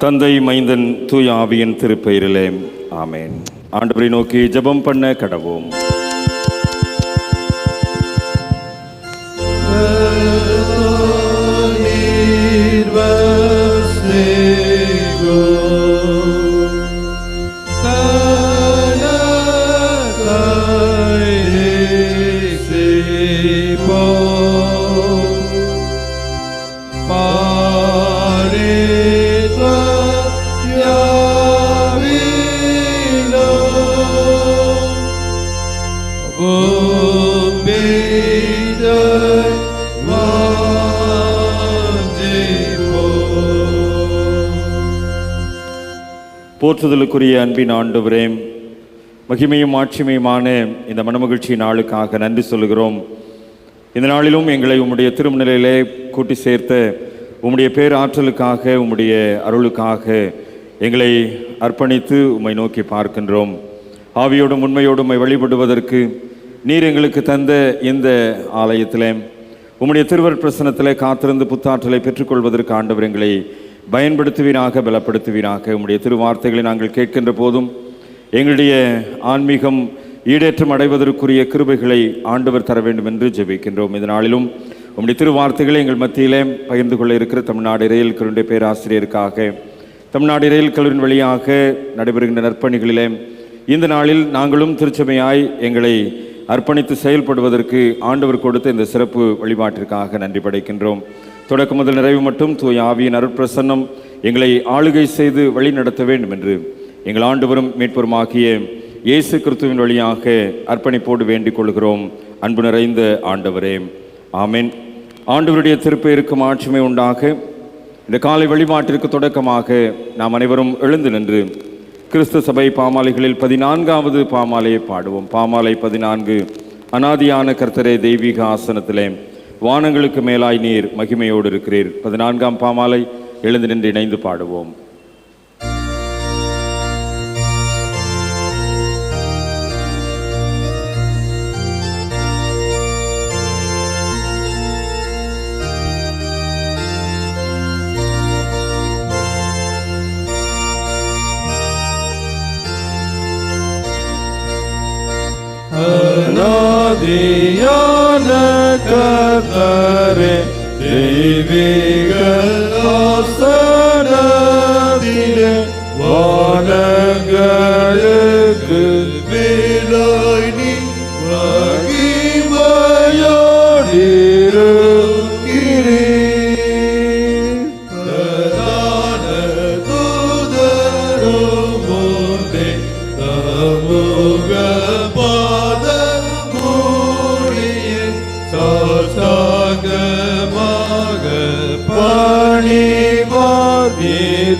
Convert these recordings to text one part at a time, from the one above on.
தந்தை, மைந்தன், தூய ஆவியின் திருப்பெயரிலே ஆமேன். ஆண்டவரை நோக்கி ஜெபம் பண்ண கடவோம். போற்றுதலுக்குரிய அன்பின் ஆண்டவரே, மகிமையும் ஆட்சிமையுமான இந்த மனமகிழ்ச்சி நாளுக்காக நன்றி சொல்கிறோம். இந்த நாளிலும் எங்களை உம்முடைய திருமநிலையிலே கூட்டி சேர்த்த உம்முடைய பேராற்றலுக்காக, உம்முடைய அருளுக்காக எங்களை அர்ப்பணித்து உம்மை நோக்கி பார்க்கின்றோம். ஆவியோடும் உண்மையோடும் உம்மை வழிபடுவதற்கு நீர் எங்களுக்கு தந்த இந்த ஆலயத்திலே உம்முடைய திருவர் பிரசனத்திலே காத்திருந்து புத்தாற்றலை பெற்றுக்கொள்வதற்கு ஆண்டவர் எங்களை பயன்படுத்துவீராக, பலப்படுத்துவீராக. உம்முடைய திருவார்த்தைகளை நாங்கள் கேட்கின்ற போதும் எங்களுடைய ஆன்மீகம் ஈடேற்றம் அடைவதற்குரிய கிருபைகளை ஆண்டவர் தர வேண்டும் என்று ஜெபிக்கின்றோம். இந்த நாளிலும் உம்முடைய திருவார்த்தைகளை எங்கள் மத்தியிலே பகிர்ந்து கொள்ள இருக்கிற தமிழ்நாடு இறையியல் கல்லூரியுடைய பேராசிரியருக்காக, தமிழ்நாடு இறையியல் கல்லூரியின் வழியாக நடைபெறுகின்ற நற்பணிகளிலே இந்த நாளில் நாங்களும் திருச்சபையாய் எங்களை அர்ப்பணித்து செயல்படுவதற்கு ஆண்டவர் கொடுத்த இந்த சிறப்பு வழிபாட்டிற்காக நன்றி படைக்கின்றோம். தொடக்க முதல் நிறைவு மட்டும் தூய ஆவியின் அருட்பிரசன்னம் எங்களை ஆளுகை செய்து வழி நடத்த வேண்டும் என்று எங்கள் ஆண்டவரும் மீட்பருமாகிய இயேசு கிறிஸ்துவின் வழியாக அர்ப்பணிப்போடு வேண்டிக் கொள்கிறோம். அன்பு நிறைந்த ஆண்டவரே, ஆமென். ஆண்டவருடைய திருப்பெயருக்கும் ஆட்சிமை உண்டாக. இந்த காலை வழிபாட்டிற்கு தொடக்கமாக நாம் அனைவரும் எழுந்து நின்று கிறிஸ்து சபை பாமாலைகளில் 14வது பாமாலையை பாடுவோம். பாமாலை 14. அனாதியான கர்த்தரே, தெய்வீக ஆசனத்திலே வானங்களுக்கு மேலாய் நீர் மகிமையோடு இருக்கிறீர். 14ஆம் பாமாலை. எழுந்து நின்று இணைந்து பாடுவோம். அனாதியான கர்த்தரே, தெய்வீக ஆசனத்திலே வானங்களுக்கு மேலாய் நீர் மகிமையோடு இருக்கிறீர். பிரதான தூதரும் முன்பே தமுக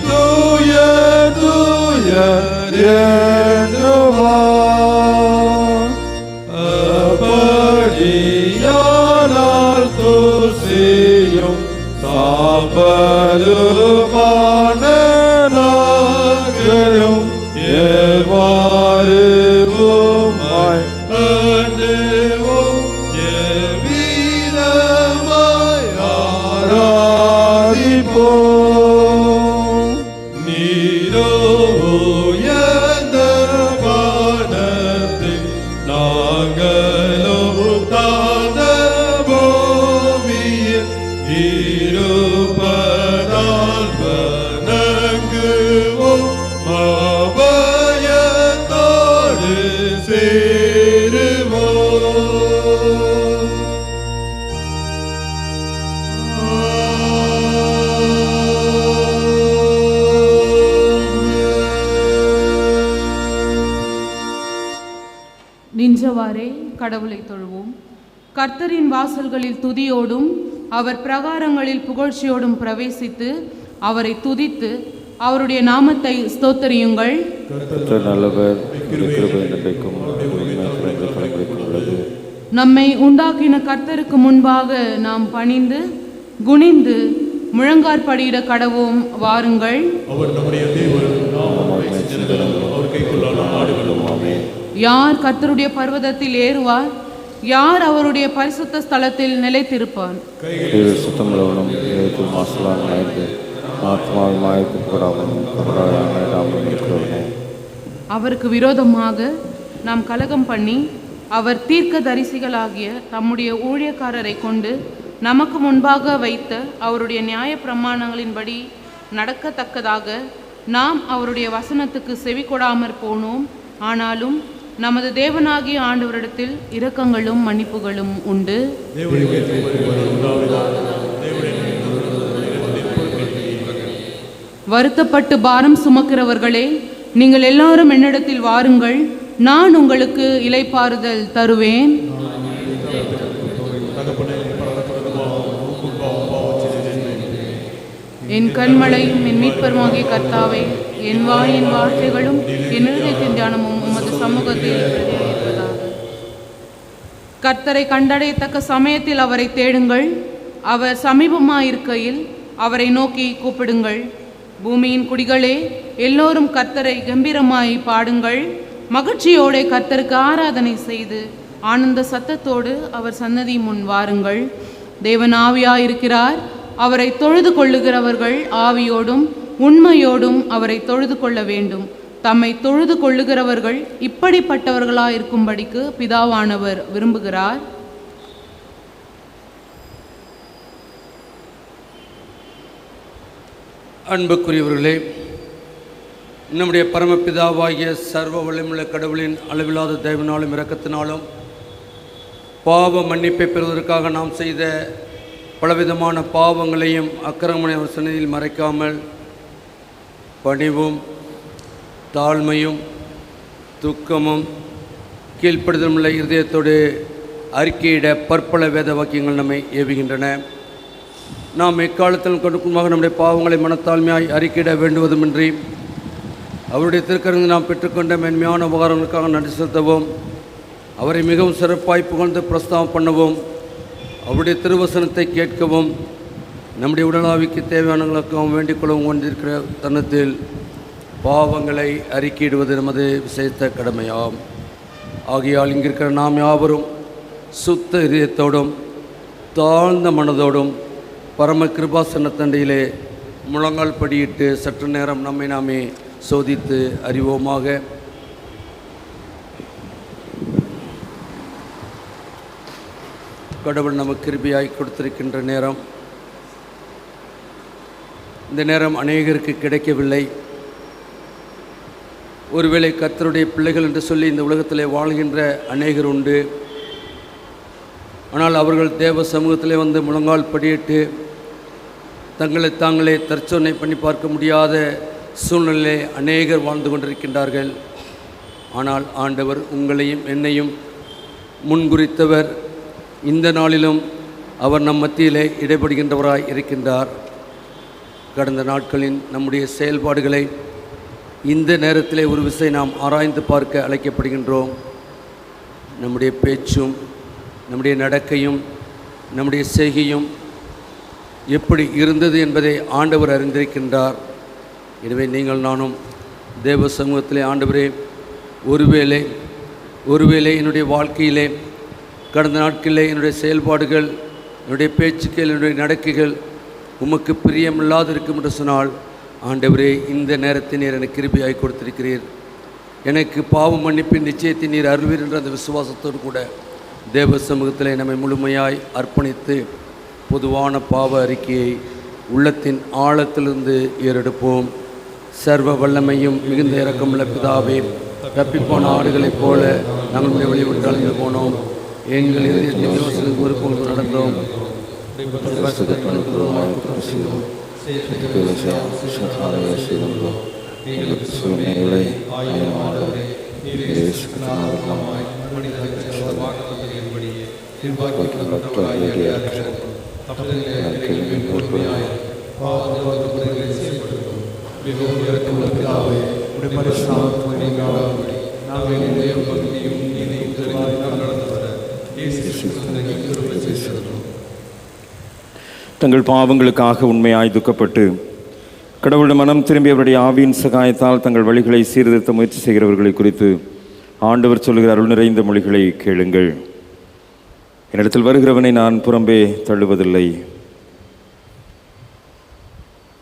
தூய தூய அப்படியானால் தூசியும் சாம்பலுமான நாங்களும் எவ்வாறு உம்மை அணுவோம், எவ்விதமாய் ஆராதிப்போம். நின்றவாறே கடவுளை தொழுவோம். கர்த்தரின் வாசல்களில் துதியோடும் அவர் பிரகாரங்களில் புகழ்ச்சியோடும் பிரவேசித்து அவரை துதித்து அவருடைய நாமத்தை ஸ்தோத்தரியுங்கள். நம்மை உண்டாக்கின கர்த்தருக்கு முன்பாக நாம் பணிந்து குனிந்து முழங்காற்படியிட கடவோம். வாருங்கள். யார் கர்த்தருடைய பர்வதத்தில் ஏறுவார்? யார் அவருடைய பரிசுத்த ஸ்தலத்தில் நிலைத்திருப்பார்? ஆத்மாவுமாய் கூடாமல் இருக்கிறவனே. அவருக்கு விரோதமாக நாம் கலகம் பண்ணி அவர் தீர்க்க தரிசிகளாகிய தம்முடைய ஊழியக்காரரை கொண்டு நமக்கு முன்பாக வைத்த அவருடைய நியாய பிரமாணங்களின்படி நடக்கத்தக்கதாக நாம் அவருடைய வசனத்துக்கு செவி கொடாமற் போனோம். ஆனாலும் நமது தேவனாகிய ஆண்டவரிடத்தில் இரக்கங்களும் மன்னிப்புகளும் உண்டு. வருத்தப்பட்டு பாரம் சுமக்கிறவர்களே, நீங்கள் எல்லாரும் என்னிடத்தில் வாருங்கள், நான் உங்களுக்கு இளைப்பாறுதல் தருவேன். என் கண்மலையும் என் மீட்பருமாகிய கர்த்தாவே, என் வாயின் வார்த்தைகளும் என் இருதயத்தின் தியானமும் உமது சமூகத்தில் பிரதியாயிருப்பதாக. கர்த்தரை கண்டடையத்தக்க சமயத்தில் அவரை தேடுங்கள், அவர் சமீபமாயிருக்கையில் அவரை நோக்கி கூப்பிடுங்கள். பூமியின் குடிகளே, எல்லோரும் கர்த்தரை கம்பீரமாய் பாடுங்கள். மகிழ்ச்சியோட கர்த்தருக்கு ஆராதனை செய்து ஆனந்த சத்தத்தோடு அவர் சன்னதி முன் வாருங்கள். தேவன் ஆவியாயிருக்கிறார். அவரை தொழுது கொள்ளுகிறவர்கள் ஆவியோடும் உண்மையோடும் அவரை தொழுது கொள்ள வேண்டும். தம்மை தொழுது கொள்ளுகிறவர்கள் இப்படிப்பட்டவர்களாயிருக்கும்படிக்கு பிதாவானவர் விரும்புகிறார். அன்புக்குரியவர்களே, நம்முடைய பரமபிதாவாகிய சர்வ வல்லமையுள்ள கடவுளின் அளவில்லாத தயவினாலும் இரக்கத்தினாலும் பாவ மன்னிப்பை பெறுவதற்காக நாம் செய்த பலவிதமான பாவங்களையும் அக்கிரமங்களை அவர் சன்னதியில் மறைக்காமல் பணிவும் தாழ்மையும் துக்கமும் கீழ்ப்படுதலுமுள்ள இருதயத்தோடு அறிக்கையிட பற்பல வேத வாக்கியங்கள் நம்மை ஏவுகின்றன. நாம் எக்காலத்திலும் கொடுக்குமாக நம்முடைய பாவங்களை மனத்தாழ்மையாய் அறிக்கையிட வேண்டுவதுமின்றி அவருடைய திருக்கரங்களை நாம் பெற்றுக்கொண்ட மென்மையான உபகாரங்களுக்காக நன்றி செலுத்தவும், அவரை மிகவும் சிறப்பாய் புகழ்ந்து பிரஸ்தாபம் பண்ணவும், அவருடைய திருவசனத்தை கேட்கவும், நம்முடைய உடலாவிக்கு தேவையானங்களுக்காகவும் வேண்டிக் கொள்ளவும் கொண்டிருக்கிற தருணத்தில் பாவங்களை அறிக்கையிடுவது நமது விசேஷ கடமையாம். ஆகையால் இங்கிருக்கிற நாம் யாவரும் சுத்த இதயத்தோடும் தாழ்ந்த மனதோடும் பரம கிருபாசன தண்டையிலே முழங்கால் படியிட்டு சற்று நேரம் நம்மை நாமே சோதித்து அறிவோமாக. கடவுள் நமக்கு கிருபையாய் கொடுத்திருக்கின்ற நேரம், இந்த நேரம் அநேகருக்கு கிடைக்கவில்லை. ஒருவேளை கர்த்தருடைய பிள்ளைகள் என்று சொல்லி இந்த உலகத்திலே வாழ்கின்ற அநேகர் உண்டு. ஆனால் அவர்கள் தேவ சமூகத்திலே வந்து முழங்கால் படியிட்டு தங்களை தாங்களே தற்சோதனை பண்ணி பார்க்க முடியாத சூழ்நிலையிலே அநேகர் வாழ்ந்து கொண்டிருக்கின்றார்கள். ஆனால் ஆண்டவர் உங்களையும் என்னையும் முன்குறித்தவர். இந்த நாளிலும் அவர் நம் மத்தியிலே இடைபடுகின்றவராய் இருக்கின்றார். கடந்த நாட்களின் நம்முடைய செயல்பாடுகளை இந்த நேரத்திலே ஒரு விசை நாம் ஆராய்ந்து பார்க்க அழைக்கப்படுகின்றோம். நம்முடைய பேச்சும் நம்முடைய நடக்கையும் நம்முடைய செய்கையும் எப்படி இருந்தது என்பதை ஆண்டவர் அறிந்திருக்கின்றார். எனவே நீங்கள் நானும் தேவ சமூகத்திலே, ஆண்டவரே, ஒருவேளை என்னுடைய வாழ்க்கையிலே கடந்த நாட்களிலே என்னுடைய செயல்பாடுகள், என்னுடைய பேச்சுக்கள், என்னுடைய நடக்கைகள் உமக்கு பிரியமில்லாது இருக்கும் என்று சொன்னால், ஆண்டவரே, இந்த நேரத்தை நீர் எனக்கு கிருபையாய் கொடுத்திருக்கிறீர். எனக்கு பாவ மன்னிப்பின் நிச்சயத்தை நீர் அருள்வீர் என்ற அந்த விசுவாசத்தோடு கூட தேவ சமூகத்திலே நம்மை முழுமையாய் அர்ப்பணித்து பொதுவான பாவ அறிக்கையை உள்ளத்தின் ஆழத்திலிருந்து ஏறெடுப்போம். சர்வ வல்லமையும் மிகுந்த இரக்கமுள்ள பிதாவே, தப்பிப்போன ஆடுகளைப் போல நாங்கள் வெளிவிட்டு அழிந்து போனோம். எங்கள் இதயத்தின் விருப்பங்கள் நடந்தோம். தங்கள் பாவங்களுக்காக உண்மையாய் துக்கப்பட்டு கடவுளுடைய மனம் திரும்பி அவருடைய ஆவியின் சகாயத்தால் தங்கள் வழிகளை சீர்திருத்த முயற்சி செய்கிறவர்களை குறித்து ஆண்டவர் சொல்லுகிற அருள் நிறைந்த மொழிகளை கேளுங்கள். என்னிடத்தில் வருகிறவனை நான் புறம்பே தள்ளுவதில்லை.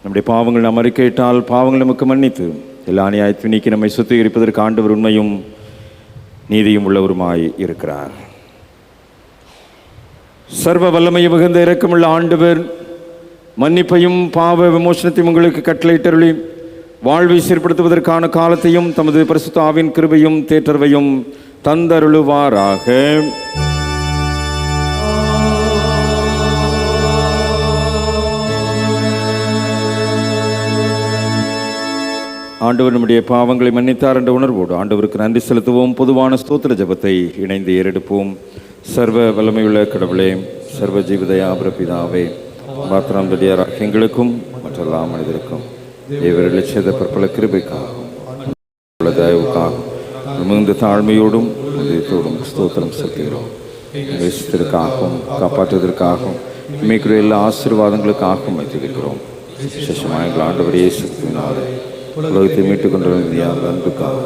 நம்முடைய பாவங்கள் நாம் அறிக்கையிட்டால் பாவங்கள் நமக்கு மன்னித்து எல்லா அநியாயத்தையும் நீக்கி நம்மை சுத்திகரிப்பதற்கு ஆண்டவர் உண்மையும் நீதியும் உள்ளவருமாய் இருக்கிறார். சர்வ வல்லமை மிகுந்த இரக்கமுள்ள ஆண்டவர் மன்னிப்பையும் பாவ விமோசனத்தையும் உங்களுக்கு கட்டளையிட்டருளி வாழ்வை சீர்படுத்துவதற்கான காலத்தையும் தமது பரிசுத்த ஆவியின் கிருபையும் தேற்றர்வையும் தந்தருளுவாராக. ஆண்டவர் நம்முடைய பாவங்களை மன்னித்தார் என்ற உணர்வோடு ஆண்டவருக்கு நன்றி செலுத்துவோம். பொதுவான ஸ்தோத்திர ஜெபத்தை இணைந்து ஏறெடுப்போம். சர்வ வல்லமையுள்ள கடவுளே, சர்வ ஜீவிதயா பிதாவே, பாத்திரம் தடியாராக எங்களுக்கும் மற்றெல்லா மனிதருக்கும் தேவர்களை செய்த பற்பல கிருபைக்காகவும் உள்ள தயவுக்காகவும் மிகுந்த தாழ்மையோடும் இதயத்தோடும் ஸ்தோத்திரம் செலுத்துகிறோம். நேசத்திற்காகவும் காப்பாற்றுவதற்காகவும் மிகக்குரிய எல்லா ஆசீர்வாதங்களுக்காகவும் வைத்திருக்கிறோம். விசேஷமாக எங்கள் ஆண்டவர் இயேசுவினாலே உலகத்தை மீட்டுக் கொண்டிருந்த அன்புக்காக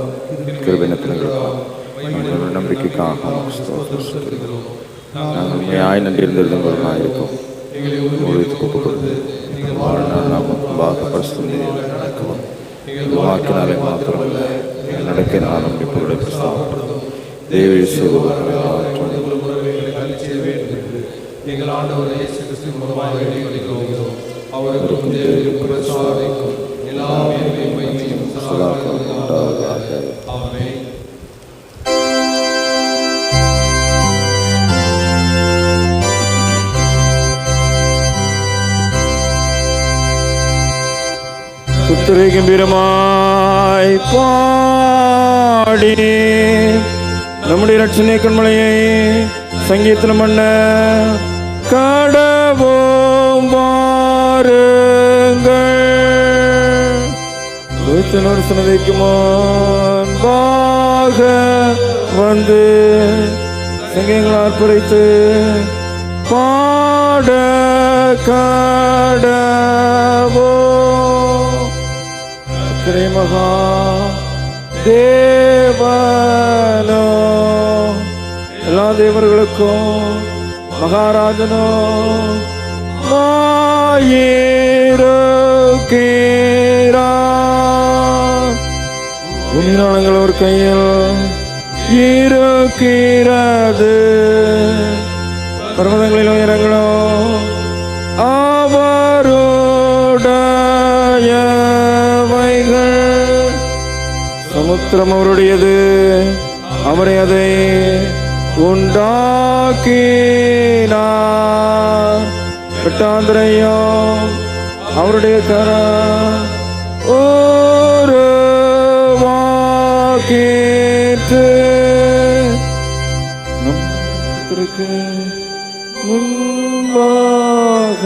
கிருபையினத்தினங்களுக்காக நம்பிக்கைக்காக நாங்கள் உண்மையாய் நன்றி இருந்திருந்தவர்களாக இருக்கோம். ஊழியத்துக்கு ஒப்புக் கொடுத்து வாழ்நாள் நாம் முன்பாக பரிசுத்தம் நடக்கவும் வாக்கினாலே மாத்திரமல்ல நடக்க நான் நம்முடைய பொருளை பிரஸ்தாபப்படுத்தும் தேவை செய்வதற்கு அவருக்கும் தேவைக்கும் சுத்திரை கம்பீரமாய் பாடி நம்முடைய ரட்சணை கண்மலையை சங்கீதம் பண்ண கடவோம் வாருங்கள். சனதைக்கு முன்பாக வந்து சங்கங்களை ஆர்ப்பரித்து பாட கடவோ மகா தேவனோ எல்லா தேவர்களுக்கும் மகாராஜனோ பூமிநாளங்கள் ஒரு கையில் இருக்கிறது, பர்வதங்களில் உயரங்களோ அவருடையவைகள். சமுத்திரம் அவருடையது, அவரை அதை உண்டாக்கினார். வெட்டாந்திரையும் அவருடைய கரம் ஒரு வாக்கேற்று நம்மத்திற்கு முன்பாக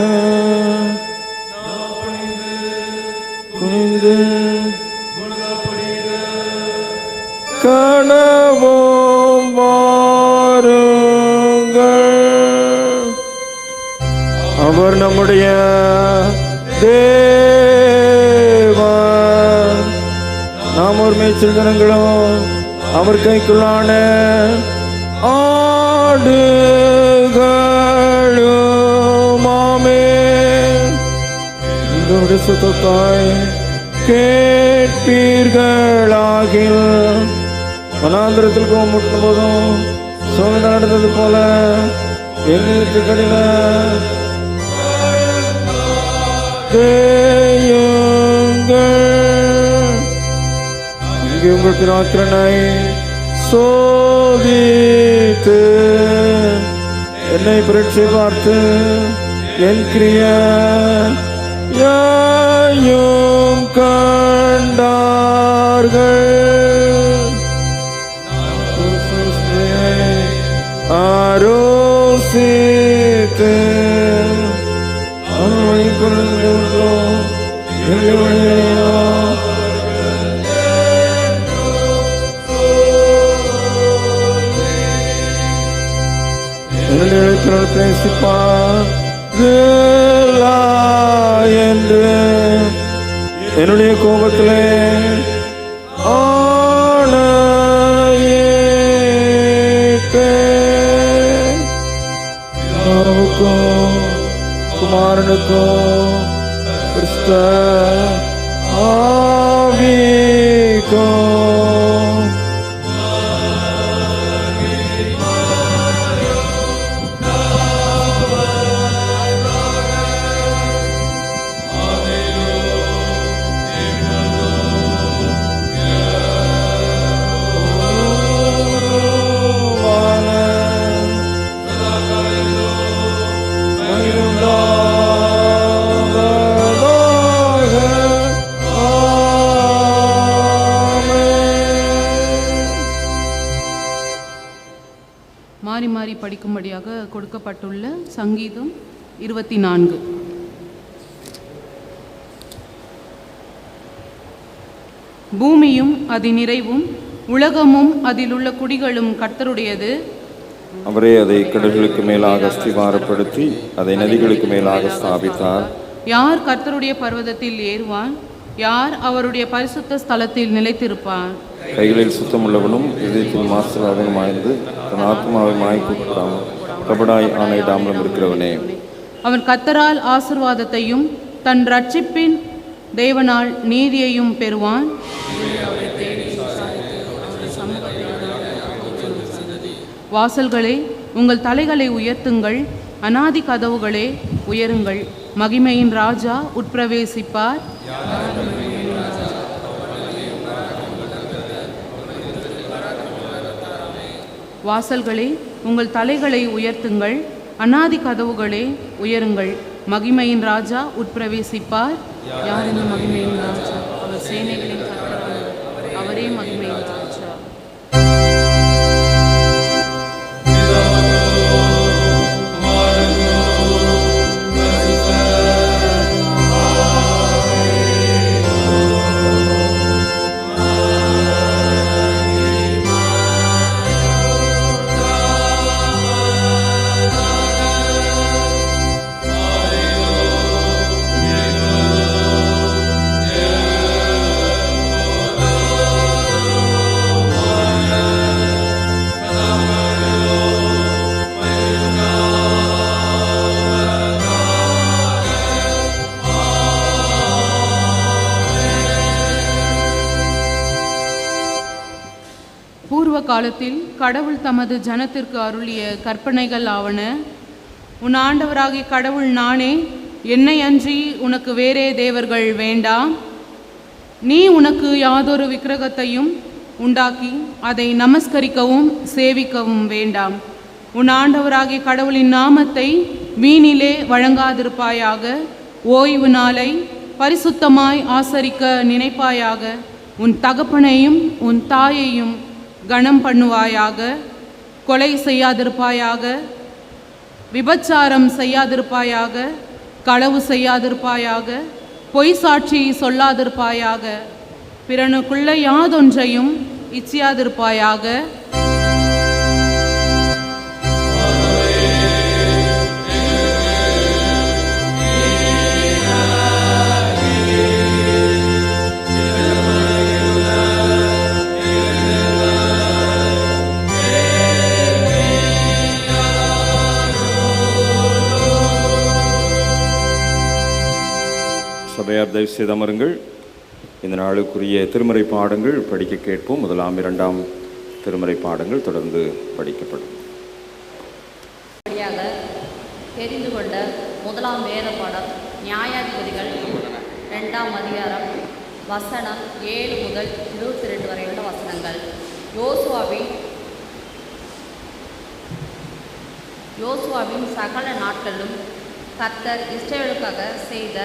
குனிந்து கனவும் வாருங்கள். அவர் நம்முடைய தேவன், நாம் ஒரு மேய்ச்சல் ஜனங்களும் அவர் கைக்குள்ளான ஆடுகளுமாமே. இந்த சுத்தத்தாய் கேட்பீர்களாகில் வனாந்திரத்தில் முட்டும் போதும் சோதனை நடந்தது போல எங்களுக்கு கடின இங்கே உங்கள் பிராத்திரனை சோதித்து என்னை பரீட்சை பார்த்து என் கிரியும் கண்டார்கள். ஆரோசித்து பேசிப்பார் என்று என்னுடைய கோபத்திலே குமாரனுக்கும் கிறிஸ்த ஆவிக்கும் மாறி மாறி படிக்கும்படியாக கொடுக்கப்பட்டுள்ள சங்கீதம் 24. பூமியும் அதன் நிறைவும் உலகமும் அதிலுள்ள குடிகளும் கர்த்தருடையது. அவரே அதை கடல்களுக்கு மேலாக அஸ்திவாரப்படுத்தி அதை நதிகளுக்கு மேலாக ஸ்தாபித்தார். யார் கர்த்தருடைய பர்வதத்தில் ஏறுவான்? யார் அவருடைய பரிசுத்த ஸ்தலத்தில் நிலைத்திருப்பான்? கைகளில் சுத்தமுள்ளவனும் இதயத்தில் மாசுவாகனுமாய்ந்து தன் ஆத்மாவை மாய்க்கூடாமல் கபடாய் ஆணையிடாமலும் இருக்கிறவனே. அவன் கர்த்தரால் ஆசீர்வாதத்தையும் தன் ரட்சிப்பின் தேவனால் நீதியையும் பெறுவான். வாசல்களே, உங்கள் தலைகளை உயர்த்துங்கள், அநாதி கதவுகளே உயருங்கள், மகிமையின் ராஜா உட்பிரவேசிப்பார். வாசல்களே, உங்கள் தலைகளை உயர்த்துங்கள், அநாதி கதவுகளே உயருங்கள், மகிமையின் ராஜா உட்பிரவேசிப்பார். யார் இந்த மகிமையின் ராஜா? அவர் சேனைகளின் கர்த்தரானவர், அவரே மகிமையின் ராஜா. பூர்வ காலத்தில் கடவுள் தமது ஜனத்திற்கு அருளிய கற்பனைகள் ஆவன. உன் ஆண்டவராகிய கடவுள் நானே, என்னை அன்றி உனக்கு வேறே தேவர்கள் வேண்டாம். நீ உனக்கு யாதொரு விக்கிரகத்தையும் உண்டாக்கி அதை நமஸ்கரிக்கவும் சேவிக்கவும் வேண்டாம். உன் ஆண்டவராகிய கடவுளின் நாமத்தை வீணிலே வழங்காதிருப்பாயாக. ஓய்வு நாளை பரிசுத்தமாய் ஆசரிக்க நினைப்பாயாக. உன் தகப்பனையும் உன் தாயையும் கனம் பண்ணுவாயாக. கொலை செய்யாதிருப்பாயாக, விபச்சாரம் செய்யாதிருப்பாயாக, களவு செய்யாதிருப்பாயாக, பொய் சாட்சி சொல்லாதிருப்பாயாக, பிறனுக்குள்ள யாதொன்றையும் இச்சியாதிருப்பாயாக. சபையார் தயவு செய்து அமருங்கள். இந்த நாளுக்குரிய திருமறை பாடங்கள் படிக்க கேட்போம். 1ஆம் 2ஆம் திருமறை பாடங்கள் தொடர்ந்து படிக்கப்படும். தெரிந்து கொண்ட 1ஆம் வேத பாடம் நியாயாதிபதிகள் 2ஆம் அதிகாரம் வசனம் 7 முதல் 22 வரையுள்ள வசனங்கள். யோசுவாவின் சகல நாட்களும் கர்த்தர் இஸ்ரவேலுக்காக செய்த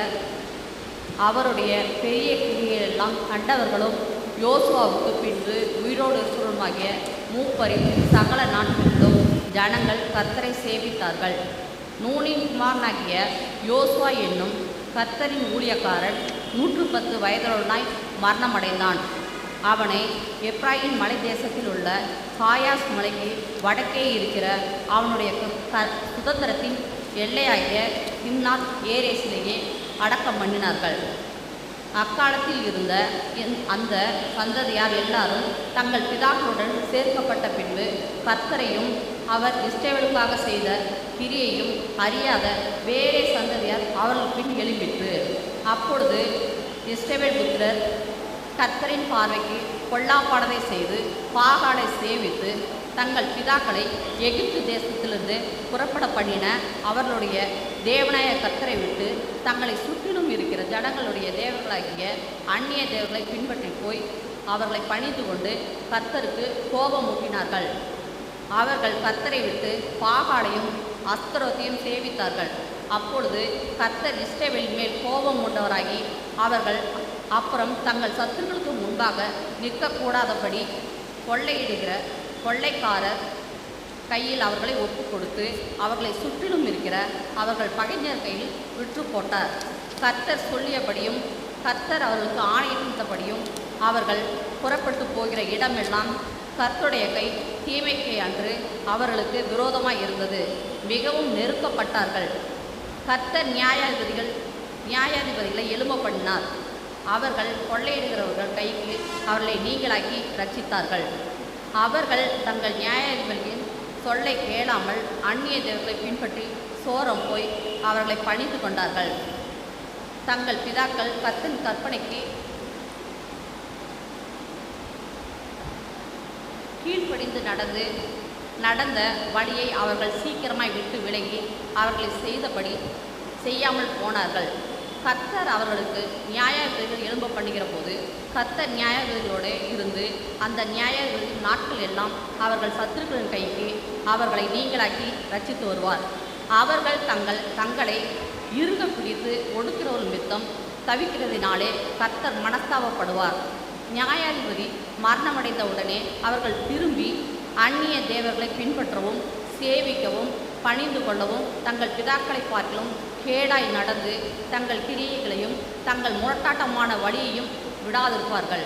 அவருடைய பெரிய கிரியையெல்லாம் கண்டவர்களும் யோசுவாவுக்கு பின்பு உயிரோடு இருக்கிறவருமாகிய மூப்பரின் சகல நாட்களிலும் ஜனங்கள் கர்த்தரை சேவித்தார்கள். நூனின் குமாரனாகிய யோசுவா என்னும் கர்த்தரின் ஊழியக்காரன் 110 வயதுள்ளவனாய் மரணமடைந்தான். அவனை எப்ராயிம் மலை தேசத்தில் உள்ள காயாஸ் மலைக்கு வடக்கே இருக்கிற அவனுடைய சுதந்திரத்தின் எல்லையாகிய திம்னாத் ஏரேசிலேயே அடக்கம் பண்ணினார்கள். அக்காலத்தில் இருந்த அந்த சந்ததியார் எல்லாரும் தங்கள் பிதாக்களுடன் சேர்க்கப்பட்ட பின்பு கர்த்தரையும் அவர் இஸ்ரவேலுக்காக செய்த கிரியையும் அறியாத வேறே சந்ததியார் அவர்கள் பின் எழும்பிற்று. அப்பொழுது இஸ்ரவேல் புத்திரர் கர்த்தரின் பார்வைக்கு பொல்லாப்பானதை செய்து பாகாலை சேவித்து தங்கள் பிதாக்களை எகிப்து தேசத்திலிருந்து புறப்பட பண்ணின அவர்களுடைய தேவனாய கர்த்தரை விட்டு தங்களை சுற்றிலும் இருக்கிற ஜனங்களுடைய தேவர்களாகிய அந்நிய தேவர்களை பின்பற்றி போய் அவர்களை பணிந்து கொண்டு கர்த்தருக்கு கோபம் ஊட்டினார்கள். அவர்கள் கர்த்தரை விட்டு பாகாலையும் அஸ்தரோத்தையும் சேவித்தார்கள். அப்பொழுது கர்த்தர் இஸ்ரவேலின் மேல் கோபம் கொண்டவராகி அவர்கள் அப்புறம் தங்கள் சத்துருக்களுக்கு முன்பாக நிற்கக்கூடாதபடி கொள்ளையிடுகிற கொள்ளைக்காரர் கையில் அவர்களை ஒப்பு கொடுத்து அவர்களை சுற்றிலும் இருக்கிற அவர்கள் பகைஞர் கையில் விற்று போட்டார். கர்த்தர் சொல்லியபடியும் கர்த்தர் அவர்களுக்கு ஆணையிட்டபடியும் அவர்கள் புறப்பட்டு போகிற இடமெல்லாம் கர்த்தருடைய கை தீமைக்கே அன்று அவர்களுக்கு விரோதமாய் இருந்தது. மிகவும் நெருக்கப்பட்டார்கள். கர்த்தர் நியாயாதிபதிகளை எழும்ப பண்ணினார். அவர்கள் கொள்ளையிடுகிறவர்கள் கைக்கு அவர்களை நீங்களாக்கி ரட்சித்தார்கள். அவர்கள் தங்கள் நியாயாதிபதிகளின் சொல்லை கேளாமல் அந்நிய தேவர்களை பின்பற்றி சோரம் போய் அவர்களை பணிந்து கொண்டார்கள். தங்கள் பிதாக்கள் கர்த்தரின் கற்பனைக்கு கீழ்ப்படிந்து நடந்த வழியை அவர்கள் சீக்கிரமாய் விட்டு விலகி அவர்களை செய்தபடி செய்யாமல் போனார்கள். கர்த்தர் அவர்களுக்கு நியாயாதிபதிகள் எழும்ப பண்ணுகிற போது கர்த்தர் நியாயாதிபதிகளோடு இருந்து அந்த நியாயாதிபதிகளின் நாட்கள் எல்லாம் அவர்கள் சத்துருக்களின் கைக்கு அவர்களை நீங்களாக்கி ரட்சித்து வருவார். அவர்கள் தங்களை இறுக பிடித்து ஒடுக்கிறவர்கள் மித்தம் தவிக்கிறதினாலே கர்த்தர் மனஸ்தாபப்படுவார். நியாயாதிபதி மரணமடைந்த உடனே அவர்கள் திரும்பி அந்நிய தேவர்களை பின்பற்றவும் சேவிக்கவும் பணிந்து கொள்ளவும் தங்கள் பிதாக்களை பார்க்கலும் கேடாய் நடந்து தங்கள் கிரியைகளையும் தங்கள் முரட்டாட்டமான வழியையும் விடாதிருப்பார்கள்.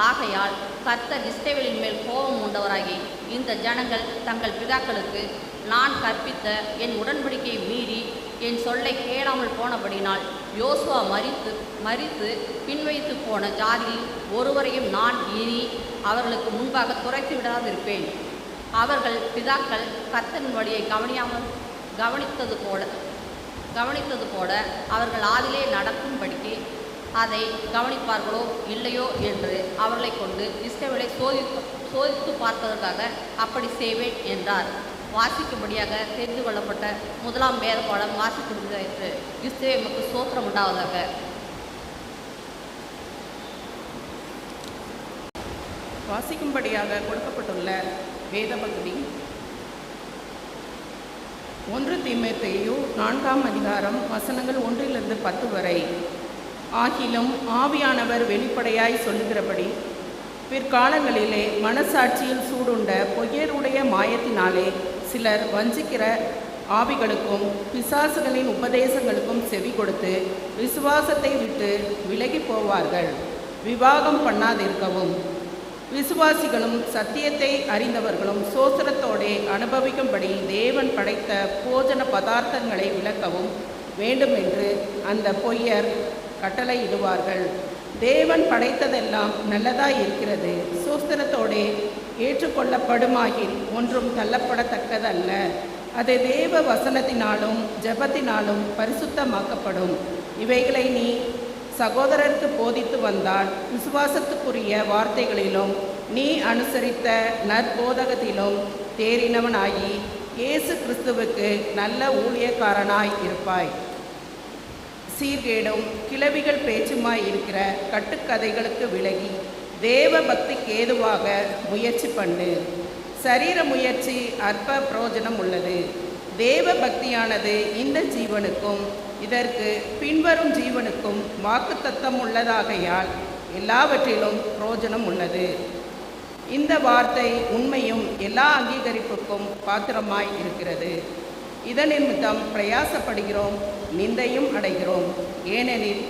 ஆகையால் கர்த்தர் இஸ்ரவேலின் மேல் கோபம் உண்டவராகி இந்த ஜனங்கள் தங்கள் பிதாக்களுக்கு நான் கற்பித்த என் உடன்படிக்கையை மீறி என் சொல்லை கேளாமல் போனபடினால் யோசுவா மரித்து பின்வைத்து போன ஜாதியில் ஒருவரையும் நான் இனி அவர்களுக்கு முன்பாக துரைத்து விடாதிருப்பேன். அவர்கள் பிதாக்கள் கர்த்தரின் வழியை கவனித்தது போல அவர்கள் ஆதிலே நடக்கும்படிக்கு அதை கவனிப்பார்களோ இல்லையோ என்று அவர்களை கொண்டு இஸ்ரவேலை சோதித்து பார்ப்பதற்காக அப்படி செய்வேன் என்றார். வாசிக்கும்படியாக தெரிந்து கொள்ளப்பட்ட முதலாம் வேத பாடம் வாசித்து முடிந்தாயிற்று. இஸ்ரவேலுக்கு ஸ்தோத்திரம் உண்டாவதாக. வாசிக்கும்படியாக கொடுக்கப்பட்டுள்ள வேத பகுதி 1 தீமோத்தேயு 4ஆம் அதிகாரம் வசனங்கள் 1-10 வரை. ஆகிலும் ஆவியானவர் வெளிப்படையாய் சொல்லுகிறபடி பிற்காலங்களிலே மனசாட்சியில் சூடுண்ட பொய்யருடைய மாயத்தினாலே சிலர் வஞ்சிக்கிற ஆவிகளுக்கும் பிசாசுகளின் உபதேசங்களுக்கும் செவி கொடுத்து விசுவாசத்தை விட்டு விலகி போவார்கள். விவாகம் பண்ணாதிருக்கவும் விசுவாசிகளும் சத்தியத்தை அறிந்தவர்களும் சோத்திரத்தோடே அனுபவிக்கும்படி தேவன் படைத்த போஜன பதார்த்தங்களை விளக்கவும் வேண்டுமென்று அந்த பொய்யர் கட்டளையிடுவார்கள். தேவன் படைத்ததெல்லாம் நல்லதாய் இருக்கிறது, சோஸ்திரத்தோடே ஏற்றுக்கொள்ளப்படுமாகில் ஒன்றும் தள்ளப்படத்தக்கதல்ல. அது தேவ வசனத்தினாலும் ஜெபத்தினாலும் பரிசுத்தமாக்கப்படும். இவைகளை நீ சகோதரருக்கு போதித்து வந்தால் விசுவாசத்துக்குரிய வார்த்தைகளிலும் நீ அனுசரித்த நற்போதகத்திலும் தேறினவனாகி இயேசு கிறிஸ்துவுக்கு நல்ல ஊழியக்காரனாய் இருப்பாய். சீர்கேடும் கிளவிகள் பேச்சுமாய் இருக்கிற கட்டுக்கதைகளுக்கு விலகி தேவ பக்திக்கு ஏதுவாக முயற்சி பண்ணு. சரீர முயற்சி அற்ப பிரயோஜனம் உள்ளது. தேவ பக்தியானது இந்த ஜீவனுக்கும் இதற்கு பின்வரும் ஜீவனுக்கும் வாக்குத்தத்தம் உள்ளதாகையால் எல்லாவற்றிலும் பிரயோஜனம் உள்ளது. இந்த வார்த்தை உண்மையும் எல்லா அங்கீகரிப்புக்கும் பாத்திரமாய் இருக்கிறது. இதன் நிமித்தம் பிரயாசப்படுகிறோம், நிந்தையும் அடைகிறோம். ஏனெனில்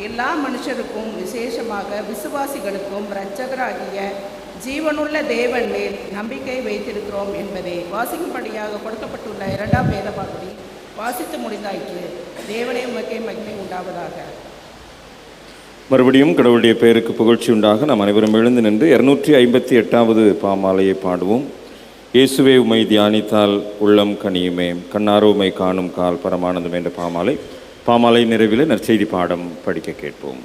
எல்லா மனுஷருக்கும் விசேஷமாக விசுவாசிகளுக்கும் இரட்சகராகிய ஜீவனுள்ள தேவன் மேல் நம்பிக்கை வைத்திருக்கிறோம் என்பதே வாசிக்கும்படியாக கொடுக்கப்பட்டுள்ள 2ஆம் வேத பகுதி வாசித்து முடிந்தாயிற்று. தேவனே உமக்கே மகிமை உண்டாவதாக. மறுபடியும் கடவுளுடைய பெயருக்கு புகழ்ச்சி உண்டாக நாம் அனைவரும் எழுந்து நின்று 258வது பாமாலையை பாடுவோம். இயேசுவே உமை தியானித்தால் உள்ளம் கனியுமே, கண்ணாரோ உமை காணும் கால் பரமானந்தம் என்ற பாமாலை பாமாலை நிறைவில் நற்செய்தி பாடம் படிக்க கேட்போம்.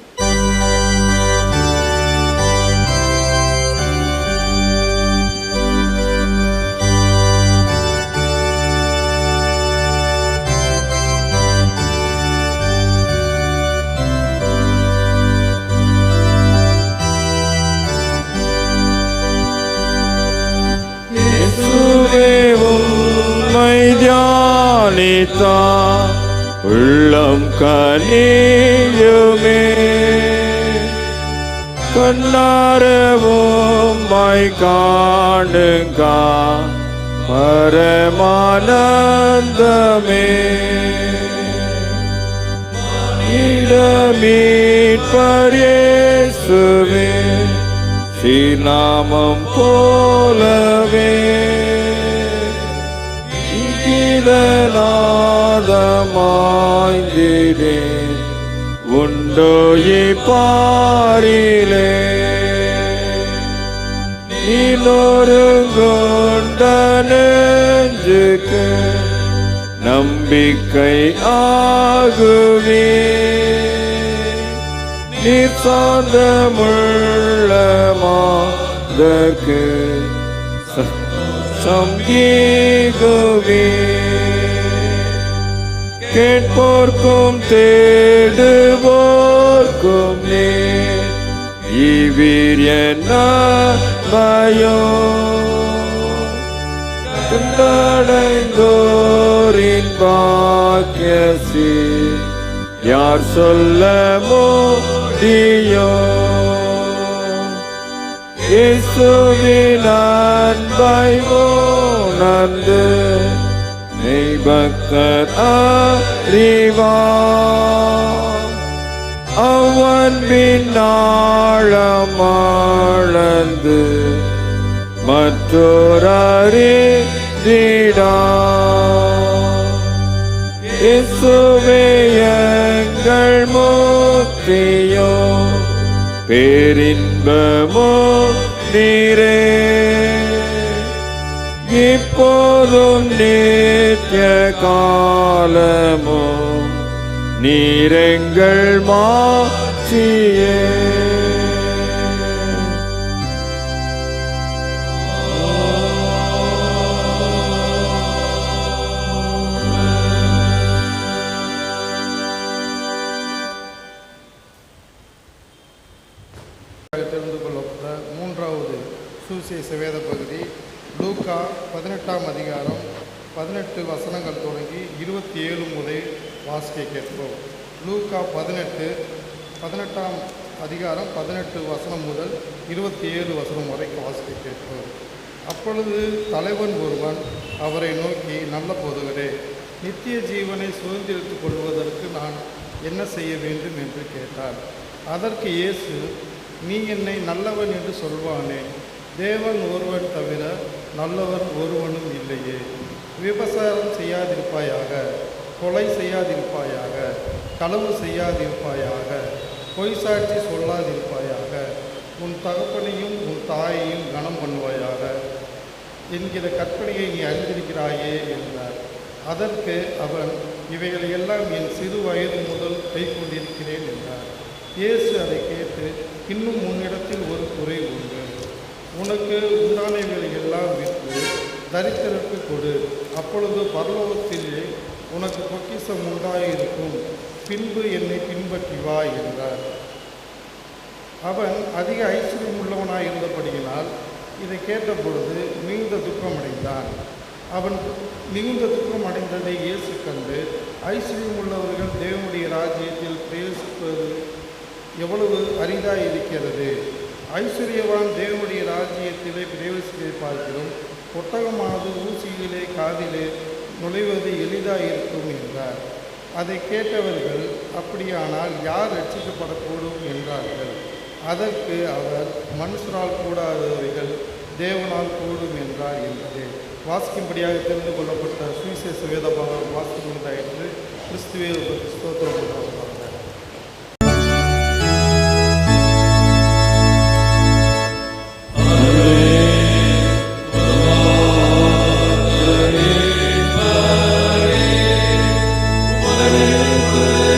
உம்மை தியானித்தா உள்ளம் கனியுமே, கண்ணாரவும்மை காணுங்க பரமானந்தமே. மீட்பர் இயேசுவே ஸ்ரீநாமம் போலவே நாதமாய்ந்திடே உண்டோ பாரிலே. நீனொருங்கொண்ட நெஞ்சுக்கு நம்பிக்கை ஆகுவே, நீர் சார்ந்தமுள்ள மாதற்கு சங்கீகுவே. கேட்போர்க்கும் தேடுவோர்க்கும் நீ வீரியன் பயோ, கண்டடைந்தோரின் பாக்கியசி யார் சொல்ல முடியோ. இயேசுவின் அன்பை உணர்ந்து மெய்பக்தர் அறிவார், அவன் பின்னாழமாழ்ந்து மற்றோர் அறிந்திடார். இயேசுவே எங்கள் முக்தியோ பேரின்பமோ நீரே, இப்போதும் நித்திய காலமோ நீரெங்கள் மாட்சியே. தெரிந்து கொள்ளப்பட்ட மூன்றாவது சுவிசேஷ வேத பகுதி லூக்கா 18ஆம் அதிகாரம் 18 வசனங்கள் தொடங்கி 27 முதல் வாசிக்க கேட்போம். லூக்கா 18ஆம் அதிகாரம் 18 வசனம் முதல் 27 வசனம் வரைக்கும் வாசிக்க கேட்போம். அப்பொழுது தலைவன் ஒருவன் அவரை நோக்கி, நல்ல போதகரே, நித்திய ஜீவனை சுதந்திரித்துக் கொள்வதற்கு நான் என்ன செய்ய வேண்டும் என்று கேட்டார். அதற்கு இயேசு, நீ என்னை நல்லவன் என்று சொல்வானே, தேவன் ஒருவன் தவிர நல்லவன் ஒருவனும் இல்லையே. விபசாரம் செய்யாதிருப்பாயாக, கொலை செய்யாதிருப்பாயாக, களவு செய்யாதிருப்பாயாக, பொய் சாட்சி சொல்லாதிருப்பாயாக, உன் தகப்பனையும் உன் தாயையும் கனம் பண்ணுவாயாக என்கிற கற்பனையை நீ அறிந்திருக்கிறாயே என்றார். அதற்கு அவன், இவைகளை எல்லாம் என் சிறு வயது முதல் கை கொண்டிருக்கிறேன் என்றார். இயேசு அதை கேட்டு, இன்னும் உன்னிடத்தில் ஒரு குறை உண்டு. உனக்கு உண்டானவைகளை எல்லாம் விற்று தரித்திரருக்கு கொடு, அப்பொழுது பரலோகத்திலே உனக்கு பொக்கிஷம் உண்டாயிருக்கும். பின்பு என்னை பின்பற்றி வா என்றார். அவன் அதிக ஐஸ்வர்யம் உள்ளவனாயிருந்தபடியினால் இதை கேட்டபொழுது மிகுந்த துக்கமடைந்தான். அவன் மிகுந்த துக்கம் அடைந்ததை இயேசு கண்டு, ஐஸ்வர்யம் உள்ளவர்கள் தேவனுடைய ராஜ்யத்தில் பிரவேசிப்பது எவ்வளவு அரிதாக இருக்கிறது. ஐஸ்வர்யவான் தேவனுடைய ராஜ்யத்திலே பிரவேசிப்பதை பார்க்கிறோம். ஒட்டகமானது ஊசியிலே காதிலே நுழைவது எளிதாக இருக்கும் என்றார். அதை கேட்டவர்கள், அப்படியானால் யார் ரட்சிக்கப்படக்கூடும் என்றார்கள். அதற்கு அவர், மனுஷரால் கூடாதவைகள் தேவனால் கூடும் என்றார் என்பது வாசிக்கும்படியாக தெரிந்து கொள்ளப்பட்ட சுவிசேஷ வேதபாகம் வாசிக்கும்படியாயிற்று. கிறிஸ்துவே ஸ்தோத்திரம் பண்ணுறாங்க. Amen.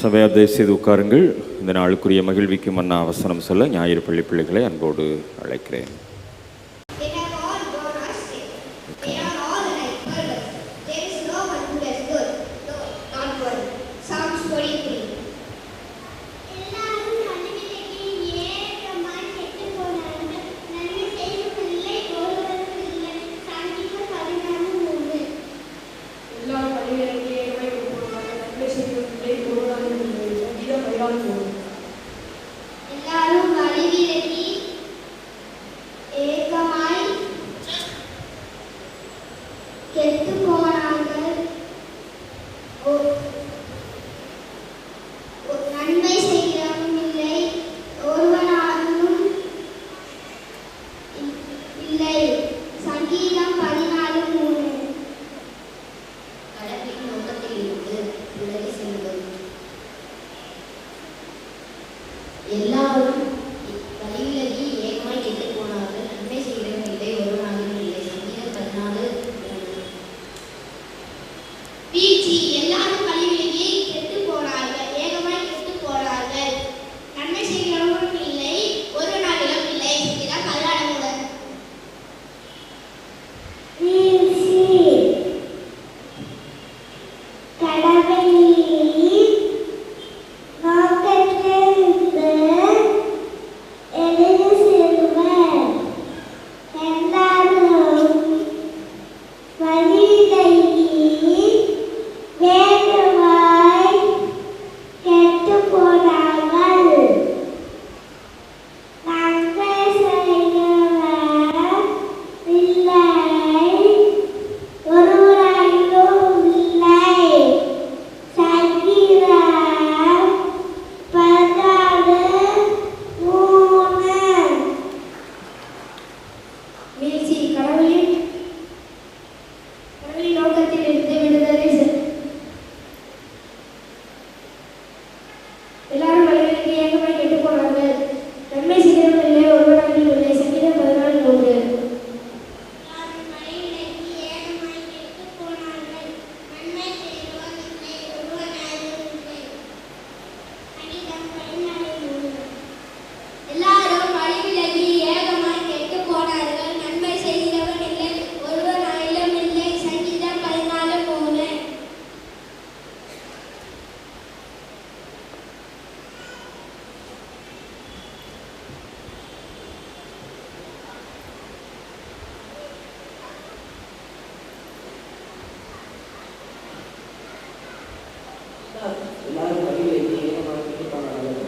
சபையை தயவு செய்து உட்காருங்கள். இந்த நாளுக்குரிய மகிழ்விக்கும் மன்னா வசனம் சொல்ல ஞாயிறு பள்ளி பிள்ளைகளை அன்போடு அழைக்கிறேன். எல்லாரும் வழிவிலகி ஏகமாய் கெட்டு போனார்கள். நன்மை செய்கிறவன் இல்லை, ஒருவனாலும் இல்லை. சங்கீதம் 14:3. கடவுளின் நோக்கத்தில் இருந்து விலகி செல்வது. எல்லாரும் வழிவிலகி ஏகமாய் கெட்டு போனார்கள். நன்மை செய்கிறவன் இல்லை, ஒருவனாலும் இல்லை. சங்கீதம் 14:3. வீழ்ச்சி. எல்லாரும் வழிவிலகி கெட்டு போனார்கள், ஏகமாய் கெட்டு போனார்கள். நன்மை செய்கிறவன் இல்லை, ஒருவனாலும் இல்லை. சங்கீதம் 14:3. வீழ்ச்சி. கடவுளின் நோக்கத்திலிருந்து எழுதி செல்வர். எல்லாரும் வழிவிலகி வேகமாய் கெட்டுப் போனார்கள். நன்மை செய்கிறவர் இல்லை, ஒருவராயிலும் இல்லை. சங்கீதம் 14:3. வீழ்ச்சி. கடவுளின் நோக்கத்தில் இருந்து விடுதலை. எல்லாரும் வழிவிலகி ஏகமாய் கெட்டு போனார்கள். நன்மை செய்கிறவன் இல்லை, ஒருவனாலும் இல்லை. சங்கீதம் 14:3. எல்லாரும் வழிவிலகி ஏகமாய் கெட்டு போனார்கள். நன்மை செய்கிறவன் இல்லை, ஒருவனாயிலும் இல்லை. சங்கீதம் 14:3. எல்லாரும் வழிவிலகி ஏகமாய் கெட்டு போனார்கள்.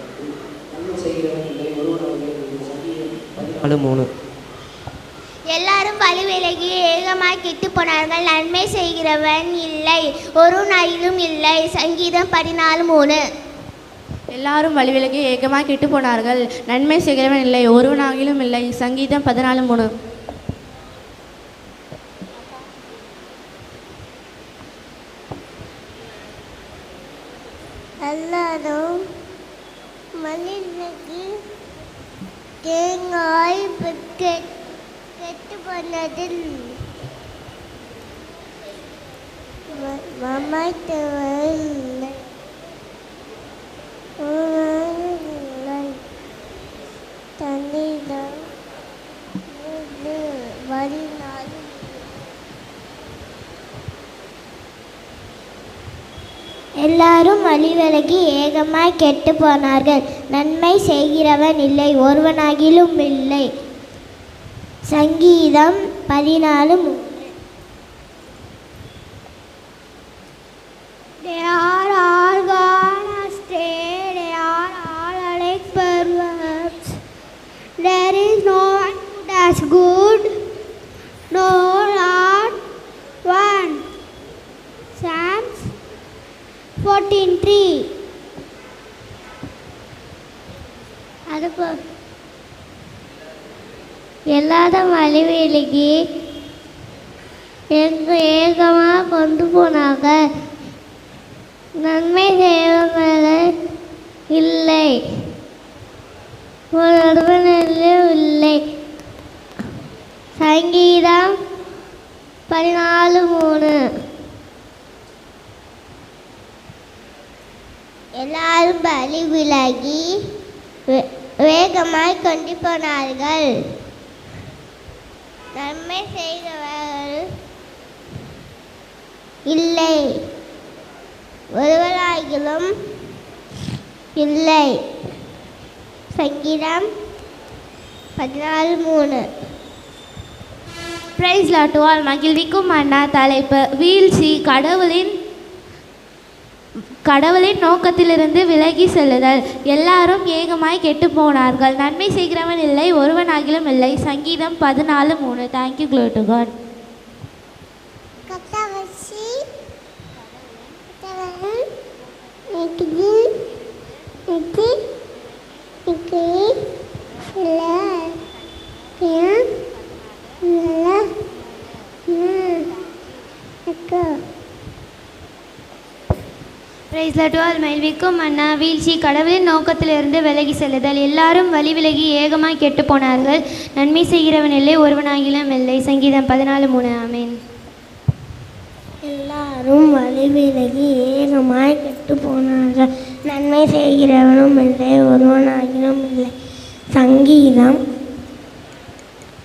நன்மை செய்கிறவன் இல்லை, ஒருவனாலும் இல்லை. சங்கீதம் 14:3. எல்லாரும் வழிவிலகி ஏகமாய் கெட்டு போனார்கள். நன்மை செய்கிறவன் இல்லை, ஒருவனாயிலும் இல்லை. சங்கீதம் 14:3. எல்லாரும் வழிவிலகி ஏகமாய் கெட்டு போனார்கள். நன்மை செய்கிறவன் இல்லை, ஒருவனாகிலும் இல்லை. சங்கீதம் 14:3. எல்லாரும் வழிவிலகி ஏகமாய் கெட்டு போனதில் மமைத்தவர்கள் இல்லை. தன்னிடம் வழிநாள். எல்லாரும் வழிவிலகி ஏகமாய் கெட்டு போனார்கள். நன்மை செய்கிறவன் இல்லை, ஒருவனாகிலும் இல்லை. சங்கீதம் 14:3. They are all gone astray, they are all alike perverts. There is no one who does good, no, not one. Psalms 14:3. அதுபோ எல்லாரும் வழிவிலகி ஏகமாக கொண்டு போனாங்க. நன்மை செய்வர்கள் இல்லை, ஒருவனிலும் இல்லை. சங்கீதம் 14:3. எல்லாரும் பலி விலகி வேகமாய் கொண்டு போனார்கள். நன்மை செய்தவர்கள் இல்லை, ஒருவராகிலும் இல்லை. சங்கீதம் 14:3. Praise Lord to all. மகிழ்விக்கும் அண்ணா தலைப்பு வீழ்ச்சி கடவுளின் நோக்கத்திலிருந்து விலகி செல்லுதல். எல்லாரும் ஏகமாய் கெட்டு போனார்கள், நன்மை செய்கிறவன் இல்லை, ஒருவனாகிலும் இல்லை. சங்கீதம் 14:3. Thank you, glory to God. Praise Lord to all. மகிழ்விக்கும் அண்ணா வீழ்ச்சி கடவுளின் நோக்கத்திலிருந்து விலகி செல்லுதல். எல்லாரும் வழி விலகி ஏகமாய் கெட்டு போனார்கள், நன்மை செய்கிறவன் இல்லை, ஒருவனாகிலும் இல்லை. சங்கீதம் 14:3. ஆமென். எல்லாரும் வழி விலகி ஏகமாய் கெட்டு போனார்கள், நன்மை செய்கிறவனும் இல்லை, ஒருவனாகிலும் இல்லை. சங்கீதம்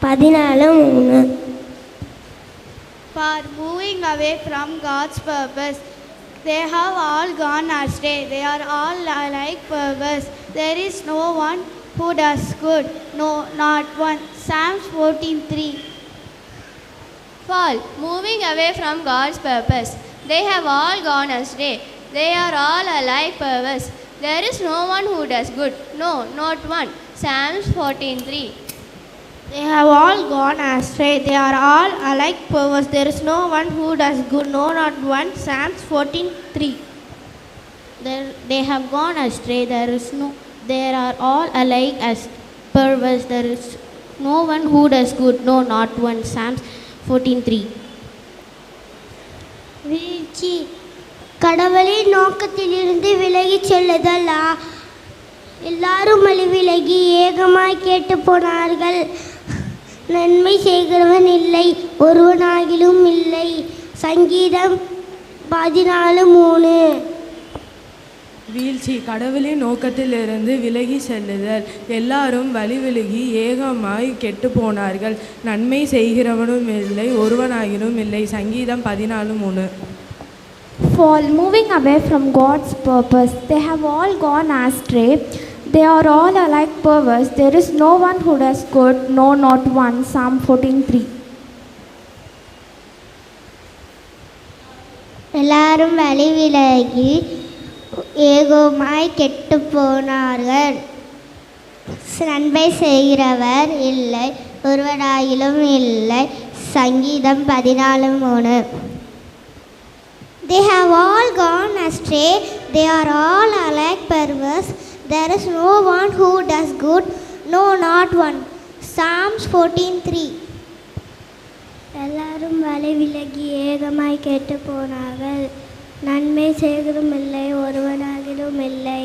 14:3. For moving away from God's purpose, they have all gone astray. They are all like perverse. There is no one who does good, no, not one. Psalms 14:3. Fall, moving away from God's purpose. They have all gone astray. They are all alike perverse. There is no one who does good, no, not one. Psalms 14:3. They have all gone astray. They are all alike perverse. There is no one who does good, no, not one. Psalms 14:3. They have gone astray. They are all alike as perverse. There is no one who does good, no, not one. Psalms 14:3. வீழ்ச்சி கடவுளின் நோக்கத்திலிருந்து விலகி செல்லுதல். எல்லாரும் வழி விலகி ஏகமாய் கேட்டு போனார்கள், நன்மை செய்கிறவன் இல்லை, ஒருவனாகிலும் இல்லை. சங்கீதம் 14:3. வீழ்ச்சி கடவுளின் நோக்கத்திலிருந்து விலகி செல்லுதல். எல்லாரும் வழி விலகி ஏகமாய் கெட்டு போனார்கள், நன்மை செய்கிறவனும் இல்லை, ஒருவனாகிலும் இல்லை. சங்கீதம் 14:3. Fall, moving away from God's purpose. They have all gone astray. They are all alike perverse. There is no one who does good, no, not one. Psalm 14:3. எல்லாரும் வழி விலகி ஏகமாய் கெட்டு போனார்கள், நன்மை செய்கிறவர் இல்லை, ஒருவராயிலும் இல்லை. சங்கீதம் 14:3. They have all gone astray. They are all alike perverse. There is no one who does good, no, not one. Psalms 14:3. எல்லாரும் வழி விலகி ஏகமாய் கெட்டு போனார்கள், நன்மை செய்கிறதும் இல்லை, ஒருவனாகிலும் இல்லை.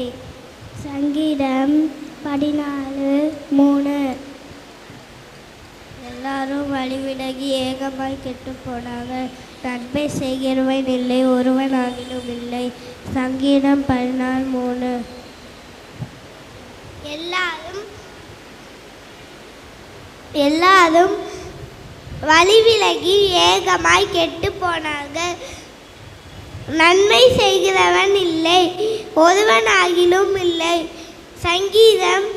சங்கீதம் 14:3. எல்லாரும் வழி விலகி ஏகமாய் கெட்டு போனார்கள், நன்மை செய்கிறவன் இல்லை, ஒருவனாகிலும் இல்லை. சங்கீதம் 14:3. எல்லாரும் வழி விலகி ஏகமாய் கெட்டு போனார்கள், நன்மை செய்கிறவன் இல்லை, ஒருவனாகிலும் இல்லை. சங்கீதம்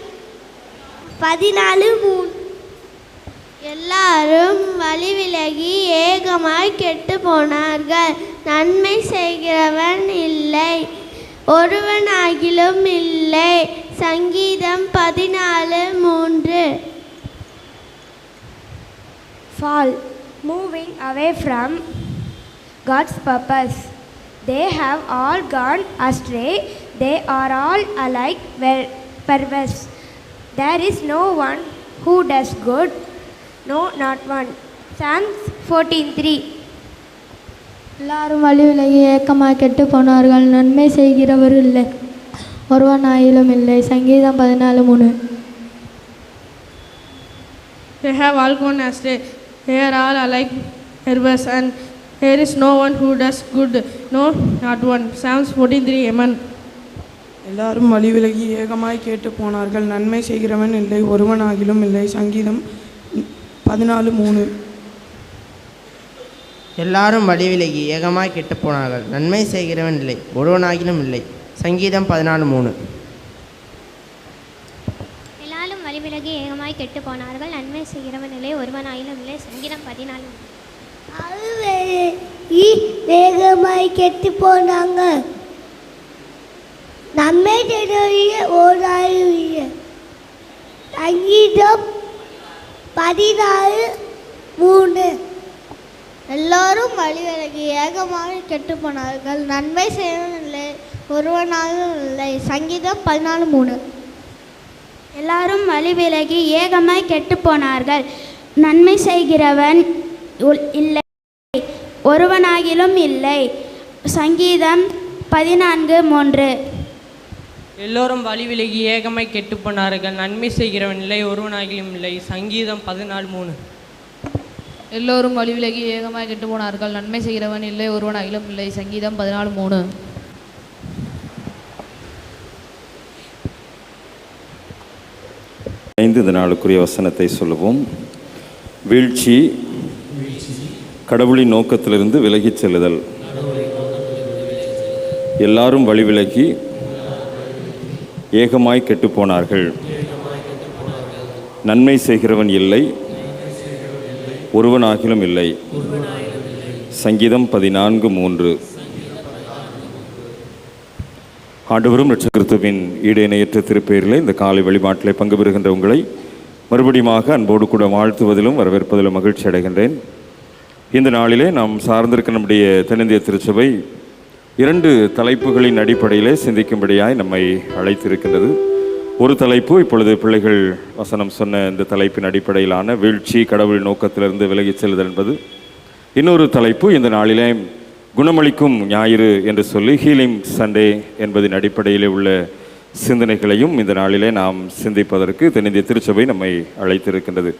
14:3. எல்லாரும் வழி விலகி ஏகமாய் கெட்டு போனார்கள், நன்மை செய்கிறவன் இல்லை, ஒருவனாகிலும் இல்லை. சங்கீதம் 14:3. Fall, moving away from God's purpose. They have all gone astray. They are all alike perverse. There is no one who does good, no, not one. Psalms 14:3. எல்லாரும் வழி விலகி ஏக்கமாக கெட்டு போனார்கள், நன்மை செய்கிறவர் இல்லை, ஒருவனாயிலும் இல்லை. சங்கீதம் 14:3. They have all gone astray. They are all alike perverse, and there is no one who does good, no, not one. Psalms 14:3. Amen. எல்லாரும் வழி விலகி ஏகமாய் கேட்டு போனார்கள். நன்மை செய்கிறவன் இல்லை, ஒருவனாகிலும் இல்லை. சங்கீதம் 14:3. எல்லாரும் வழி விலகி ஏகமாய் கெட்டு போனார்கள். நன்மை செய்கிறவன் இல்லை, ஒருவனாகிலும் இல்லை. சங்கீதம் 14:3. எல்லாரும் வழி விலகி ஏகமாய் கெட்டு போனார்கள். நன்மை செய்கிறவன் இல்லை, ஒருவனாயிலும் இல்லை. சங்கீதம் 14. வேகமாய் கெட்டு போனாங்க. நன்மை செய்ய ஓராயிரம். சங்கீதம் 14:3. எல்லாரும் வழி விலகி ஏகமாக கெட்டு போனார்கள். நன்மை செய்யவில்லை, ஒருவனாகவும் இல்லை. சங்கீதம் 14:3. எல்லாரும் வழி விலகி ஏகமாய் கெட்டு போனார்கள். நன்மை செய்கிறவன் இல்லை, ஒருவனாகிலும் இல்லை. சங்கீதம் 14:3. எல்லோரும் வழி விலகி ஏகமாய் கெட்டு போனார்கள். நன்மை செய்கிறவன் இல்லை, ஒருவனாகிலும் இல்லை. சங்கீதம் 14:3. எல்லோரும் வழி விலகி ஏகமாய் கெட்டு போனார்கள். நன்மை செய்கிறவன் இல்லை, ஒருவனாகிலும் இல்லை. சங்கீதம் 14:3. இந்த நாளுக்குரிய வசனத்தை சொல்லுவோம். வீழ்ச்சி கடவுளின் நோக்கத்திலிருந்து விலகிச் செல்லுதல். எல்லாரும் வழி விலகி ஏகமாய் கெட்டு போனார்கள். நன்மை செய்கிறவன் இல்லை, ஒருவனாகிலும் இல்லை. சங்கீதம் 14:3. ஆண்டவரும் இரட்சகருத்துவின் ஈடேனையற்ற திருப்பெயரிலே இந்த காலை வழிபாட்டிலே பங்கு பெறுகின்ற உங்களை மறுபடியுமாக அன்போடு கூட வாழ்த்துவதிலும் வரவேற்பதிலும் மகிழ்ச்சி அடைகின்றேன். இந்த நாளிலே நாம் சார்ந்திருக்க நம்முடைய தென்னிந்திய திருச்சபை 2 தலைப்புகளின் அடிப்படையிலே சிந்திக்கும்படியாய் நம்மை அழைத்திருக்கின்றது. ஒரு தலைப்பு இப்பொழுது பிள்ளைகள் வசனம் சொன்ன இந்த தலைப்பின் அடிப்படையிலான வீழ்ச்சி கடவுள் நோக்கத்திலிருந்து விலகிச் செல்லுதல் என்பது. இன்னொரு தலைப்பு இந்த நாளிலே குணமளிக்கும் ஞாயிறு என்று சொல்லி ஹீலிங் சண்டே என்பதின் அடிப்படையிலே உள்ள சிந்தனைகளையும் இந்த நாளிலே நாம் சிந்திப்பதற்கு தென்னிந்திய திருச்சபை நம்மை அழைத்திருக்கின்றது.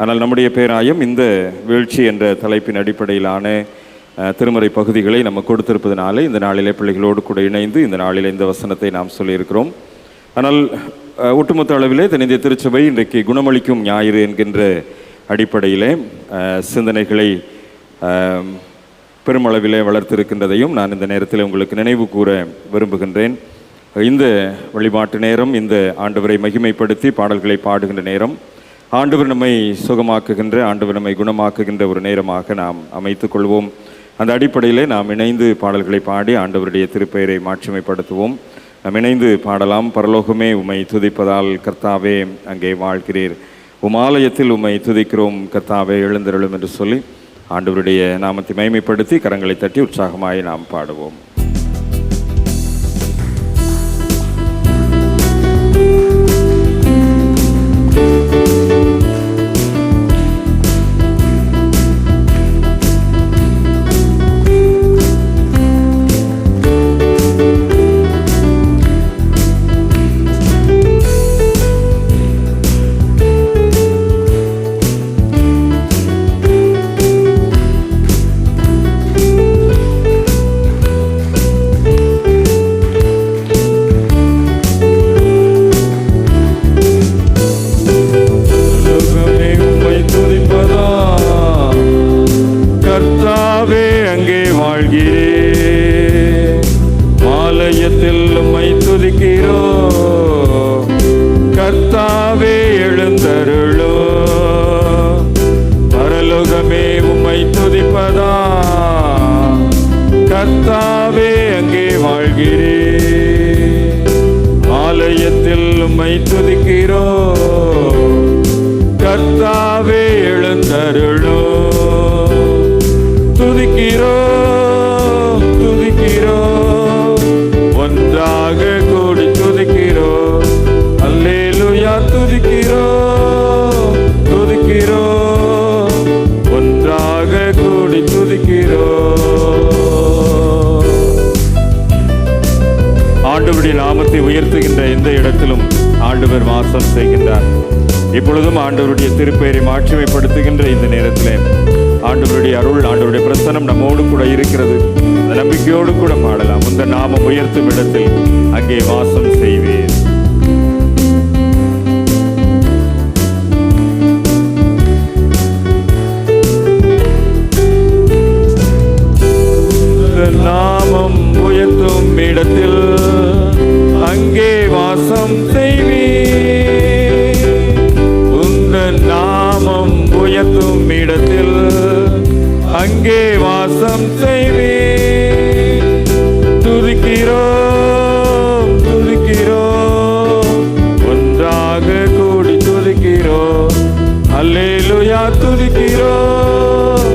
ஆனால் நம்முடைய பேராயம் இந்த வீழ்ச்சி என்ற தலைப்பின் அடிப்படையிலான திருமறை பகுதிகளை நம்ம கொடுத்திருப்பதனாலே இந்த நாளிலே பிள்ளைகளோடு கூட இணைந்து இந்த நாளிலே இந்த வசனத்தை நாம் சொல்லியிருக்கிறோம். ஆனால் ஒட்டுமொத்த அளவிலே தென்னிந்திய திருச்சபை இன்றைக்கு குணமளிக்கும் ஞாயிறு என்கின்ற அடிப்படையிலே சிந்தனைகளை பெருமளவிலே வளர்த்திருக்கின்றதையும் நான் இந்த நேரத்தில் உங்களுக்கு நினைவு கூற விரும்புகின்றேன். இந்த வழிபாட்டு நேரம், இந்த ஆண்டவரை மகிமைப்படுத்தி பாடல்களை பாடுகின்ற நேரம், ஆண்டவர் நம்மை சுகமாக்குகின்ற, ஆண்டவர் நம்மை குணமாக்குகின்ற ஒரு நேரமாக நாம் அமைத்துக் கொள்வோம். அந்த அடிப்படையிலே நாம் இணைந்து பாடல்களை பாடி ஆண்டவருடைய திருப்பெயரை மாட்சிமைப்படுத்துவோம். நாம் இணைந்து பாடலாம். பரலோகமே உம்மை துதிப்பதால் கர்த்தாவே அங்கே வாழ்கிறீர், உம் ஆலயத்தில் உம்மை துதிக்கிறோம் கர்த்தாவே எழுந்தருளும் என்று சொல்லி ஆண்டவருடைய நாமத்தை மகிமைப்படுத்தி கரங்களை தட்டி உற்சாகமாய் நாம் பாடுவோம். இப்பொழுதும் ஆண்டவருடைய திருப்பெயரை மாட்சிமைப்படுத்துகின்ற இந்த நேரத்திலே ஆண்டவருடைய அருள், ஆண்டவருடைய பிரசன்னம் நம்மோடு கூட இருக்கிறது. அந்த நம்பிக்கையோடு கூட பாடலாம். உந்த நாமம் உயர்த்தும் இடத்தில் அங்கே வாசம் செய்வேன். நாமம் உயர்த்தும் இடத்தில் அங்கே வாசம் செய்வேன். உந்தன் நாமம் உயர்த்தும் இடத்தில் அங்கே வாசம் செய்வேன். துதிக்கிறோம் துதிக்கிறோம் ஒன்றாக கூடி துதிக்கிறோம். அல்லேலூயா துதிக்கிறோம்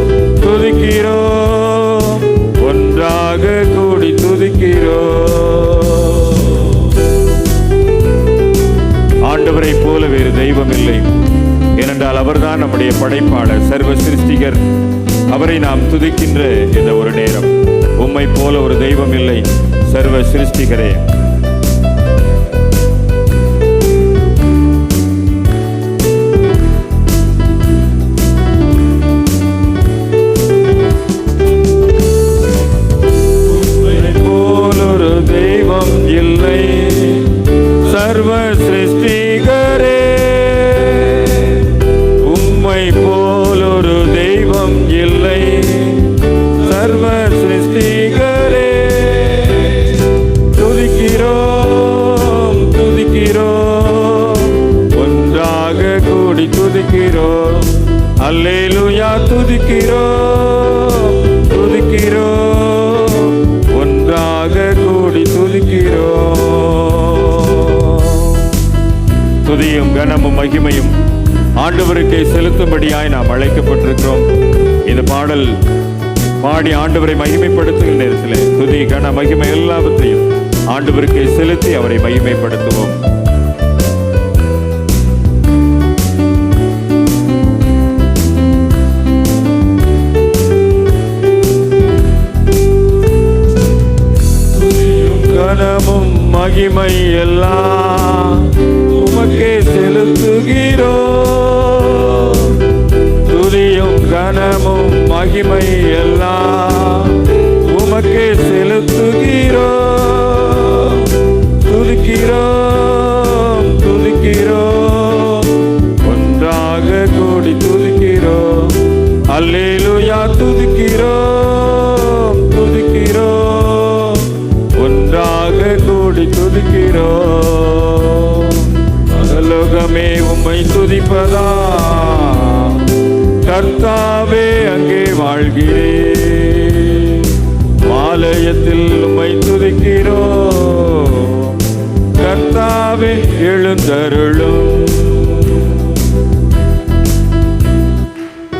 துதிக்கிறோம் ஒன்றாக கூடி துதிக்கிறோம். ஆண்டவரை போல வேறு தெய்வம் இல்லை. ஏனென்றால் அவர்தான் நம்முடைய படைப்பாளர், சர்வ சிருஷ்டிகர். அவரை நாம் துதிக்கின்ற இந்த ஒரு நேரம். உம்மை போல ஒரு தெய்வம் இல்லை, சர்வ சிருஷ்டிகரே. தெய்வம் இல்லை, சர்வ சிருஷ்டிகரே. உம்மை போல் ஒரு தெய்வம் இல்லை, சர்வ சிருஷ்டிகரே. துதிக்கிறோம் துதிக்கிறோம் ஒன்றாக கூடி துதிக்கிறோம். அல்லேலூயா துதிக்கிறோம் துதிக்கிறோம் ஒன்றாக கூடி துதிக்கிறோம். துதியும் கனமும் மகிமையும் ஆண்டவருக்கே செலுத்தும்படியாய் நாம் அழைக்கப்பட்டிருக்கிறோம். இந்த பாடல் பாடி ஆண்டவரை மகிமைப்படுத்துகிற நேரத்தில் துதி கன மகிமை எல்லாவற்றையும் ஆண்டவருக்கே செலுத்தி அவரை மகிமைப்படுத்துவோம். கனமும் மகிமை எல்லாம் உமக்கே செலுத்துகிறோம். துதியும் கனமும் மகிமை எல்லாம் உமக்கே செலுத்துகிறோம். துதிக்கிறோம் துதிக்கிறோம் ஒன்றாக கூடி துதிக்கிறோம். அல்லேலூயா துதிக்கிறோம் துதிக்கிறோம் ஒன்றாக கூடி துதிக்கிறோம். பரலோகமே உம்மை துதிப்பதா, கர்த்தாவே அங்கே வாழ்கிறேன். ஆலயத்தில் உம்மை துதிக்கிறோம், கர்த்தாவே எழுந்தருளும்.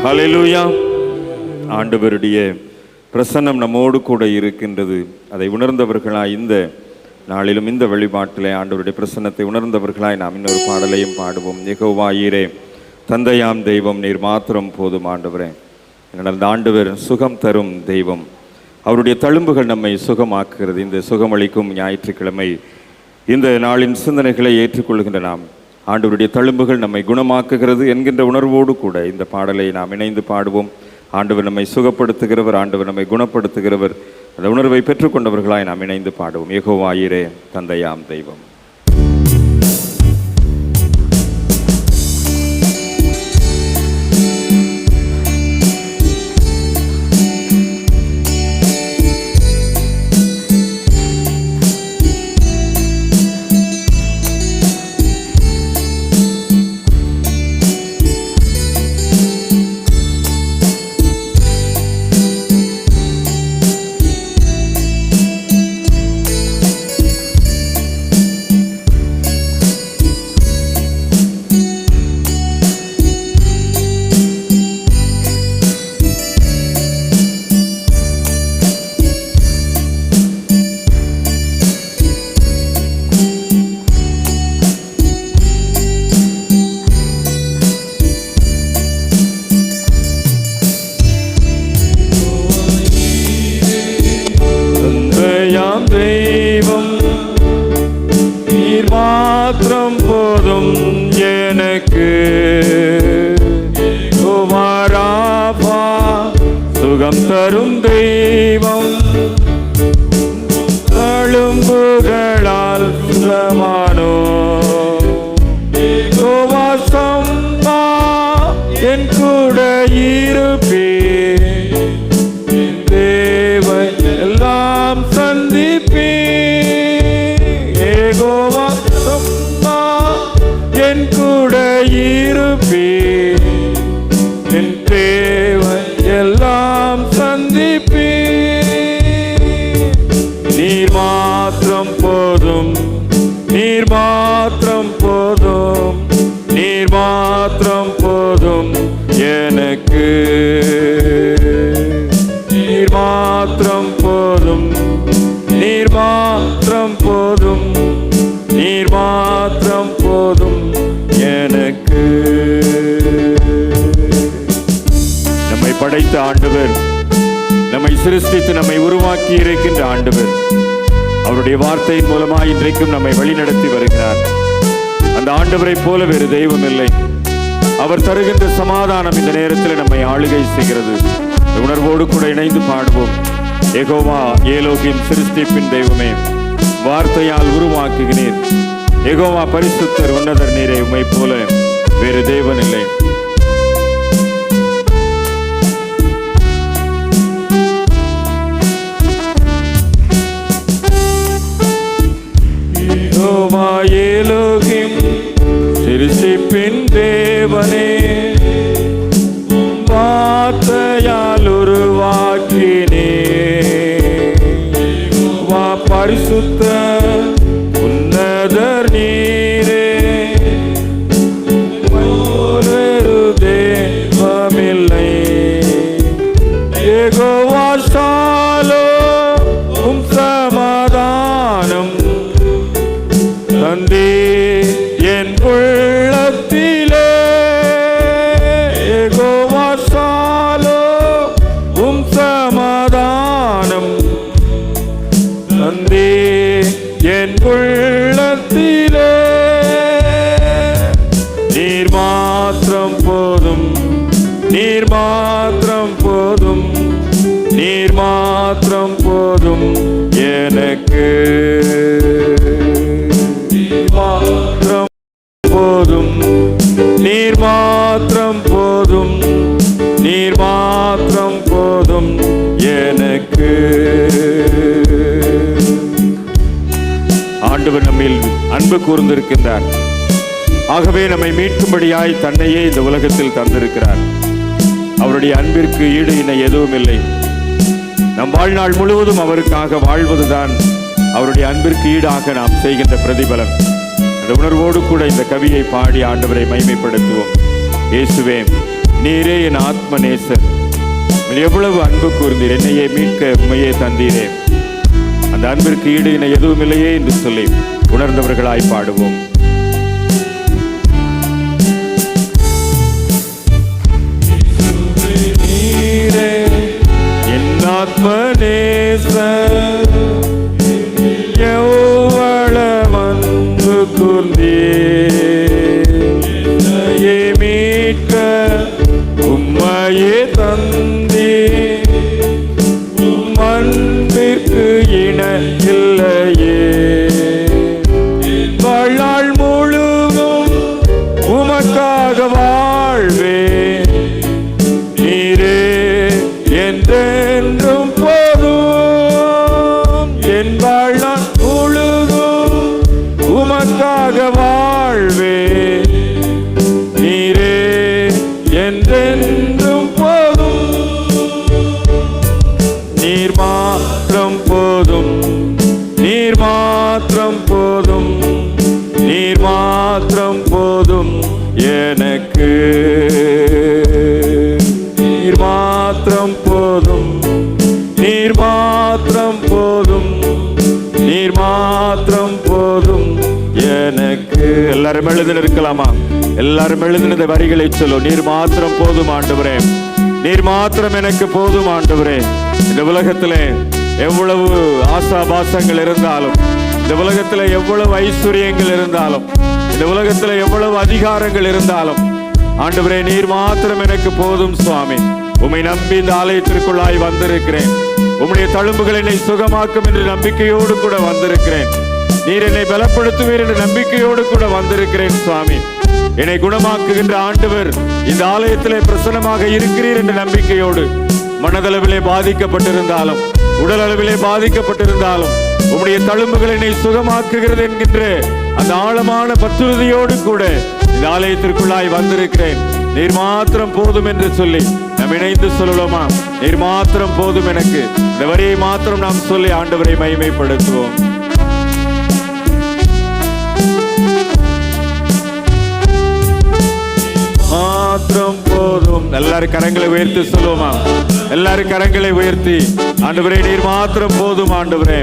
ஹல்லேலூயா. ஆண்டவருடைய பிரசன்னம் நம்மோடு கூட இருக்கின்றது. அதை உணர்ந்தவர்களாய் இந்த நாளிலும் இந்த வழிபாட்டிலே ஆண்டவருடைய பிரசன்னத்தை உணர்ந்தவர்களாய் நாம் இன்னொரு பாடலையும் பாடுவோம். யெகோவா ஈரே, தந்தையாம் தெய்வம் நீர் மாத்திரம் போதும் ஆண்டவரே. என்னால் அந்த ஆண்டவர் சுகம் தரும் தெய்வம். அவருடைய தழும்புகள் நம்மை சுகமாக்குகிறது. இந்த சுகமளிக்கும் ஞாயிற்றுக்கிழமை இந்த நாளின் சிந்தனைகளை ஏற்றுக்கொள்கின்ற நாம் ஆண்டவருடைய தழும்புகள் நம்மை குணமாக்குகிறது என்கின்ற உணர்வோடு கூட இந்த பாடலை நாம் இணைந்து பாடுவோம். ஆண்டவர் நம்மை சுகப்படுத்துகிறவர், ஆண்டவர் நம்மை குணப்படுத்துகிறவர். அந்த உணர்வை பெற்றுக்கொண்டவர்களாய் நாம் இணைந்து பாடுவோம். யெகோவா ஈரே, தந்தையாம் தெய்வம். தெய்வம் நீர் மாத்திரம் போதும் எனக்கு. யெகோவா ராபா, சுக சுகம் தரும் தெய்வம் தழும்புகளால் சுகமானோ சம்பா என் கூட இருப்பே தேவன் எல்லாம் சந்திப்பே ஏகோவா சம்பா என் கூட இருப்பே என் தேவன் எல்லாம் சந்திப்பே நீர் மாத்திரம் போதும் நீர் மாத்திரம் போதும் நீர் மாத்திரம் போதும் எனக்கு நீர் மாத்திரம் போதும் நீர் மாத்திரம் போதும் நீர் மாத்திரம் போதும் எனக்கு. நம்மை படைத்த ஆண்டவர், நம்மை சிருஷ்டித்து நம்மை உருவாக்கி இருக்கின்ற ஆண்டவர், அவருடைய வார்த்தையின் மூலமாக இன்றைக்கும் நம்மை வழிநடத்தி வருகிறார். அந்த ஆண்டவரை போல வேறு தெய்வம் இல்லை. அவர் தருகின்ற சமாதானம் இந்த நேரத்தில் நம்மை ஆளுகை செய்கிறது. உணர்வோடு கூட இணைந்து பாடுவோம். யெகோவா ஏலோகிம் சிருஷ்டிப்பின் தெய்வமே, வார்த்தையால் உருவாக்குகிறீர். யெகோவா பரிசுத்தர் உன்னதர் நீரே, உம்மை போல வேறு தேவன் இல்லை. யெகோவா ஏலோகிம் சிருஷ்டிப்பின் தேவனே, வார்த்தையால் உருவாக்கினே. யெகோவா பரிசுத்த உன்னதர் நீரே, வேறு தேவமில்லை. யெகோவா ஷாலோம், உம் சமாதானம் தந்தே என் உள்ளத்திலே. யெகோவா ஷாலோம், உம் சமாதானம் தந்தே என் உள்ளத்திலே. நீர் மாத்திரம் போதும் நீர் மாத்திரம் போதும் நீர் மாத்திரம் போதும் எனக்கு. மாத்திரம் போதும் நீர் மாத்திரம் போதும் நீர் மாத்திரம் போதும் எனக்கு. ஆண்டவர் நம்மில் அன்பு கூர்ந்திருக்கின்றார். ஆகவே நம்மை மீட்கும்படியாய் தன்னையே இந்த உலகத்தில் தந்திருக்கிறார். அவருடைய அன்பிற்கு ஈடு இணை எதுவும் இல்லை. நம் வாழ்நாள் முழுவதும் அவருக்காக வாழ்வதுதான் அவருடைய அன்பிற்கு ஈடாக நாம் செய்கின்ற பிரதிபலன். அந்த உணர்வோடு கூட இந்த கவியை பாடி ஆண்டவரை மகிமைப்படுத்துவோம். இயேசுவே, நீரே என் ஆத்ம நேசர், எவ்வளவு அன்பு கூர்ந்தீர், என்னையே மீட்க உண்மையே தந்தீரே. அந்த அன்பிற்கு ஈடு இணை எதுவும் இல்லையே என்று சொல்லி உணர்ந்தவர்களாய் பாடுவோம். நீரே என் ஆத்ம நேசர், எவ்வளவு அன்பு கூர்ந்தீர், என்னையே மீட்க உம்மையே தந்தீர். உம் அன்பிற்கு இணை இல்லையே. வாழ்நாள் முழுதும் உமக்காக வாழ்வேன். நீரே என்றென்றும் போதும். என் வாழ்நாள் முழுதும் உமக்காக வாழ்வேன். நீரே என்றென்றும் போதும். நீர் மாத்திரம் போதும் நீர் மாத்திரம் போதும் நீர் மாத்திரம் போதும் எனக்கு. நீர் மாத்திரம் போதும் நீர் மாத்திரம் போதும் நீர் மாத்திரம் போதும் எனக்கு. எல்லாரும் எழுதி இருக்கலாமா? எல்லாரும் எழுதின வரிகளை சொல்லும். நீர் மாத்திரம் போதும் ஆண்டவரே, நீர் மாத்திரம் எனக்கு போதும் ஆண்டவரே. இந்த உலகத்திலே எவ்வளவு ஆசாபாசங்கள் இருந்தாலும், இந்த உலகத்தில் எவ்வளவு ஐஸ்வர்யங்கள் இருந்தாலும், இந்த உலகத்தில் எவ்வளவு அதிகாரங்கள் இருந்தாலும், ஆண்டவரே நீர் மாத்திரம் எனக்கு போதும் சுவாமி. உம்மை நம்பி இந்த ஆலயத்திற்குள்ளாய் வந்திருக்கிறேன். உம்முடைய தழும்புகள் என்னை சுகமாக்கும் என்று நம்பிக்கையோடு கூட வந்திருக்கிறேன். நீர் என்னை பலப்படுத்துவீர் என்ற நம்பிக்கையோடு கூட வந்திருக்கிறேன் சுவாமி. என்னை குணமாக்குகின்ற ஆண்டவர் இந்த ஆலயத்திலே பிரசன்னமாக இருக்கிறீர் என்ற நம்பிக்கையோடு, மனதளவிலே பாதிக்கப்பட்டிருந்தாலும் உடல் அளவிலே பாதிக்கப்பட்டிருந்தாலும் உம்முடைய தழும்புகள் என்னை சுகமாக்குகிறது என்கின்ற அந்த ஆழமான பற்றுறுதியோடு கூட இந்த ஆலயத்திற்குள்ளாய் வந்திருக்கிறேன். நீர் மாத்திரம் போதும் என்று சொல்லி நாம் இணைந்து சொல்லலாமா? நீர் மாத்திரம் போதும் எனக்கு. இந்த வரியை மாத்திரம் நாம் சொல்லி ஆண்டவரை மகிமைப்படுத்துவோம். மாத்திரம் போதும். எல்லாரும் கரங்களை உயர்த்தி சொல்லுவோமா? எல்லாரும் கரங்களை உயர்த்தி, ஆண்டவரே நீர் மாத்திரம் போதும். ஆண்டவரே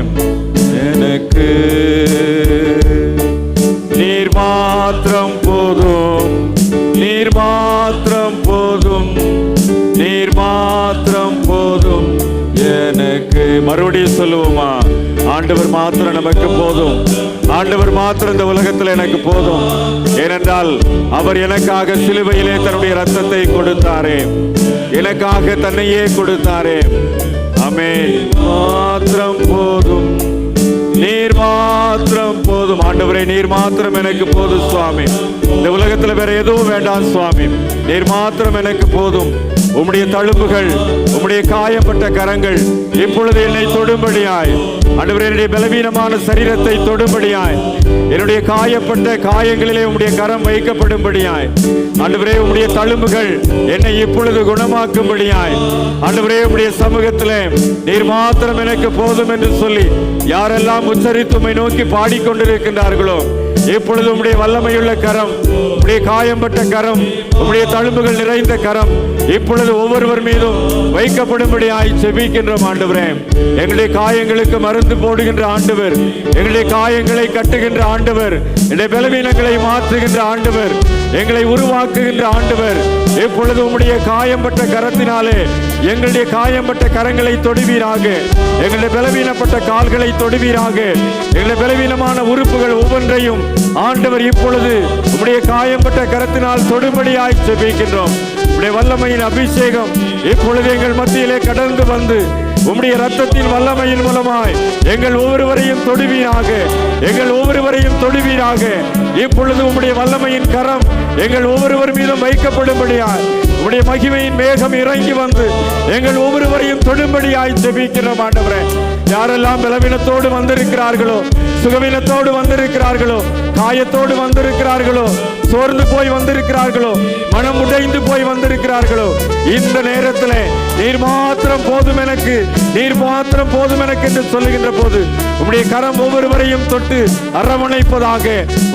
எனக்கு நீர் மாத்திரம் போதும். நீர் மாத்திரம் போதும். நீர் மாத்திரம் போதும் எனக்கு. மறுபடியும் சொல்லுவோமா? ஆண்டவர் மாத்திரம் நமக்கு போதும். ஆண்டவர் மாத்திரம் இந்த உலகத்தில் எனக்கு போதும். ஏனென்றால் அவர் எனக்காக சிலுவையிலே தன்னுடைய இரத்தத்தை கொடுத்தாரே, எனக்காக தன்னையே கொடுத்தாரே. ஆமென். மாத்திரம் போதும். நீர் மாத்திரம் போதும். ஆண்டவரே நீர் மாத்திரம் எனக்கு போதும் சுவாமி. இந்த உலகத்தில் வேற எதுவும் வேண்டாம் சுவாமி. நீர் மாத்திரம் எனக்கு போதும். உம்முடைய தழும்புகள், உம்முடைய காயப்பட்ட கரங்கள் இப்பொழுது என்னை தொடும்படியாய், ஆண்டவரே என்னுடைய பலவீனமான சரீரத்தை தொடும்படியாய், என்னுடைய காயப்பட்ட காயங்களிலே உம்முடைய கரம் வைக்கப்படும்படியாய், ஆண்டவரே உம்முடைய தழும்புகள் என்னை இப்பொழுது குணமாக்கும்படியாய், ஆண்டவரே உம்முடைய சமூகத்திலே நீர் மாத்திரம் எனக்கு போதும் என்று சொல்லி யாரெல்லாம் உச்சரித்து உம்மை நோக்கி பாடிக்கொண்டிருக்கின்றார்களோ, இப்பொழுது உம்முடைய வல்லமையுள்ள கரம், உம்முடைய காயம்பட்ட கரம், உம்முடைய தழும்புகள் நிறைந்த கரம் இப்பொழுது ஒவ்வொருவர் மீதும் வைக்கப்படும்படியாய் செபிக்கின்றோம். ஆண்டவரே எங்களுடைய காயங்களுக்கு மருந்து போடுகின்ற ஆண்டவர், எங்களுடைய காயங்களை கட்டுகின்ற ஆண்டவர், எங்களுடைய பலவீனங்களை மாற்றுகின்ற ஆண்டவர், எங்களை உருவாக்குகின்ற ஆண்டவர், இப்பொழுது உம்முடைய காயம்பட்ட கரத்தினாலே எங்களுடைய காயம்பட்ட கரங்களை தொடுவீராக, எங்களுடைய பலவீனப்பட்ட கால்களை தொடுவீராக, எங்களுடைய பலவீனமான உறுப்புகள் ஒவ்வொன்றையும் ஆண்டவர் இப்பொழுது உம்முடைய காயம்பட்ட கரத்தினால் தொடும்படியாய் செபிக்கின்றோம். உம்முடைய வல்லமையின் அபிஷேகம் இப்பொழுது எங்கள் மத்தியிலே கடந்து வந்து உம்முடைய இரத்தத்தின் வல்லமையின் மூலமாய் எங்கள் ஒவ்வொருவரையும் தொடுவீராக, எங்கள் ஒவ்வொருவரையும் தொடுவீராக. இப்பொழுது உம்முடைய வல்லமையின் கரம் எங்கள் ஒவ்வொருவர் மீதும் வைக்கப்படும்படியாய், உம்முடைய மகிமையின் மேகம் இறங்கி வந்து எங்கள் ஒவ்வொருவரையும் தொடும்படியாய் ஜெபிக்கிறோம். ஆண்டவரே யாரெல்லாம் பலவீனத்தோடு வந்திருக்கிறார்களோ, சுகவீனத்தோடு வந்திருக்கிறார்களோ, காயத்தோடு வந்திருக்கிறார்களோ, சோர்ந்து போய் வந்திருக்கிறார்களோ, மனம் உடைந்து போய் வந்திருக்கிறார்களோ, இந்த நேரத்தில் நீர் மாத்திரம் போதும் எனக்கு, நீர் மாத்திரம் போதும் எனக்கு என்று சொல்லுகின்ற போது உம்முடைய கரம் ஒவ்வொருவரையும் தொட்டு அரவணைப்பதாக,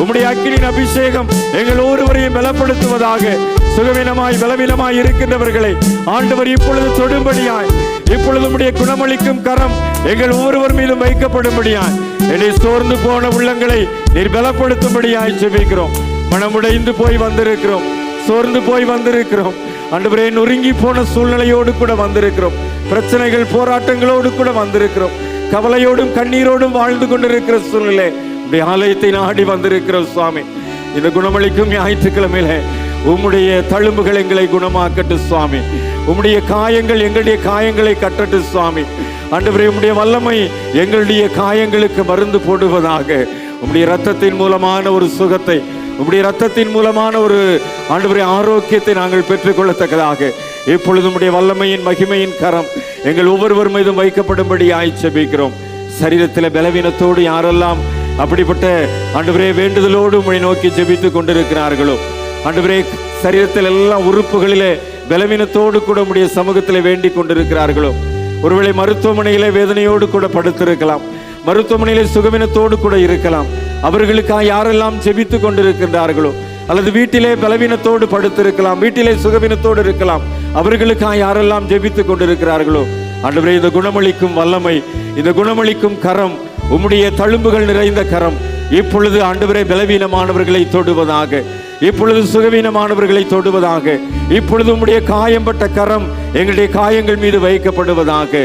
உம்முடைய அக்கினியின் அபிஷேகம் எங்கள் ஒவ்வொருவரையும் பலப்படுத்துவதாக. சுகவீனமாய் பலவீனமாய் இருக்கின்றவர்களை ஆண்டவர் இப்பொழுது தொடும்படியாய், இப்பொழுது உம்முடைய குணமளிக்கும் கரம் எங்கள் ஒவ்வொருவர் மீதும் வைக்கப்படும்படியாய், என்னை சோர்ந்து போன உள்ளங்களை நீர் பலப்படுத்தும்படியாய் ஜெபிக்கிறோம். மனமுடைந்து போய் வந்திருக்கிறோம், சோர்ந்து போய் வந்திருக்கிறோம் ஆண்டவரே, நொறுங்கி போன சூழ்நிலையோடு கூட வந்திருக்கிறோம், பிரச்சனைகள் போராட்டங்களோடு கூட வந்திருக்கிறோம், கவலையோடும் கண்ணீரோடும் வாழ்ந்து கொண்டிருக்கிற சூழ்நிலை உடைய ஆலயத்தை நாடி வந்திருக்கிறோம் சுவாமி. இந்த குணமளிக்கும் ஞாயிற்றுக்கிழமையில உம்முடைய தழும்புகள் எங்களை குணமாக்கட்டு சுவாமி, உம்முடைய காயங்கள் எங்களுடைய காயங்களை கட்டட்டு சுவாமி. ஆண்டவரே உம்முடைய வல்லமை எங்களுடைய காயங்களுக்கு மருந்து போடுவதாக, உம்முடைய இரத்தத்தின் மூலமான ஒரு சுகத்தை, உம்முடைய இரத்தத்தின் மூலமான ஒரு ஆண்டவரே ஆரோக்கியத்தை நாங்கள் பெற்றுக்கொள்ளத்தக்கதாக இப்பொழுது உம்முடைய வல்லமையின் மகிமையின் கரம் எங்கள் ஒவ்வொருவர் மீதும் வைக்கப்படும்படி ஆய்ச்சபிக்கிறோம். சரீரத்தில் பலவீனத்தோடு யாரெல்லாம் அப்படிப்பட்ட ஆண்டவரே வேண்டுதலோடு உம்மை நோக்கி ஜெபித்து கொண்டிருக்கிறார்களோ, ஆண்டவரே சரீரத்தில் எல்லாம் உறுப்புகளிலே பலவீனத்தோடு கூட உம்முடைய சமூகத்தில் வேண்டிக் கொண்டிருக்கிறார்களோ, ஒருவேளை மருத்துவமனையிலே வேதனையோடு கூட படுத்திருக்கலாம், மருத்துவமனையிலே சுகவீனத்தோடு கூட இருக்கலாம், அவர்களுக்காக யாரெல்லாம் ஜெபித்து கொண்டிருக்கின்றார்களோ, அல்லது வீட்டிலே பலவீனத்தோடு படுத்திருக்கலாம், வீட்டிலே சுகவீனத்தோடு இருக்கலாம், அவர்களுக்காக யாரெல்லாம் ஜெபித்து கொண்டிருக்கிறார்களோ, ஆண்டவரே இந்த குணமளிக்கும் வல்லமை, இந்த குணமளிக்கும் கரம், உம்முடைய தழும்புகள் நிறைந்த கரம் இப்பொழுது ஆண்டவரே பலவீனமானவர்களை தொடுவதாக, இப்பொழுது சுகவீனமானவர்களை தொடுவதாக, இப்பொழுது உம்முடைய காயம்பட்ட கரம் எங்களுடைய காயங்கள் மீது வைக்கப்படுவதாக,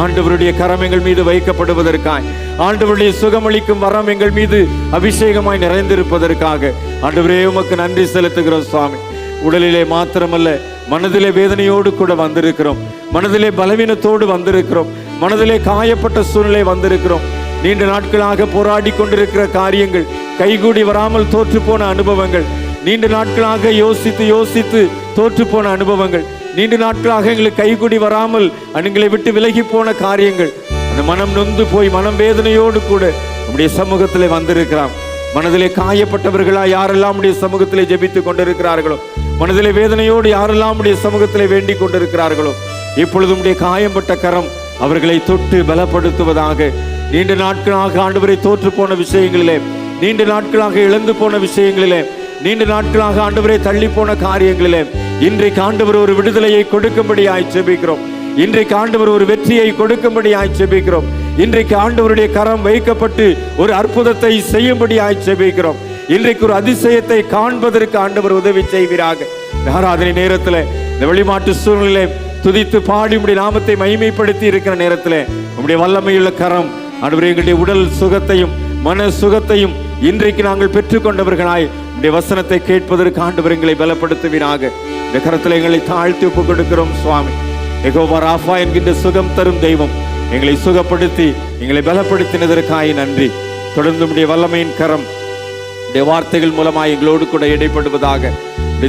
ஆண்டவருடைய கரம் எங்கள் மீது வைக்கப்படுவதற்காய், ஆண்டவருடைய சுகமளிக்கும் வரம் எங்கள் மீது அபிஷேகமாய் நிறைந்திருப்பதற்காக ஆண்டவரே உமக்கு நன்றி செலுத்துகிறோம் சுவாமி. உடலிலே மாத்திரமல்ல, மனதிலே வேதனையோடு கூட வந்திருக்கிறோம். மனதிலே பலவீனத்தோடு வந்திருக்கிறோம். மனதிலே காயப்பட்ட சூழ்நிலை வந்திருக்கிறோம். நீண்ட நாட்களாக போராடி கொண்டிருக்கிற காரியங்கள், கைகூடி வராமல் தோற்று போன அனுபவங்கள், நீண்ட நாட்களாக யோசித்து தோற்று போன அனுபவங்கள், நீண்ட நாட்களாக எங்களுக்கு கைகூடி வராமல் எங்களை விட்டு விலகி போன காரியங்கள், அந்த மனம் நொந்து போய் மனம் வேதனையோடு கூட நம்முடைய சமூகத்திலே வந்திருக்கிறோம். மனதிலே காயப்பட்டவர்களா யாரெல்லாம் உடைய சமூகத்திலே ஜெபித்துக் கொண்டிருக்கிறார்களோ, மனதிலே வேதனையோடு யாரெல்லாம் உடைய சமூகத்திலே வேண்டிக் கொண்டிருக்கிறார்களோ, இப்பொழுது உடைய காயம்பட்ட கரம் அவர்களை தொட்டு பலப்படுத்துவதாக. நீண்ட நாட்களாக ஆண்டவரை தோற்று போன விஷயங்களிலே, நீண்ட நாட்களாக இழந்து போன விஷயங்களிலே, நீண்ட நாட்களாக ஆண்டவரை தள்ளி போன காரியங்களிலே இன்றைக்கு ஆண்டவர் ஒரு விடுதலையை கொடுக்கும்படியாய் ஜெபிக்கிறோம். இன்றைக்கு ஆண்டவர் ஒரு வெற்றியை கொடுக்கும்படியாய் ஜெபிக்கிறோம். இன்றைக்கு ஆண்டவருடைய கரம் வைக்கப்பட்டு ஒரு அற்புதத்தை செய்யும்படியாய் ஜெபிக்கிறோம். இன்றைக்கு ஒரு அதிசயத்தை காண்பதற்கு ஆண்டவர் உதவி செய்வீராக. ஆராதனை நேரத்தில் இந்த வெளிமாட்டு சூழ்நிலை துதித்து பாடி உடைய நாமத்தை மகிமைப்படுத்தி இருக்கிற நேரத்தில் உங்களுடைய வல்லமையுள்ள கரம் ஆண்டவரே எங்களுடைய உடல் சுகத்தையும் மன சுகத்தையும் இன்றைக்கு நாங்கள் பெற்றுக்கொண்டவர்களாய் உடைய வசனத்தை கேட்பதற்கு ஆண்டவர் எங்களை பலப்படுத்துவீராக. இந்த கரத்தில் எங்களை தாழ்த்தி ஒப்புக் கொடுக்கிறோம் சுவாமி. யெகோவா ராஃபா என்கின்ற சுகம் தரும் தெய்வம் எங்களை சுகப்படுத்தி எங்களை பலப்படுத்தினதற்காய் நன்றி. தொடர்ந்து உடைய வல்லமையின் கரம் உடைய வார்த்தைகள் மூலமாய் எங்களோடு கூட இடைப்படுவதாக.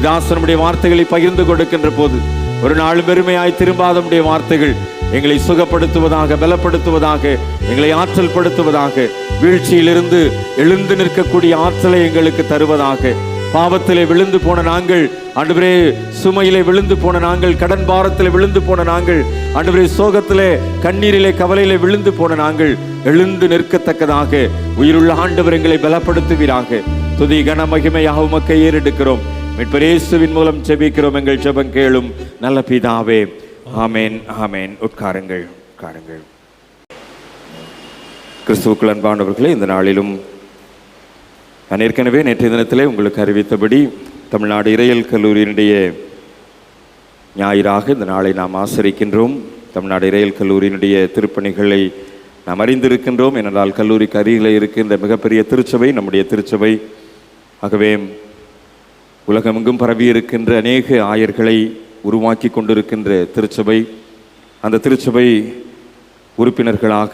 தாசனுடைய வார்த்தைகளை பகிர்ந்து கொடுக்கின்ற போது ஒரு நாள் பெருமையாய் திரும்பாத உடைய வார்த்தைகள் எங்களை சுகப்படுத்துவதாக, பலப்படுத்துவதாக, எங்களை ஆற்றல் படுத்துவதாக, வீழ்ச்சியிலிருந்து எழுந்து நிற்கக்கூடிய ஆற்றலை எங்களுக்கு தருவதாக. பாவத்திலே விழுந்து போன நாங்கள் ஆண்டவரே, சுமையிலே விழுந்து போன நாங்கள், கடன் பாரத்திலே விழுந்து போன நாங்கள் ஆண்டவரே, சோகத்திலே கண்ணீரிலே கவலையிலே விழுந்து போன நாங்கள் எழுந்து நிற்கத்தக்கதாக உயிருள்ள ஆண்டவர் எங்களை பலப்படுத்துவீராக. துதி கன மகிமையாக உமக்கை ஏறெடுக்கிறோம். மீட்பர் இயேசுவின் மூலம் ஜெபிக்கிறோம் எங்கள் ஜெபம் கேளும் நல்ல பிதாவே. ஆமேன், ஆமேன். உட்காருங்கள், உட்காருங்கள். கிறிஸ்துவுக்குள் அன்பானவர்களே, இந்த நாளிலும் நான் ஏற்கனவே நேற்றைய தினத்திலே உங்களுக்கு அறிவித்தபடி தமிழ்நாடு இறையியல் கல்லூரியினுடைய ஞாயிறாக இந்த நாளை நாம் ஆசரிக்கின்றோம். தமிழ்நாடு இறையியல் கல்லூரியினுடைய திருப்பணிகளை நாம் அறிந்திருக்கின்றோம். ஏனென்றால் கல்லூரிக்கு அருகில் இருக்கின்ற மிகப்பெரிய திருச்சபை நம்முடைய திருச்சபை. ஆகவே உலகமெங்கும் பரவி இருக்கின்ற அநேக ஆயர்களை உருவாக்கி கொண்டிருக்கின்ற திருச்சபை. அந்த திருச்சபை உறுப்பினர்களாக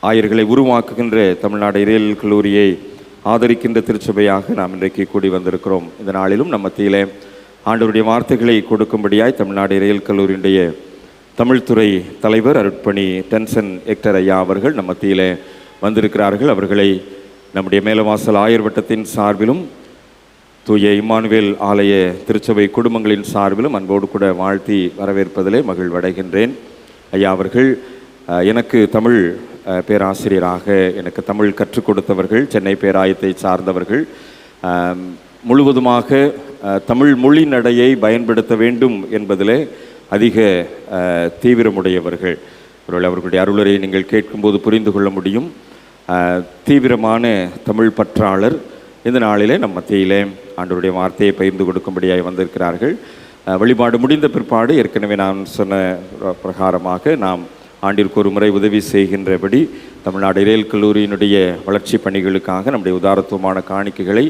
ஆயர்களை உருவாக்குகின்ற தமிழ்நாடு இறையியல் கல்லூரியை ஆதரிக்கின்ற திருச்சபையாக நாம் இன்றைக்கு கூடி வந்திருக்கிறோம். இந்த நாளிலும் நம் மத்தியிலே ஆண்டவருடைய வார்த்தைகளை கொடுக்கும்படியாய் தமிழ்நாடு இறையியல் கல்லூரியினுடைய தமிழ்துறை தலைவர் அருட்பணி டென்சன் எக்டர் ஐயா அவர்கள் நம் மத்தியிலே வந்திருக்கிறார்கள். அவர்களை நம்முடைய மேலவாசல் ஆயர் வட்டத்தின் சார்பிலும் தூய இம்மானுவேல் ஆலய திருச்சபை குடும்பங்களின் சார்பிலும் அன்போடு கூட வாழ்த்தி வரவேற்பதிலே மகிழ்வடைகின்றேன். ஐயா அவர்கள் எனக்கு தமிழ் பேராசிரியராக எனக்கு தமிழ் கற்றுக் கொடுத்தவர்கள், சென்னை பேராயத்தை சார்ந்தவர்கள், முழுவதுமாக தமிழ் மொழி நடையை பயன்படுத்த வேண்டும் என்பதிலே அதிக தீவிரமுடையவர்கள். அவர்களுடைய அருளரை நீங்கள் கேட்கும்போது புரிந்து கொள்ள முடியும். தீவிரமான தமிழ் பற்றாளர். இந்த நாளிலே நம் மத்தியிலே ஆண்டவருடைய வார்த்தையை பகிர்ந்து கொடுக்கும்படியாக வந்திருக்கிறார்கள். வழிபாடு முடிந்த பிற்பாடு ஏற்கனவே நான் சொன்ன பிரகாரமாக நாம் ஆண்டிற்கு ஒரு முறை உதவி செய்கின்றபடி தமிழ்நாடு இறையியல் கல்லூரியினுடைய வளர்ச்சி பணிகளுக்காக நம்முடைய உதாரத்துவமான காணிக்கைகளை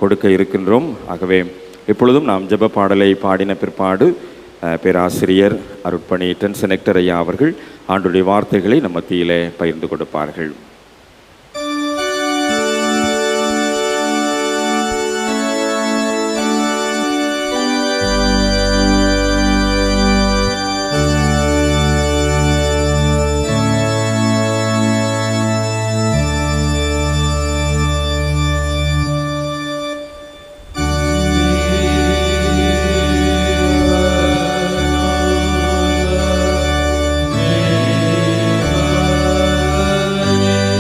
கொடுக்க இருக்கின்றோம். ஆகவே இப்பொழுதும் நாம் ஜெப பாடலை பாடின பிற்பாடு பேராசிரியர் அருட்பணி டென்சன் எக்டர் ஐயா அவர்கள் ஆண்டுடைய வார்த்தைகளை நம் மத்தியிலே பகிர்ந்து கொடுப்பார்கள். Amen.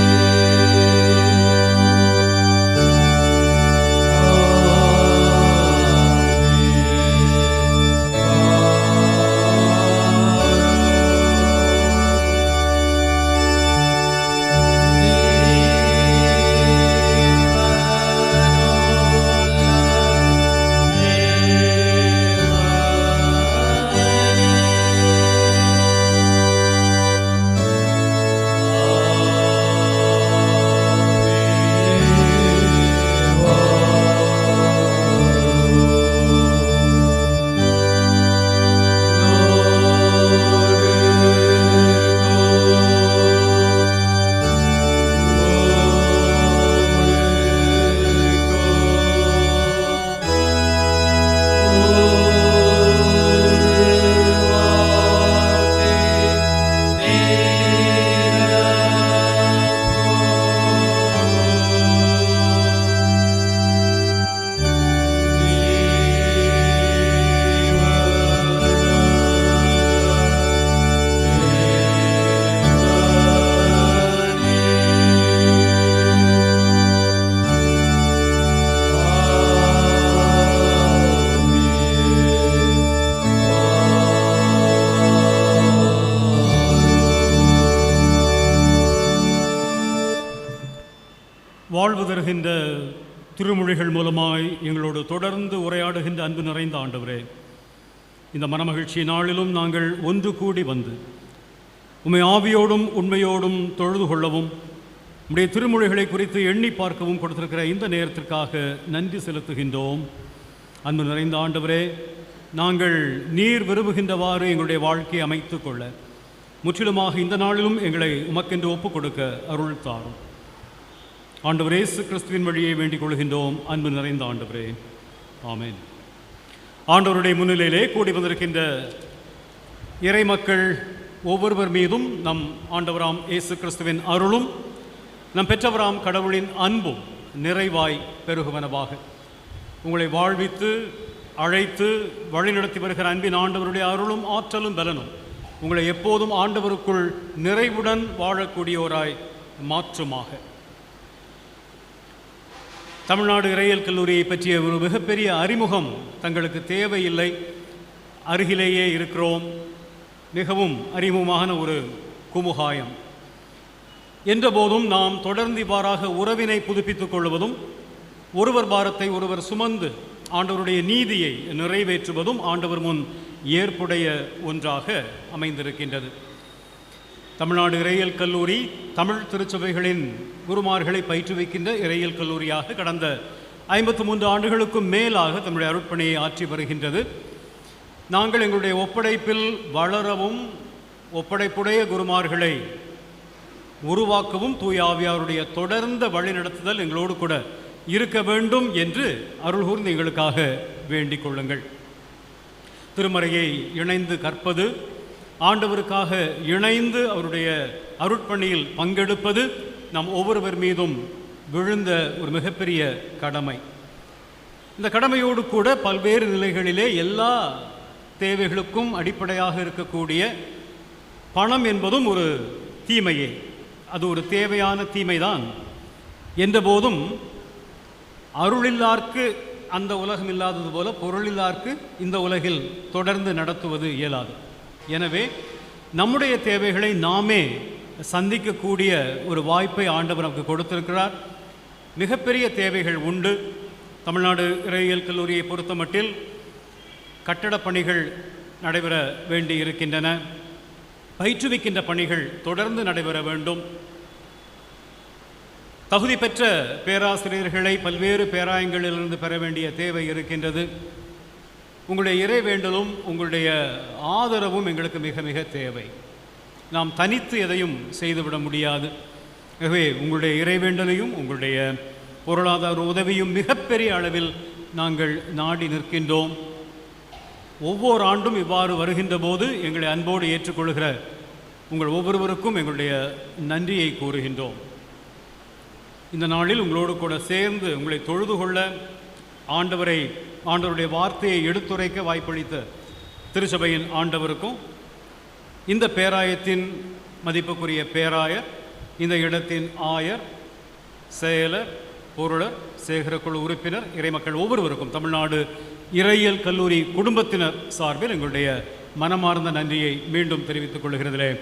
வாழ்வு தருகின்ற திருமொழிகள் மூலமாய் எங்களோடு தொடர்ந்து உரையாடுகின்ற அன்பு நிறைந்த ஆண்டவரே, இந்த மனமகிழ்ச்சி நாளிலும் நாங்கள் ஒன்று கூடி வந்து உம்மை ஆவியோடும் உண்மையோடும் தொழுது கொள்ளவும் உம்முடைய திருமொழிகளை குறித்து எண்ணி பார்க்கவும் கொடுத்திருக்கிற இந்த நேரத்திற்காக நன்றி செலுத்துகின்றோம். அன்பு நிறைந்த ஆண்டவரே, நாங்கள் நீர் விரும்புகின்றவாறு எங்களுடைய வாழ்க்கையை அமைத்து கொள்ள முற்றிலுமாக இந்த நாளிலும் எங்களை உமக்கென்று ஒப்புக் கொடுக்க அருள் தாரும். ஆண்டவர் இயேசு கிறிஸ்துவின் வழியை வேண்டிக் கொள்கின்றோம். அன்பு நிறைந்த ஆண்டவரே, ஆமென். ஆண்டவருடைய முன்னிலையிலே கூடி வந்திருக்கின்ற இறை மக்கள் ஒவ்வொருவர் மீதும் நம் ஆண்டவராம் இயேசு கிறிஸ்துவின் அருளும் நம் பெற்றவராம் கடவுளின் அன்பும் நிறைவாய் பெருகுவனவாக. உங்களை வாழ்வித்து அழைத்து வழிநடத்தி வருகிற அன்பின் ஆண்டவருடைய அருளும் ஆற்றலும் பலனும் உங்களை எப்போதும் ஆண்டவருக்குள் நிறைவுடன் வாழக்கூடியோராய் மாற்றுமாக. தமிழ்நாடு இறையியல் கல்லூரியை பற்றிய ஒரு மிகப்பெரிய அறிமுகம் தங்களுக்கு தேவையில்லை. அருகிலேயே இருக்கிறோம். மிகவும் அறிமுகமான ஒரு குமுகாயம் என்ற போதும் நாம் தொடர்ந்து இவ்வாறாக உறவினை புதுப்பித்துக் கொள்வதும் ஒருவர் பாரத்தை ஒருவர் சுமந்து ஆண்டவருடைய நீதியை நிறைவேற்றுவதும் ஆண்டவர் முன் ஏற்புடைய ஒன்றாக அமைந்திருக்கின்றது. தமிழ்நாடு இறையியல் கல்லூரி தமிழ் திருச்சபைகளின் குருமார்களை பயிற்றுவிக்கின்ற இறையியல் கல்லூரியாக கடந்த 53 ஆண்டுகளுக்கும் மேலாக தம்முடைய அருட்பணியை ஆற்றி வருகின்றது. நாங்கள் எங்களுடைய ஒப்படைப்பில் வளரவும் ஒப்படைப்புடைய குருமார்களை உருவாக்கவும் தூய ஆவியாருடைய தொடர்ந்த வழிநடத்துதல் எங்களோடு கூட இருக்க வேண்டும் என்று அருள் கூர்ந்து எங்களுக்காக வேண்டிக் கொள்ளுங்கள். திருமறையை இணைந்து கற்பது, ஆண்டவருக்காக இணைந்து அவருடைய அருட்பணியில் பங்கெடுப்பது நம் ஒவ்வொருவர் மீதும் விழுந்த ஒரு மிகப்பெரிய கடமை. இந்த கடமையோடு கூட பல்வேறு நிலைகளிலே எல்லா தேவைகளுக்கும் அடிப்படையாக இருக்கக்கூடிய பணம் என்பதும் ஒரு தீமையே. அது ஒரு தேவையான தீமைதான் என்ற போதும் அருளில்லார்க்கு அந்த உலகம் இல்லாதது போல பொருளில்லார்க்கு இந்த உலகில் தொடர்ந்து நடத்துவது இயலாது. எனவே நம்முடைய தேவைகளை நாமே சந்திக்கக்கூடிய ஒரு வாய்ப்பை ஆண்டவர் நமக்கு கொடுத்திருக்கிறார். மிகப்பெரிய தேவைகள் உண்டு. தமிழ்நாடு இறையியல் கல்லூரியை பொறுத்தமட்டில் கட்டடப் பணிகள் நடைபெற வேண்டி இருக்கின்றன. பயிற்றுவிக்கின்ற பணிகள் தொடர்ந்து நடைபெற வேண்டும். தகுதி பெற்ற பேராசிரியர்களை பல்வேறு பேராயங்களிலிருந்து பெற வேண்டிய தேவை இருக்கின்றது. உங்களுடைய இறை வேண்டலும் உங்களுடைய ஆதரவும் எங்களுக்கு மிக மிக தேவை. நாம் தனித்து எதையும் செய்துவிட முடியாது. ஆகவே உங்களுடைய இறை வேண்டலையும் உங்களுடைய பொருளாதார உதவியும் மிகப்பெரிய அளவில் நாங்கள் நாடி நிற்கின்றோம். ஒவ்வொரு ஆண்டும் இவ்வாறு வருகின்ற போது எங்களை அன்போடு ஏற்றுக்கொள்கிற உங்கள் ஒவ்வொருவருக்கும் எங்களுடைய நன்றியை கூறுகின்றோம். இந்த நாளில் உங்களோடு கூட சேர்ந்து உங்களை தொழுது கொள்ள ஆண்டவருடைய வார்த்தையை எடுத்துரைக்க வாய்ப்பளித்த திருச்சபையின் ஆண்டவருக்கும் இந்த பேராயத்தின் மதிப்புக்குரிய பேராயர், இந்த இடத்தின் ஆயர், செயலர், பொருளர், சேகரக்குழு உறுப்பினர், இறைமக்கள் ஒவ்வொருவருக்கும் தமிழ்நாடு இறையியல் கல்லூரி குடும்பத்தினர் சார்பில் எங்களுடைய மனமார்ந்த நன்றியை மீண்டும் தெரிவித்துக் கொள்கிறதிலே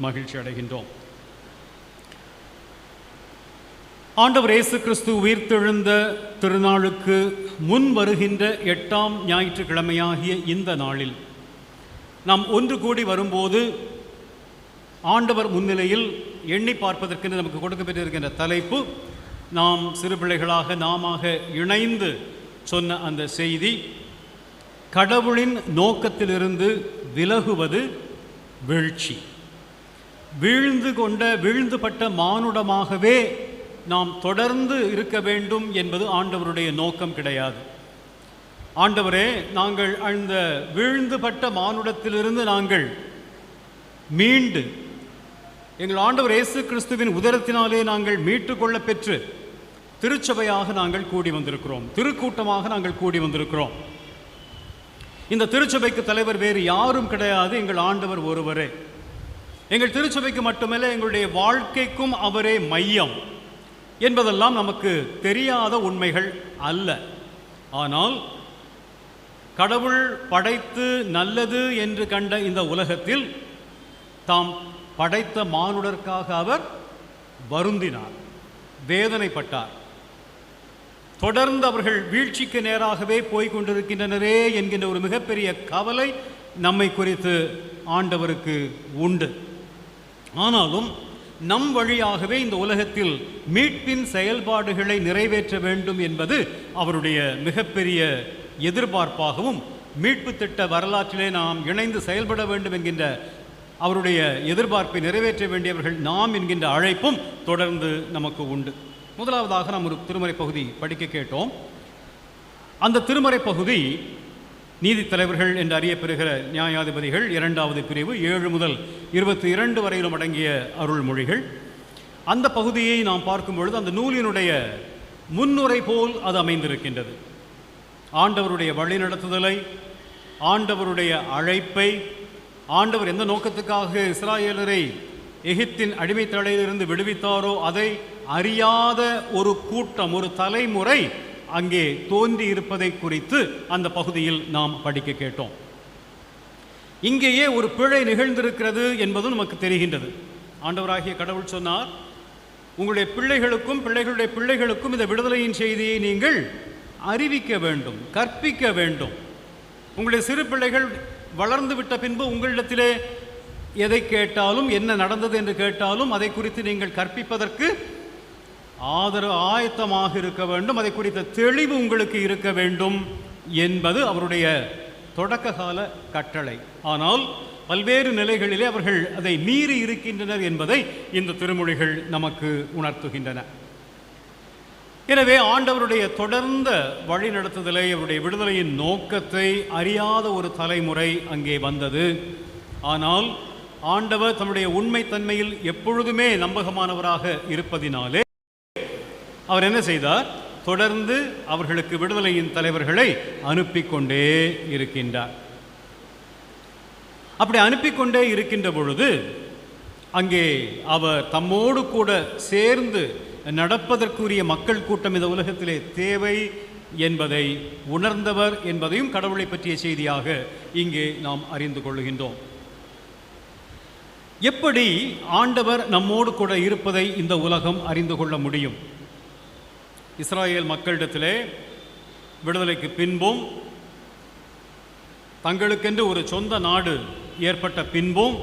மகிழ்ச்சி அடைகின்றோம். ஆண்டவர் இயேசு கிறிஸ்து உயிர்த்தெழுந்த திருநாளுக்கு முன் வருகின்ற 8ஆம் ஞாயிற்றுக்கிழமையாகிய இந்த நாளில் நாம் ஒன்று கூடி வரும்போது ஆண்டவர் முன்னிலையில் எண்ணி பார்ப்பதற்கென்று நமக்கு கொடுக்கப்பட்டிருக்கின்ற தலைப்பு, நாம் சிறு பிள்ளைகளாக நாமாக இணைந்து சொன்ன அந்த செய்தி, கடவுளின் நோக்கத்திலிருந்து விலகுவது வீழ்ச்சி. வீழ்ந்துபட்ட மானுடமாகவே நாம் தொடர்ந்து இருக்க வேண்டும் என்பது ஆண்டவருடைய நோக்கம் கிடையாது. ஆண்டவரே, நாங்கள் அந்த வீழ்ந்துபட்ட மானுடத்திலிருந்து நாங்கள் மீண்டு எங்கள் ஆண்டவர் இயேசு கிறிஸ்துவின் உதரத்தினாலே நாங்கள் மீட்டுக்கொள்ள பெற்று திருச்சபையாக நாங்கள் கூடி வந்திருக்கிறோம். திருக்கூட்டமாக நாங்கள் கூடி வந்திருக்கிறோம். இந்த திருச்சபைக்கு தலைவர் வேறு யாரும் கிடையாது, எங்கள் ஆண்டவர் ஒருவரே. எங்கள் திருச்சபைக்கு மட்டுமல்ல, எங்களுடைய வாழ்க்கைக்கும் அவரே மையம் என்பதெல்லாம் நமக்கு தெரியாத உண்மைகள் அல்ல. ஆனால் கடவுள் படைத்து நல்லது என்று கண்ட இந்த உலகத்தில் தாம் படைத்த மானுடர்க்காக அவர் வருந்தினார், வேதனைப்பட்டார், தொடர்ந்து அவர்கள் வீழ்ச்சிக்கு நேராகவே போய் கொண்டிருக்கின்றனரே என்கின்ற ஒரு மிகப்பெரிய கவலை நம்மை குறித்து ஆண்டவருக்கு உண்டு. ஆனாலும் நம் வழியாகவே இந்த உலகத்தில் மீட்பின் செயல்பாடுகளை நிறைவேற்ற வேண்டும் என்பது அவருடைய மிகப்பெரிய எதிர்பார்ப்பாகவும், மீட்பு திட்ட வரலாற்றிலே நாம் இணைந்து செயல்பட வேண்டும் என்கின்ற அவருடைய எதிர்பார்ப்பை நிறைவேற்ற வேண்டியவர்கள் நாம் என்கின்ற அழைப்பும் தொடர்ந்து நமக்கு உண்டு. முதலாவதாக நாம் ஒரு திருமறை பகுதி படிக்க கேட்டோம். அந்த திருமறை பகுதி நீதித்தலைவர்கள் என்று அறியப்பெறுகிற நியாயாதிபதிகள் 2வது பிரிவு 7 முதல் 22 வரையிலும் அடங்கிய அருள்மொழிகள். அந்த பகுதியை நாம் பார்க்கும் பொழுது அந்த நூலினுடைய முன்னுரை போல் அது அமைந்திருக்கின்றது. ஆண்டவருடைய வழிநடத்துதலை, ஆண்டவருடைய அழைப்பை, ஆண்டவர் எந்த நோக்கத்துக்காக இஸ்ராயேலரை எகிப்தின் அடிமைத்தலையிலிருந்து விடுவித்தாரோ அதை அறியாத ஒரு கூட்டம், ஒரு தலைமுறை அங்கே தோன்றி இருப்பதை குறித்து அந்த பகுதியில் நாம் படிக்க கேட்டோம். இங்கேயே ஒரு பிழை நிகழ்ந்திருக்கிறது என்பதும் நமக்கு தெரிகின்றது. ஆண்டவராகிய கடவுள் சொன்னார், உங்களுடைய பிள்ளைகளுக்கும் பிள்ளைகளுடைய பிள்ளைகளுக்கும் இந்த விடுதலையின் செய்தியை நீங்கள் அறிவிக்க வேண்டும், கற்பிக்க வேண்டும். உங்களுடைய சிறு பிள்ளைகள் வளர்ந்து விட்ட பின்பு உங்களிடத்திலே எதை கேட்டாலும், என்ன நடந்தது என்று கேட்டாலும் அதை குறித்து நீங்கள் கற்பிப்பதற்கு ஆயத்தமாக இருக்க வேண்டும். அதை குறித்த தெளிவு உங்களுக்கு இருக்க வேண்டும் என்பது அவருடைய தொடக்க கால கட்டளை. ஆனால் பல்வேறு நிலைகளிலே அவர்கள் அதை மீறி இருக்கின்றனர் என்பதை இந்த திருமொழிகள் நமக்கு உணர்த்துகின்றன. எனவே ஆண்டவருடைய தொடர்ந்த வழிநடத்துதலை, அவருடைய விடுதலையின் நோக்கத்தை அறியாத ஒரு தலைமுறை அங்கே வந்தது. ஆனால் ஆண்டவர் தம்முடைய உண்மைத்தன்மையில் எப்பொழுதுமே நம்பகமானவராக இருப்பதினாலே அவர் என்ன செய்தார்? தொடர்ந்து அவர்களுக்கு விடுதலையின் தலைவர்களை அனுப்பி கொண்டே இருக்கின்றார். அப்படி அனுப்பி கொண்டே இருக்கின்ற பொழுது அங்கே அவர் தம்மோடு கூட சேர்ந்து நடப்பதற்குரிய மக்கள் கூட்டம் இந்த உலகத்திலே தேவை என்பதை உணர்ந்தவர் என்பதையும் கடவுளை பற்றிய செய்தியாக இங்கே நாம் அறிந்து கொள்கின்றோம். எப்படி ஆண்டவர் நம்மோடு கூட இருப்பதை இந்த உலகம் அறிந்து கொள்ள முடியும்? இஸ்ராயேல் மக்களிடத்திலே விடுதலைக்கு பின்பும், தங்களுக்கென்று ஒரு சொந்த நாடு ஏற்பட்ட பின்பும்,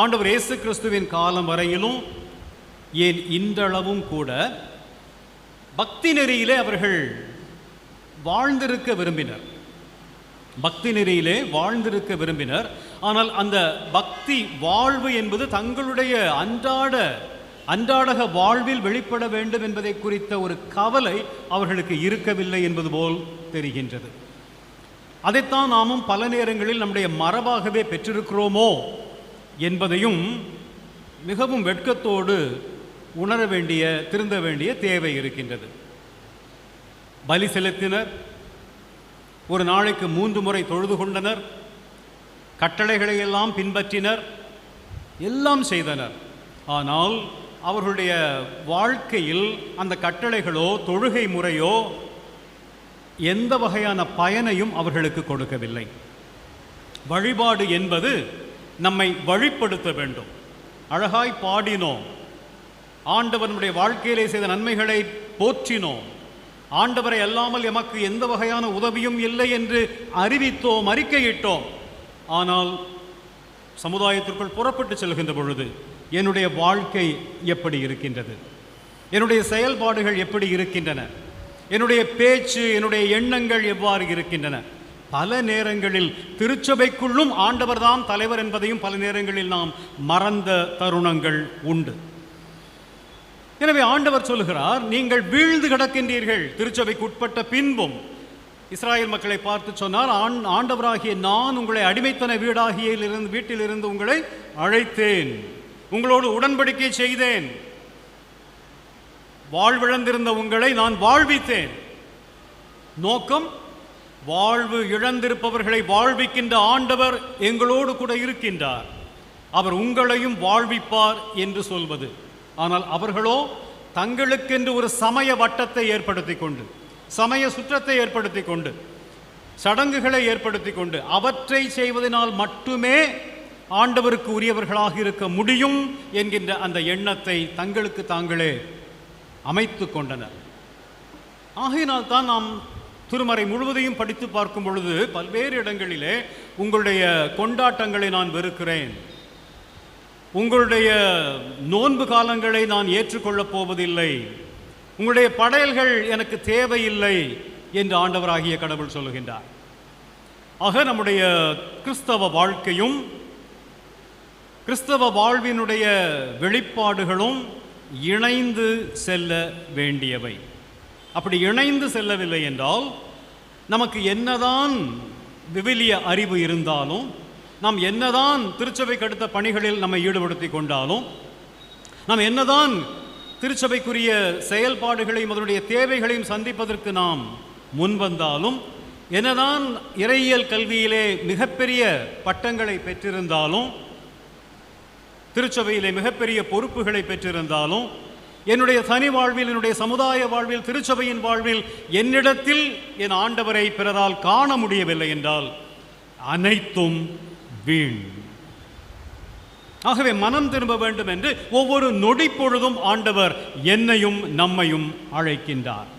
ஆண்டவர் இயேசு கிறிஸ்துவின் காலம் வரையிலும், ஏன் இன்றளவும் கூட பக்தி நெறியிலே அவர்கள் வாழ்ந்திருக்க விரும்பினர். பக்தி நெறியிலே வாழ்ந்திருக்க விரும்பினர். ஆனால் அந்த பக்தி வாழ்வு என்பது தங்களுடைய அன்றாடக வாழ்வில் வெளிப்பட வேண்டும் என்பதை குறித்த ஒரு கவலை அவர்களுக்கு இருக்கவில்லை என்பது போல் தெரிகின்றது. அதைத்தான் நாமும் பல நேரங்களில் நம்முடைய மரபாகவே பெற்றிருக்கிறோமோ என்பதையும் மிகவும் வெட்கத்தோடு உணர வேண்டிய, திருந்த வேண்டிய தேவை இருக்கின்றது. பலி செலுத்தினர், ஒரு நாளைக்கு 3 முறை தொழுது கொண்டனர், கட்டளைகளை எல்லாம் பின்பற்றினர், எல்லாம் செய்தனர். ஆனால் அவர்களுடைய வாழ்க்கையில் அந்த கட்டளைகளோ தொழுகை முறையோ எந்த வகையான பயனையும் அவர்களுக்கு கொடுக்கவில்லை. வழிபாடு என்பது நம்மை வழிப்படுத்த வேண்டும். அழகாய் பாடினோம், ஆண்டவனுடைய வாழ்க்கையிலே செய்த நன்மைகளை போற்றினோம், ஆண்டவரை அல்லாமல் எமக்கு எந்த வகையான உதவியும் இல்லை என்று அறிவித்தோம், அறிக்கையிட்டோம். ஆனால் சமுதாயத்திற்குள் புறப்பட்டு செல்கின்ற பொழுது என்னுடைய வாழ்க்கை எப்படி இருக்கின்றது, என்னுடைய செயல்பாடுகள் எப்படி இருக்கின்றன, என்னுடைய பேச்சு, என்னுடைய எண்ணங்கள் எவ்வாறு இருக்கின்றன? பல நேரங்களில் திருச்சபைக்குள்ளும் ஆண்டவர்தான் தலைவர் என்பதையும் பல நேரங்களில் நாம் மறந்த தருணங்கள் உண்டு. எனவே ஆண்டவர் சொல்லுகிறார், நீங்கள் வீழ்ந்து கிடக்கின்றீர்கள். திருச்சபைக்கு உட்பட்ட பின்பும் இஸ்ராயேல் மக்களை பார்த்து சொன்னார், ஆண்டவராகிய நான் உங்களை அடிமைத்தன வீட்டிலிருந்து உங்களை அழைத்தேன், உங்களோடு உடன்படிக்கை செய்தேன், வாழ்விழந்திருந்த உங்களை நான் வாழ்வித்தேன். நோக்கம், வாழ்வு இழந்திருப்பவர்களை வாழ்விக்கின்ற ஆண்டவர் எங்களோடு கூட இருக்கின்றார், அவர் உங்களையும் வாழ்விப்பார் என்று சொல்வது. ஆனால் அவர்களோ தங்களுக்கென்று ஒரு சமய வட்டத்தை ஏற்படுத்தி கொண்டு, சமய சுற்றத்தை ஏற்படுத்தி கொண்டு, சடங்குகளை ஏற்படுத்தி கொண்டு, அவற்றை செய்வதனால் மட்டுமே ஆண்டவருக்கு உரியவர்களாக இருக்க முடியும் என்கின்ற அந்த எண்ணத்தை தங்களுக்கு தாங்களே அமைத்து கொண்டனர். ஆகையினால் தான் நாம் திருமறை முழுவதையும் படித்து பார்க்கும் பொழுது பல்வேறு இடங்களிலே உங்களுடைய கொண்டாட்டங்களை நான் வெறுக்கிறேன், உங்களுடைய நோன்பு காலங்களை நான் ஏற்றுக்கொள்ளப் போவதில்லை, உங்களுடைய படையல்கள் எனக்கு தேவையில்லை என்று ஆண்டவராகிய கடவுள் சொல்லுகின்றார். ஆக நம்முடைய கிறிஸ்தவ வாழ்க்கையும் கிறிஸ்தவ வாழ்வினுடைய வெளிப்பாடுகளும் இணைந்து செல்ல வேண்டியவை. அப்படி இணைந்து செல்லவில்லை என்றால் நமக்கு என்னதான் விவிலிய அறிவு இருந்தாலும், நாம் என்னதான் திருச்சபைக்கு அடுத்த பணிகளில் நம்மை ஈடுபடுத்தி கொண்டாலும், நாம் என்னதான் திருச்சபைக்குரிய செயல்பாடுகளையும் அதனுடைய தேவைகளையும் சந்திப்பதற்கு நாம் முன்வந்தாலும், என்னதான் இறையியல் கல்வியிலே மிகப்பெரிய பட்டங்களை பெற்றிருந்தாலும், திருச்சபையிலே மிகப்பெரிய பொறுப்புகளை பெற்றிருந்தாலும், என்னுடைய தனி வாழ்வில், என்னுடைய சமுதாய வாழ்வில், திருச்சபையின் வாழ்வில் என்னிடத்தில் என் ஆண்டவரை பிறரால் காண முடியவில்லை என்றால் அனைத்தும் வீண். ஆகவே மனம் திரும்ப வேண்டும் என்று ஒவ்வொரு நொடி பொழுதும் ஆண்டவர் என்னையும் நம்மையும் அழைக்கின்றார்.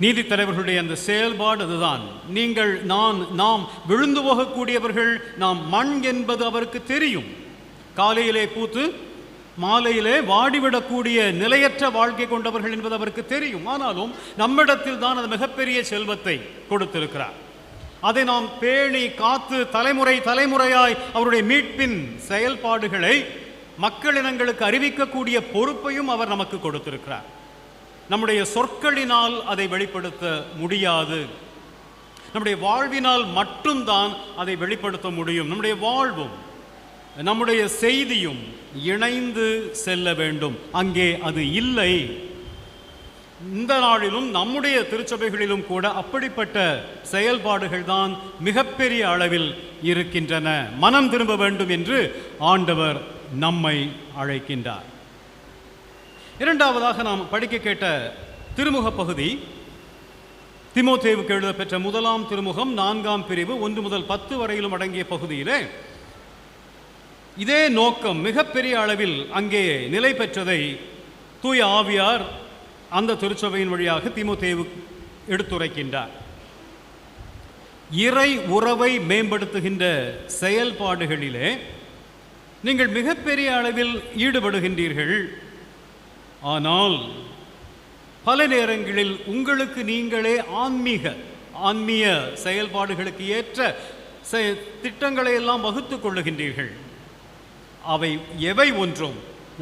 நீதித் தலைவர்களுடைய அந்த செயல்பாடு அதுதான். நீங்கள் நாம் விழுந்து போகக்கூடியவர்கள், நாம் மண் என்பது அவருக்கு தெரியும். காலையிலே பூத்து மாலையிலே வாடிவிடக்கூடிய நிலையற்ற வாழ்க்கை கொண்டவர்கள் என்பது அவருக்கு தெரியும். ஆனாலும் நம்மிடத்தில் தான் அது மிகப்பெரிய செல்வத்தை கொடுத்திருக்கிறார். அதை நாம் பேணி காத்து தலைமுறை தலைமுறையாய் அவருடைய மீட்பின் செயல்பாடுகளை மக்களினங்களுக்கு அறிவிக்கக்கூடிய பொறுப்பையும் அவர் நமக்கு கொடுத்திருக்கிறார். நம்முடைய சொற்களினால் அதை வெளிப்படுத்த முடியாது, நம்முடைய வாழ்வினால் மட்டும்தான் அதை வெளிப்படுத்த முடியும். நம்முடைய வாழ்வும் நம்முடைய செய்தியும் இணைந்து செல்ல வேண்டும். அங்கே அது இல்லை. இந்த நாளிலும் நம்முடைய திருச்சபைகளிலும் கூட அப்படிப்பட்ட செயல்பாடுகள் தான் மிகப்பெரிய அளவில் இருக்கின்றன. மனம் திரும்ப வேண்டும் என்று ஆண்டவர் நம்மை அழைக்கின்றார். இரண்டாவதாக நாம் படிக்க கேட்ட திருமுக பகுதி தீமோத்தேயுவுக்கு எழுதப்பெற்ற முதலாம் திருமுகம் 4ஆம் பிரிவு 1 முதல் 10 வரையிலும் அடங்கிய பகுதியிலே இதே நோக்கம் மிகப்பெரிய அளவில் அங்கே நிலை பெற்றதை தூய ஆவியார் அந்த திருச்சபையின் வழியாக தீமோத்தேயு எடுத்துரைக்கின்றார். இறை உறவை மேம்படுத்துகின்ற செயல்பாடுகளிலே நீங்கள் மிகப்பெரிய அளவில் ஈடுபடுகின்றீர்கள். ஆனால் பல நேரங்களில் உங்களுக்கு நீங்களே ஆன்மீக செயல்பாடுகளுக்கு ஏற்ற திட்டங்களை எல்லாம் வகுத்து கொள்ளுகின்றீர்கள். அவை எவை ஒன்றும்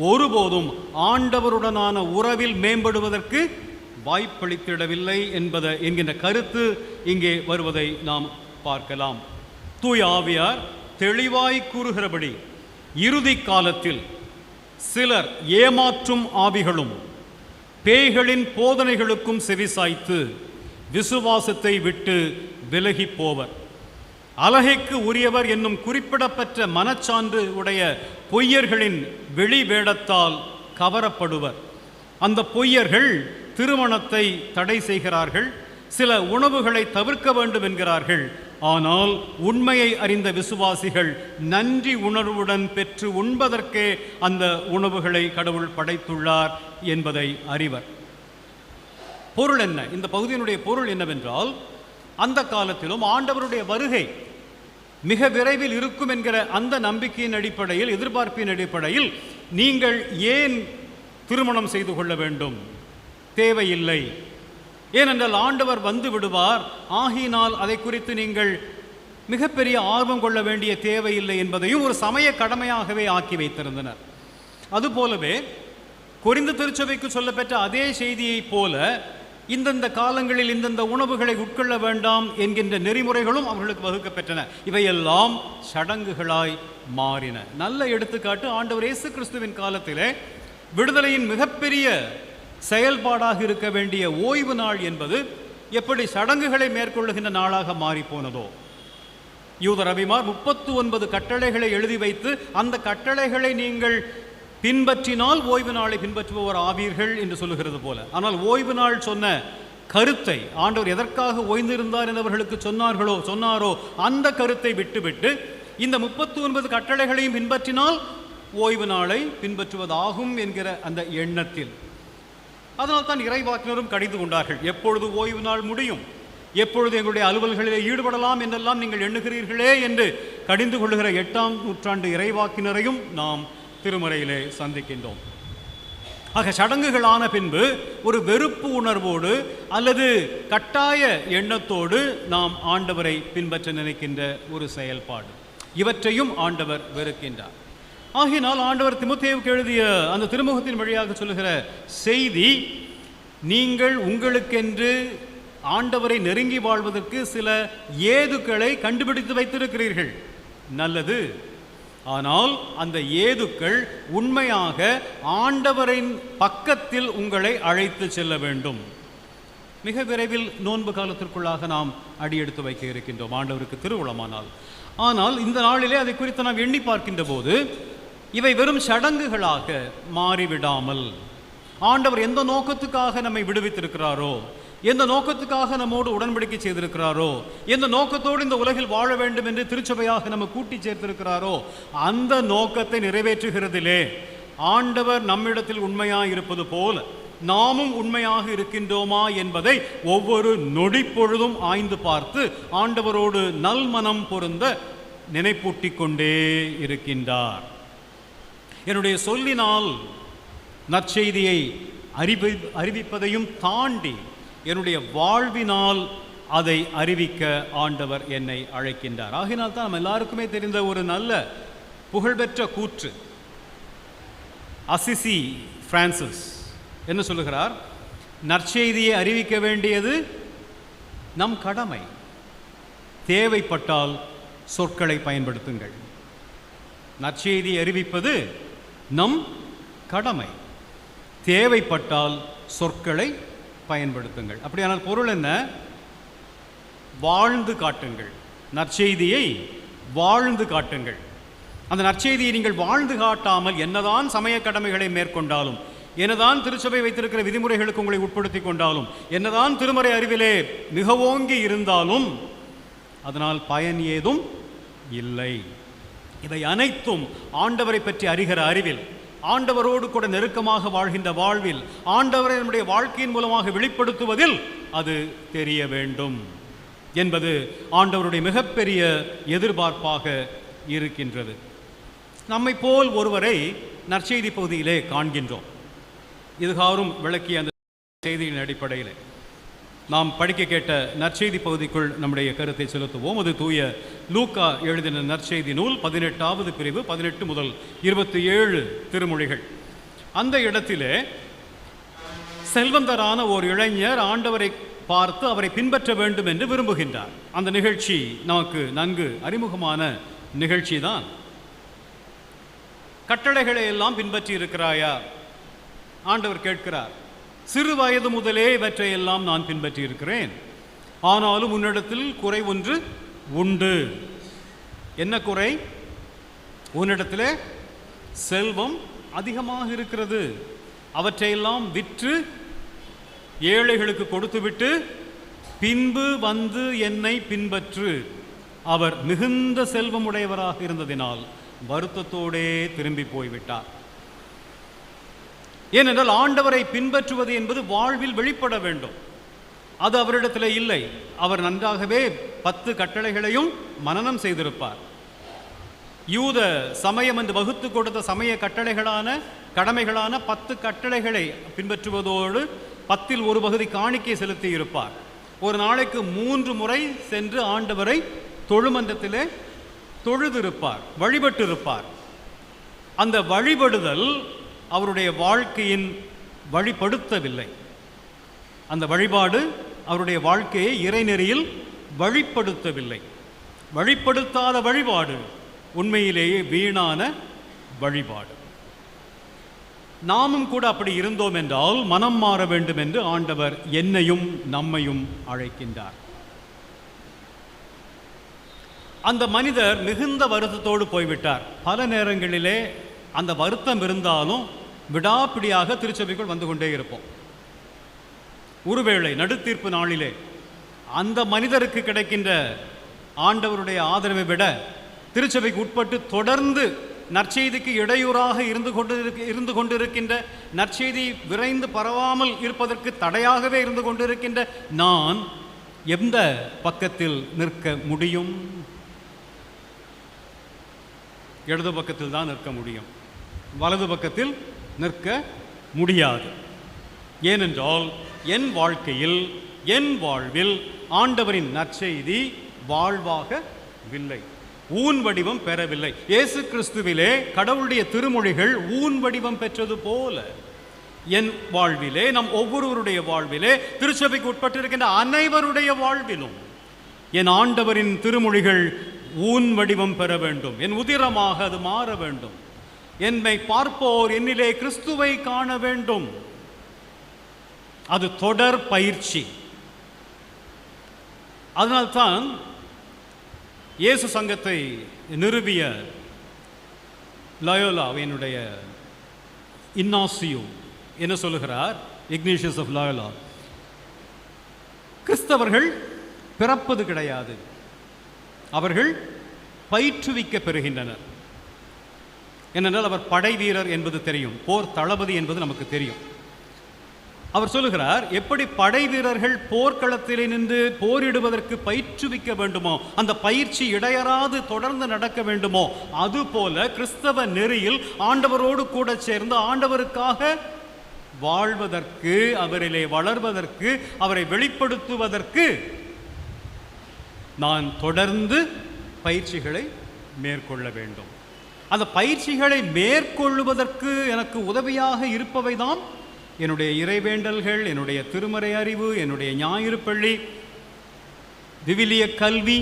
ஒருபோதும் ஆண்டவருடனான உறவில் மேம்படுவதற்கு வாய்ப்பளித்திடவில்லை என்கின்ற கருத்து இங்கே வருவதை நாம் பார்க்கலாம். தூய ஆவியார் தெளிவாய் கூறுகிறபடி இறுதி காலத்தில் சிலர் ஏமாற்றும் ஆவிகளும் பேய்களின் போதனைகளுக்கும் செவிசாய்த்து விசுவாசத்தை விட்டு விலகி போவர். அலகைக்கு உரியவர் என்னும் குறிப்பிடப்பட்ட மனச்சான்று உடைய பொய்யர்களின் வெளி வேடத்தால் கவரப்படுவர். அந்த பொய்யர்கள் திருமணத்தை தடை செய்கிறார்கள், சில உணவுகளை தவிர்க்க வேண்டும் என்கிறார்கள். ஆனால் உண்மையை அறிந்த விசுவாசிகள் நன்றி உணர்வுடன் பெற்று உண்பதற்கே அந்த உணவுகளை கடவுள் படைத்துள்ளார் என்பதை அறிவர். பொருள் என்ன? இந்த பகுதியினுடைய பொருள் என்னவென்றால், அந்த காலத்திலும் ஆண்டவருடைய வருகை மிக விரைவில் இருக்கும் என்கிற அந்த நம்பிக்கையின் அடிப்படையில், எதிர்பார்ப்பின் அடிப்படையில் நீங்கள் ஏன் திருமணம் செய்து கொள்ள வேண்டும்? தேவையில்லை. ஏனென்றால் ஆண்டவர் வந்து விடுவார், ஆகினால் அதை குறித்து நீங்கள் மிகப்பெரிய ஆர்வம் கொள்ள வேண்டிய தேவையில்லை என்பதையும் ஒரு சமய கடமையாகவே ஆக்கி வைத்திருந்தனர். அதுபோலவே கொரிந்து திருச்சபைக்கு சொல்லப்பெற்ற அதே செய்தியைப் போல இந்தந்த காலங்களில் இந்தந்த உணவுகளை உட்கொள்ள வேண்டாம் என்கின்ற நெறிமுறைகளும் அவர்களுக்கு வகுக்கப்பெற்றன. இவையெல்லாம் சடங்குகளாய் மாறின. நல்ல எடுத்துக்காட்டு ஆண்டவர் இயேசு கிறிஸ்துவின் காலத்திலே விடுதலையின் மிகப்பெரிய செயல்பாடாக இருக்க வேண்டிய ஓய்வு நாள் என்பது எப்படி சடங்குகளை மேற்கொள்ளுகின்ற நாளாக மாறிப்போனதோ, யூத ரபிமார் 39 கட்டளைகளை எழுதி வைத்து அந்த கட்டளைகளை நீங்கள் பின்பற்றினால் ஓய்வு நாளை பின்பற்றுபவர் ஆவீர்கள் என்று சொல்லுகிறது போல. ஆனால் ஓய்வு நாள் சொன்ன கருத்தை ஆண்டவர் எதற்காக ஓய்ந்திருந்தார் என்றவர்களுக்கு சொன்னாரோ அந்த கருத்தை விட்டுவிட்டு இந்த 39 கட்டளைகளையும் பின்பற்றினால் ஓய்வு நாளை பின்பற்றுவதாகும் என்கிற அந்த எண்ணத்தில் அதனால் தான் இறைவாக்கினரும் கடிந்து கொண்டார்கள். எப்பொழுது ஓய்வு நாள் முடியும், எப்பொழுது எங்களுடைய அலுவல்களிலே ஈடுபடலாம் என்றெல்லாம் நீங்கள் எண்ணுகிறீர்களே என்று கடிந்து கொள்ளுகிற 8ஆம் நூற்றாண்டு இறைவாக்கினரையும் நாம் திருமறையிலே சந்திக்கின்றோம். ஆக சடங்குகளான பின்பு ஒரு வெறுப்பு உணர்வோடு அல்லது கட்டாய எண்ணத்தோடு நாம் ஆண்டவரை பின்பற்ற நினைக்கின்ற ஒரு செயல்பாடு, இவற்றையும் ஆண்டவர் வெறுக்கின்றார். ஆகினால் ஆண்டவர் தீமோத்தேயுவுக்கு எழுதிய அந்த திருமுகத்தின் வழியாக சொல்லுகிற செய்தி, நீங்கள் உங்களுக்கென்று ஆண்டவரை நெருங்கி வாழ்வதற்கு சில ஏதுக்களை கண்டுபிடித்து வைத்திருக்கிறீர்கள், நல்லது. ஆனால் அந்த ஏதுக்கள் உண்மையாக ஆண்டவரின் பக்கத்தில் உங்களை அழைத்து செல்ல வேண்டும். மிக விரைவில் நோன்பு காலத்திற்குள்ளாக நாம் அடியெடுத்து வைக்க இருக்கின்றோம், ஆண்டவருக்கு திருவுளமானால். ஆனால் இந்த நாளிலே அதை குறித்து நாம் எண்ணி பார்க்கின்ற போது இவை வெறும் சடங்குகளாக மாறிவிடாமல், ஆண்டவர் எந்த நோக்கத்துக்காக நம்மை விடுவித்திருக்கிறாரோ, எந்த நோக்கத்துக்காக நம்மோடு உடன்படிக்கை செய்திருக்கிறாரோ, எந்த நோக்கத்தோடு இந்த உலகில் வாழ வேண்டும் என்று திருச்சபையாக நம்ம கூட்டி சேர்த்திருக்கிறாரோ, அந்த நோக்கத்தை நிறைவேற்றுகிறதிலே ஆண்டவர் நம்மிடத்தில் உண்மையாக இருப்பது போல நாமும் உண்மையாக இருக்கின்றோமா என்பதை ஒவ்வொரு நொடி பொழுதும் ஆய்ந்து பார்த்து ஆண்டவரோடு நல்மனம் பொருந்த நினைப்பூட்டிக் கொண்டே இருக்கின்றார். என்னுடைய சொல்லினால் நற்செய்தியை அறிவிப்பதையும் தாண்டி என்னுடைய வாழ்வினால் அதை அறிவிக்க ஆண்டவர் என்னை அழைக்கின்றார். ஆகினால் தான் நம்ம எல்லாருக்குமே தெரிந்த ஒரு நல்ல புகழ்பெற்ற கூற்று, அசிசி பிரான்சிஸ் என்ன சொல்லுகிறார்? நற்செய்தியை அறிவிக்க வேண்டியது நம் கடமை, தேவைப்பட்டால் சொற்களை பயன்படுத்துங்கள். நற்செய்தியை அறிவிப்பது நம் கடமை, தேவைப்பட்டால் சொற்களை பயன்படுத்துங்கள். அப்படியானால் பொருள் என்ன? வாழ்ந்து காட்டுங்கள், நற்செய்தியை வாழ்ந்து காட்டுங்கள். அந்த நற்செய்தியை நீங்கள் வாழ்ந்து காட்டாமல் என்னதான் சமய கடமைகளை மேற்கொண்டாலும், என்னதான் திருச்சபை வைத்திருக்கிற விதிமுறைகளுக்கு உங்களை உட்படுத்தி கொண்டாலும், என்னதான் திருமறை அறிவிலே மிக ஓங்கி இருந்தாலும் அதனால் பயன் ஏதும் இல்லை. இவை அனைத்தும் ஆண்டவரை பற்றி அறிகிற அறிவில், ஆண்டவரோடு கூட நெருக்கமாக வாழ்கின்ற வாழ்வில், ஆண்டவரை நம்முடைய வாழ்க்கையின் மூலமாக வெளிப்படுத்துவதில் அது தெரிய வேண்டும் என்பது ஆண்டவருடைய மிகப்பெரிய எதிர்பார்ப்பாக இருக்கின்றது. நம்மை போல் ஒருவரை நற்செய்தி பகுதியிலே காண்கின்றோம். இதுகாரும் விளக்கிய அந்த செய்தியின் அடிப்படையில் நாம் படிக்க கேட்ட நற்செய்தி பகுதிக்குள் நம்முடைய கருத்தை செலுத்துவோம். அது தூய லூக்கா எழுதின நற்செய்தி நூல் 18வது பிரிவு 18 முதல் 27 திருமொழிகள். அந்த இடத்திலே செல்வந்தரான ஓர் இளைஞர் ஆண்டவரை பார்த்து அவரை பின்பற்ற வேண்டும் என்று விரும்புகின்றார். அந்த நிகழ்ச்சி நமக்கு நன்கு அறிமுகமான நிகழ்ச்சி தான். கட்டளைகளை எல்லாம் பின்பற்றி இருக்கிறாயா? ஆண்டவர் கேட்கிறார். சிறு வயது முதலே இவற்றையெல்லாம் நான் பின்பற்றி இருக்கிறேன், ஆனாலும் உன்னிடத்தில் குறை ஒன்று உண்டு. என்ன குறை? உன்னிடத்திலே செல்வம் அதிகமாக இருக்கிறது, அவற்றையெல்லாம் விற்று ஏழைகளுக்கு கொடுத்துவிட்டு பின்பு வந்து என்னை பின்பற்று. அவர் மிகுந்த செல்வம் உடையவராக இருந்ததினால் வருத்தத்தோடே திரும்பி போய்விட்டார். ஏனென்றால் ஆண்டவரை பின்பற்றுவது என்பது வாழ்வில் வெளிப்பட வேண்டும். அது அவரிடத்தில் இல்லை. அவர் நன்றாகவே 10 கட்டளைகளையும் மனனம் செய்திருப்பார். யூத சமயம் என்று வகுத்து கொடுத்த சமய கடமைகளான 10 கட்டளைகளை பின்பற்றுவதோடு 10இல் ஒரு பகுதி காணிக்கை செலுத்தி இருப்பார். ஒரு நாளைக்கு 3 முறை சென்று ஆண்டவரை தொழுமன்றத்திலே தொழுதிருப்பார், வழிபட்டிருப்பார். அந்த வழிபடுதல் அவருடைய வாழ்க்கையின் வழிபடுத்தவில்லை. அந்த வழிபாடு அவருடைய வாழ்க்கையை இறைநெறியில் வழிப்படுத்தவில்லை. வழிப்படுத்தாத வழிபாடு உண்மையிலேயே வீணான வழிபாடு. நாமும் கூட அப்படி இருந்தோம் என்றால் மனம் மாற வேண்டும் என்று ஆண்டவர் என்னையும் நம்மையும் அழைக்கின்றார். அந்த மனிதர் மிகுந்த வருத்தத்தோடு போய்விட்டார். பல நேரங்களிலே அந்த வருத்தம் இருந்தாலும் விடாப்பிடியாக திருச்சபைக்குள் வந்து கொண்டே இருப்போம். ஒருவேளை நடுத்தீர்ப்பு நாளிலே அந்த மனிதருக்கு கிடைக்கின்ற ஆண்டவருடைய ஆதரவை விட திருச்சபைக்கு உட்பட்டு தொடர்ந்து நற்செய்திக்கு இடையூறாக இருந்து கொண்டிருக்கின்ற, நற்செய்தி விரைந்து பரவாமல் இருப்பதற்கு தடையாகவே இருந்து கொண்டிருக்கின்ற நான் எந்த பக்கத்தில் நிற்க முடியும்? இடது பக்கத்தில் தான் நிற்க முடியும், வலது பக்கத்தில் நிற்க முடியாது. ஏனென்றால் என் வாழ்க்கையில், என் வாழ்வில் ஆண்டவரின் நற்செய்தி வாழ்வாகவில்லை, ஊன் வடிவம் பெறவில்லை. இயேசு கிறிஸ்துவிலே கடவுளுடைய திருமொழிகள் ஊன் வடிவம் பெற்றது போல என் வாழ்விலே, நம் ஒவ்வொருவருடைய வாழ்விலே, திருச்சபைக்கு உட்பட்டிருக்கின்ற அனைவருடைய வாழ்விலும் என் ஆண்டவரின் திருமொழிகள் ஊன் வடிவம் பெற வேண்டும். என் உதிரமாக அது மாற வேண்டும். என்னை பார்ப்போர் என்னிலே கிறிஸ்துவை காண வேண்டும். அது தொடர் பயிற்சி. அதனால்தான் இயேசு சங்கத்தை நிறுவிய லயோலாவினுடைய இன்னாசியோ என்ன சொல்லுகிறார்? இக்னேஷியஸ் ஆஃப் லயோலா, கிறிஸ்தவர்கள் பிறப்பது கிடையாது, அவர்கள் பயிற்றுவிக்க பெறுகின்றனர். ஏனென்றால் அவர் படை வீரர் என்பது தெரியும், போர் தளபதி என்பது நமக்கு தெரியும். அவர் சொல்லுகிறார், எப்படி படை வீரர்கள் போர்க்களத்திலே நின்று போரிடுவதற்கு பயிற்றுவிக்க வேண்டுமோ, அந்த பயிற்சி இடையறாது தொடர்ந்து நடக்க வேண்டுமோ, அதுபோல கிறிஸ்தவ நெறியில் ஆண்டவரோடு கூட சேர்ந்து ஆண்டவருக்காக வாழ்வதற்கு, அவரிலே வளர்வதற்கு, அவரை வெளிப்படுத்துவதற்கு நான் தொடர்ந்து பயிற்சிகளை மேற்கொள்ள வேண்டும். அந்த பயிற்சிகளை மேற்கொள்வதற்கு எனக்கு உதவியாக இருப்பவைதான் என்னுடைய இறைவேண்டல்கள், என்னுடைய திருமறை அறிவு, என்னுடைய ஞாயிறு பள்ளி, விவிலிய கல்வி,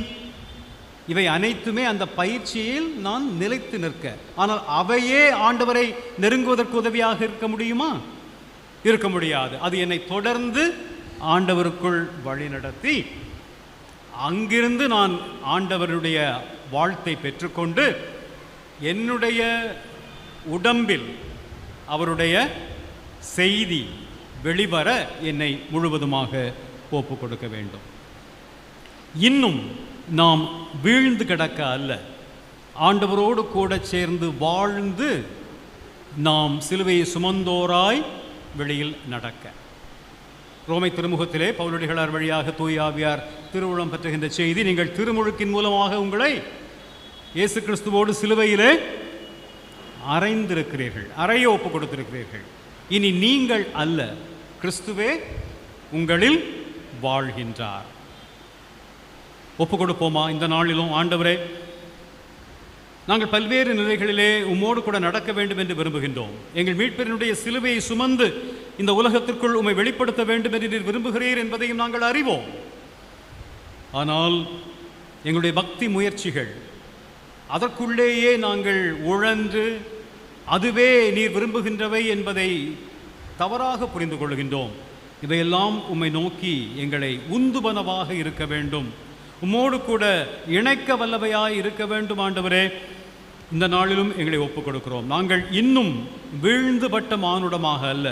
இவை அனைத்துமே அந்த பயிற்சியில் நான் நிலைத்து நிற்க. ஆனால் அவையே ஆண்டவரை நெருங்குவதற்கு உதவியாக இருக்க முடியுமா? இருக்க முடியாது. அது என்னை தொடர்ந்து ஆண்டவருக்குள் வழிநடத்தி அங்கிருந்து நான் ஆண்டவருடைய வாழ்த்தை பெற்றுக்கொண்டு என்னுடைய உடம்பில் அவருடைய செய்தி வெளிவர என்னை முழுவதுமாக ஒப்பு கொடுக்க வேண்டும். இன்னும் நாம் வீழ்ந்து கிடக்க அல்ல, ஆண்டவரோடு கூட சேர்ந்து வாழ்ந்து நாம் சிலுவையை சுமந்தோராய் வெளியில் நடக்க. ரோமை திருமுகத்திலே பவுலடிகளார் வழியாக தூய ஆவியார் திருவுளம் பெற்றுகின்ற செய்தி, நீங்கள் திருமுழுக்கின் மூலமாக உங்களை இயேசு கிறிஸ்துவோடு சிலுவையிலே அறைந்திருக்கிறீர்கள், அறைய ஒப்பு கொடுத்திருக்கிறீர்கள். இனி நீங்கள் அல்ல, கிறிஸ்துவே உங்களில் வாழ்கின்றார். ஒப்பு கொடுப்போமா இந்த நாளிலும்? ஆண்டவரே, நாங்கள் பல்வேறு நிலைகளிலே உம்மோடு கூட நடக்க வேண்டும் என்று விரும்புகின்றோம். எங்கள் மீட்பரினுடைய சிலுவையை சுமந்து இந்த உலகத்திற்குள் உம்மை வெளிப்படுத்த வேண்டும் என்று நீர் விரும்புகிறீர் என்பதையும் நாங்கள் அறிவோம். ஆனால் எங்களுடைய பக்தி முயற்சிகள், அதற்குள்ளேயே நாங்கள் உழன்று அதுவே நீர் விரும்புகின்றவை என்பதை தவறாக புரிந்து கொள்கின்றோம். இவையெல்லாம் உம்மை நோக்கி எங்களை உந்துபனவாக இருக்க வேண்டும், உம்மோடு கூட இணைக்க வல்லவையாய் இருக்க வேண்டும். ஆண்டவரே, இந்த நாளிலும் எங்களை ஒப்புக் கொடுக்கிறோம். நாங்கள் இன்னும் வீழ்ந்துபட்ட மானுடமாக அல்ல,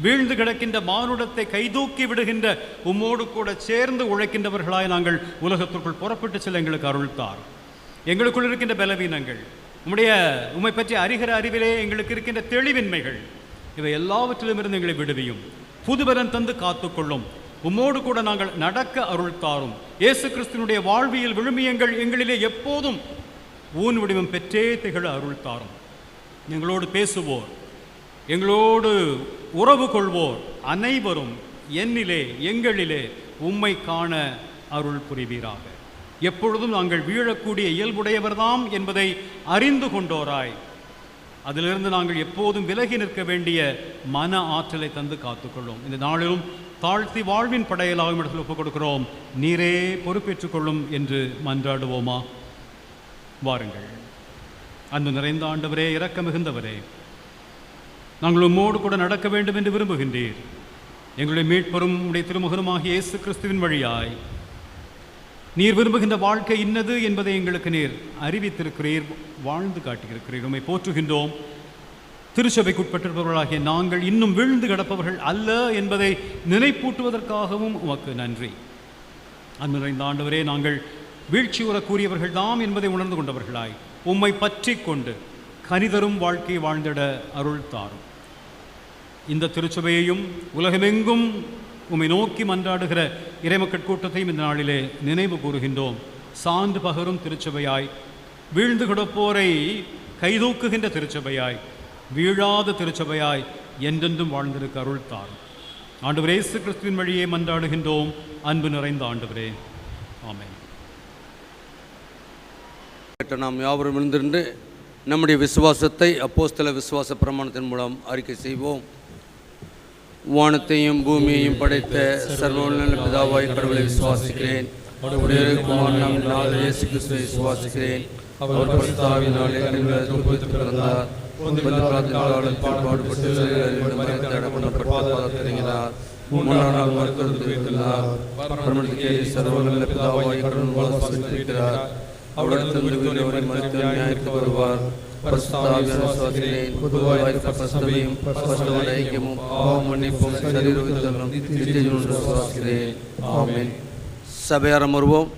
வீழ்ந்து கிடக்கின்ற மானுடத்தை கைதூக்கி விடுகின்ற உம்மோடு கூட சேர்ந்து உழைக்கின்றவர்களாய் நாங்கள் உலகத்திற்குள் புறப்பட்டு செல்ல எங்களுக்கு அருள்தார். எங்களுக்குள் இருக்கின்ற பலவீனங்கள், உம்மை பற்றி அறிகிற அறிவிலே எங்களுக்கு இருக்கின்ற தெளிவின்மைகள், இவை எல்லாவற்றிலும் இருந்து எங்களை விடுவியும், புதுபலன் தந்து காத்துக்கொள்ளும். உம்மோடு கூட நாங்கள் நடக்க அருள்தாரும். இயேசு கிறிஸ்துவினுடைய வாழ்வியல் விழுமியங்கள் எங்களிலே எப்போதும் ஊன் வடிவம் பெற்றே திகழ அருள்தாரும். எங்களோடு பேசுவோர், எங்களோடு உறவு கொள்வோர் அனைவரும் என்னிலே எங்களிலே உம்மை காண அருள் புரிவீராக. எப்பொழுதும் நாங்கள் வீழக்கூடிய இயல்புடையவர்தாம் என்பதை அறிந்து கொண்டோராய் அதிலிருந்து நாங்கள் எப்போதும் விலகி நிற்க வேண்டிய மன ஆற்றலை தந்து காத்துக்கொள்ளும். இந்த நாளிலும் தாழ்த்தி வாழ்வின் படையலாகும் இடத்தில் ஒப்புக் கொடுக்கிறோம். நீரே பொறுப்பேற்றுக் கொள்ளும் என்று மன்றாடுவோமா? வாருங்கள். அன்பு நிறைந்த ஆண்டவரே, இரக்க மிகுந்தவரே, நாங்கள் உம்மோடு கூட நடக்க வேண்டும் என்று விரும்புகின்றீர். எங்களுடைய மீட்பரும் உடைய திருமுகனுமாகிய இயேசு கிறிஸ்துவின் வழியாய் நீர் விரும்புகின்ற வாழ்க்கை இன்னது என்பதை எங்களுக்கு நீர் அறிவித்திருக்கிறீர், வாழ்ந்து காட்டியிருக்கிறீர். உம்மை போற்றுகின்றோம். திருச்சபைக்குட்பட்டிருப்பவர்களாகிய நாங்கள் இன்னும் வீழ்ந்து கிடப்பவர்கள் அல்ல என்பதை நினைப்பூட்டுவதற்காகவும் உமக்கு நன்றி. அன்பு நிறைந்த ஆண்டவரே, நாங்கள் வீழ்ச்சி உறக்கூடியவர்கள் தாம் என்பதை உணர்ந்து கொண்டவர்களாய் உம்மை பற்றி கொண்டு கனிதரும் வாழ்க்கை வாழ்ந்திட அருள் தாரும். இந்த திருச்சபையையும் உலகமெங்கும் உம்மை நோக்கி மன்றாடுகிற இறைமக்கள் கூட்டத்தையும் இந்த நாளிலே நினைவு கூறுகின்றோம். சான்று பகரும் திருச்சபையாய், வீழ்ந்து கிடப்போரை கைதூக்குகின்ற திருச்சபையாய், வீழாத திருச்சபையாய் என்றென்றும் வாழ்ந்திருக்க அருள் தாரும். ஆண்டவரே, இயேசு கிறிஸ்துவின் வழியே மன்றாடுகின்றோம் அன்பு நிறைந்த ஆண்டவரே, ஆமென். நாம் யாவரும் இருந்திருந்து நம்முடைய விசுவாசத்தை அப்போஸ்தல விசுவாச பிரமாணத்தின் மூலம் அறிக்கை செய்வோம். வானத்தையும் பூமியையும் படைத்த சர்வவல்லமையுள்ள பிதாவாய் கடவுளை விசுவாசிக்கிறேன். அவருடைய குமாரனாம் இயேசு கிறிஸ்துவை விசுவாசிக்கிறேன். அவர் பரிசுத்த ஆவியினாலே கன்னிகையால் பிறந்தார். பாடுபட்டு மூன்றாம் நாள் மருத்துவத்தில் வைத்துள்ளார். பரமத்துக்கு சர்வவல்ல பிதாவாய் கடவுள் விசுவாசிக்கிறார். அவரிடத்திலிருந்து அவரை மரித்து நியாயத்துக்கு வருவார். பரிசுத்த ஆவியான விசுவாசிக்கிறேன். பொதுவாய் பரிசுத்தமும் பரிசுத்த ஐக்கியமும் பாவ மன்னிப்பும் சரீர விடுதலும் நித்திய ஜீவனும் விசுவாசிக்கிறேன். ஆமென். சபையாரம் வருவோம்.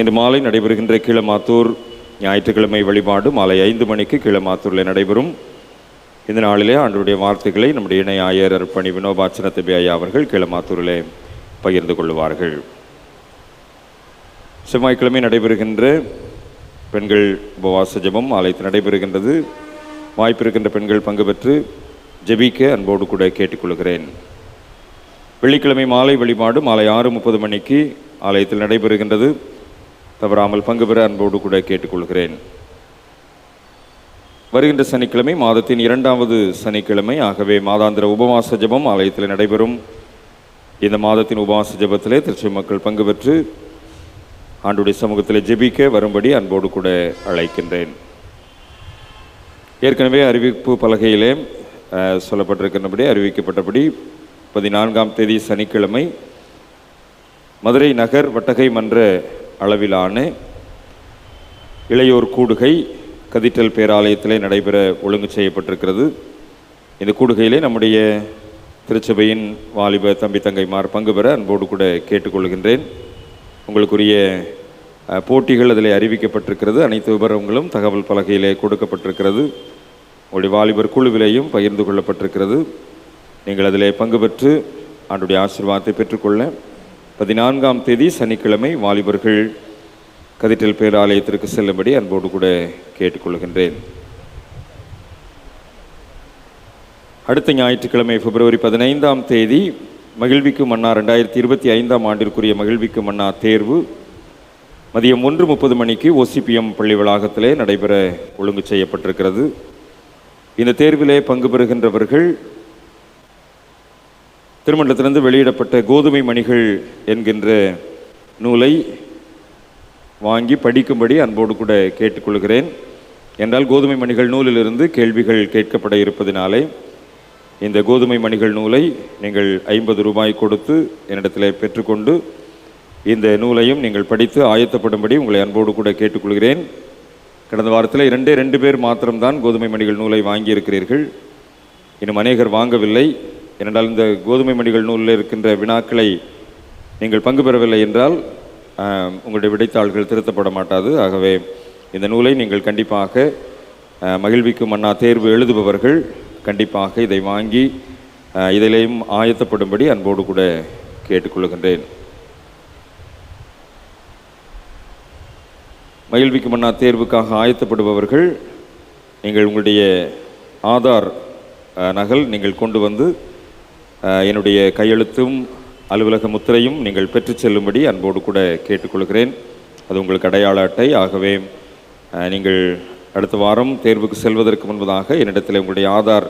இன்று மாலை நடைபெறுகின்ற கீழமாத்தூர் ஞாயிற்றுக்கிழமை வழிபாடு மாலை 5 மணிக்கு கீழமாத்தூரில் நடைபெறும். இந்த நாளிலே ஆண்டவருடைய வார்த்தைகளை நம்முடைய இணை ஆயர் அர்ப்பணி வினோபாச்சன தபி ஐயா அவர்கள் கீழமாத்தூரிலே பகிர்ந்து கொள்வார்கள். செவ்வாய்க்கிழமை நடைபெறுகின்ற பெண்கள் உபவாச ஜெபம் ஆலயத்தில் நடைபெறுகின்றது. வாய்ப்பிருக்கின்ற பெண்கள் பங்கு பெற்று ஜெபிக்க அன்போடு கூட கேட்டுக்கொள்கிறேன். வெள்ளிக்கிழமை மாலை வழிபாடு மாலை 6:30 மணிக்கு ஆலயத்தில் நடைபெறுகின்றது. தவறாமல் பங்கு பெற அன்போடு கூட கேட்டுக்கொள்கிறேன். வருகின்ற சனிக்கிழமை மாதத்தின் 2வது சனிக்கிழமை, ஆகவே மாதாந்திர உபவாச ஜெபம் ஆலயத்தில் நடைபெறும். இந்த மாதத்தின் உபவாச ஜெபத்திலே திருச்சி மக்கள் பங்கு பெற்று ஆண்டுடைய சமூகத்தில் ஜெபிக்க வரும்படி அன்போடு கூட அழைக்கின்றேன். ஏற்கனவே அறிவிப்பு பலகையிலே சொல்லப்பட்டிருக்கின்றபடி அறிவிக்கப்பட்டபடி 14ஆம் தேதி சனிக்கிழமை மதுரை நகர் வட்டகை மன்ற அளவிலான இளையோர் கூடுகை கதீட்ரல் பேராலயத்திலே நடைபெற ஒழுங்கு செய்யப்பட்டிருக்கிறது. இந்த கூடுகையிலே நம்முடைய திருச்சபையின் வாலிப தம்பி தங்கைமார் பங்கு பெற அன்போடு கூட கேட்டுக்கொள்கின்றேன். உங்களுக்குரிய போட்டிகள் அதில் அறிவிக்கப்பட்டிருக்கிறது. அனைத்து விவரங்களும் தகவல் பலகையிலே கொடுக்கப்பட்டிருக்கிறது. உங்களுடைய வாலிபர் குழுவிலேயும் பகிர்ந்து கொள்ளப்பட்டிருக்கிறது. நீங்கள் அதிலே பங்கு பெற்று ஆண்டுடைய ஆசீர்வாதத்தை பெற்றுக்கொள்ள 14ஆம் தேதி சனிக்கிழமை வாலிபர்கள் கதீட்ரல் பேராலயத்திற்கு செல்லும்படி அன்போடு கூட கேட்டுக்கொள்கின்றேன். அடுத்த ஞாயிற்றுக்கிழமை பிப்ரவரி 15ஆம் தேதி மகிழ்விக்கு மன்னா 2025ஆம் ஆண்டிற்குரிய மகிழ்விக்கு மன்னா தேர்வு மதியம் 1:30 மணிக்கு ஓசிபிஎம் பள்ளி வளாகத்திலே நடைபெற ஒழுங்கு செய்யப்பட்டிருக்கிறது. இந்த தேர்விலே பங்கு பெறுகின்றவர்கள் திருமண்டலத்திலிருந்து வெளியிடப்பட்ட கோதுமை மணிகள் என்கின்ற நூலை வாங்கி படிக்கும்படி அன்போடு கூட கேட்டுக்கொள்கிறேன். என்றால் கோதுமை மணிகள் நூலிலிருந்து கேள்விகள் கேட்கப்பட இருப்பதினாலே இந்த கோதுமை மணிகள் நூலை நீங்கள் 50 ரூபாய் கொடுத்து என்னிடத்தில் பெற்றுக்கொண்டு இந்த நூலையும் நீங்கள் படித்து ஆயத்தப்படும்படி உங்களை அன்போடு கூட கேட்டுக்கொள்கிறேன். கடந்த வாரத்தில் 2 பேர் மாத்திரம்தான் கோதுமை மணிகள் நூலை வாங்கியிருக்கிறீர்கள். இன்னும் அநேகர் வாங்கவில்லை. ஏனென்றால் இந்த கோதுமை மணிகள் நூலில் இருக்கின்ற வினாக்களை நீங்கள் பங்கு பெறவில்லை என்றால் உங்களுடைய விடைத்தாள்கள் திருத்தப்பட மாட்டாது. ஆகவே இந்த நூலை நீங்கள் கண்டிப்பாக மகிழ்விக்கும் மன்னா தேர்வு எழுதுபவர்கள் கண்டிப்பாக இதை வாங்கி இதிலேயும் ஆயத்தப்படும்படி அன்போடு கூட கேட்டுக்கொள்கின்றேன். மகிழ்விக்கும் மன்னா தேர்வுக்காக ஆயத்தப்படுபவர்கள் நீங்கள் உங்களுடைய ஆதார் நகல் நீங்கள் கொண்டு வந்து என்னுடைய கையெழுத்தும் அலுவலக முத்திரையும் நீங்கள் பெற்று செல்லும்படி அன்போடு கூட கேட்டுக்கொள்கிறேன். அது உங்களுக்கு அடையாள அட்டை. ஆகவே நீங்கள் அடுத்த வாரம் தேர்வுக்கு செல்வதற்கு முன்பதாக என்னிடத்தில் உங்களுடைய ஆதார்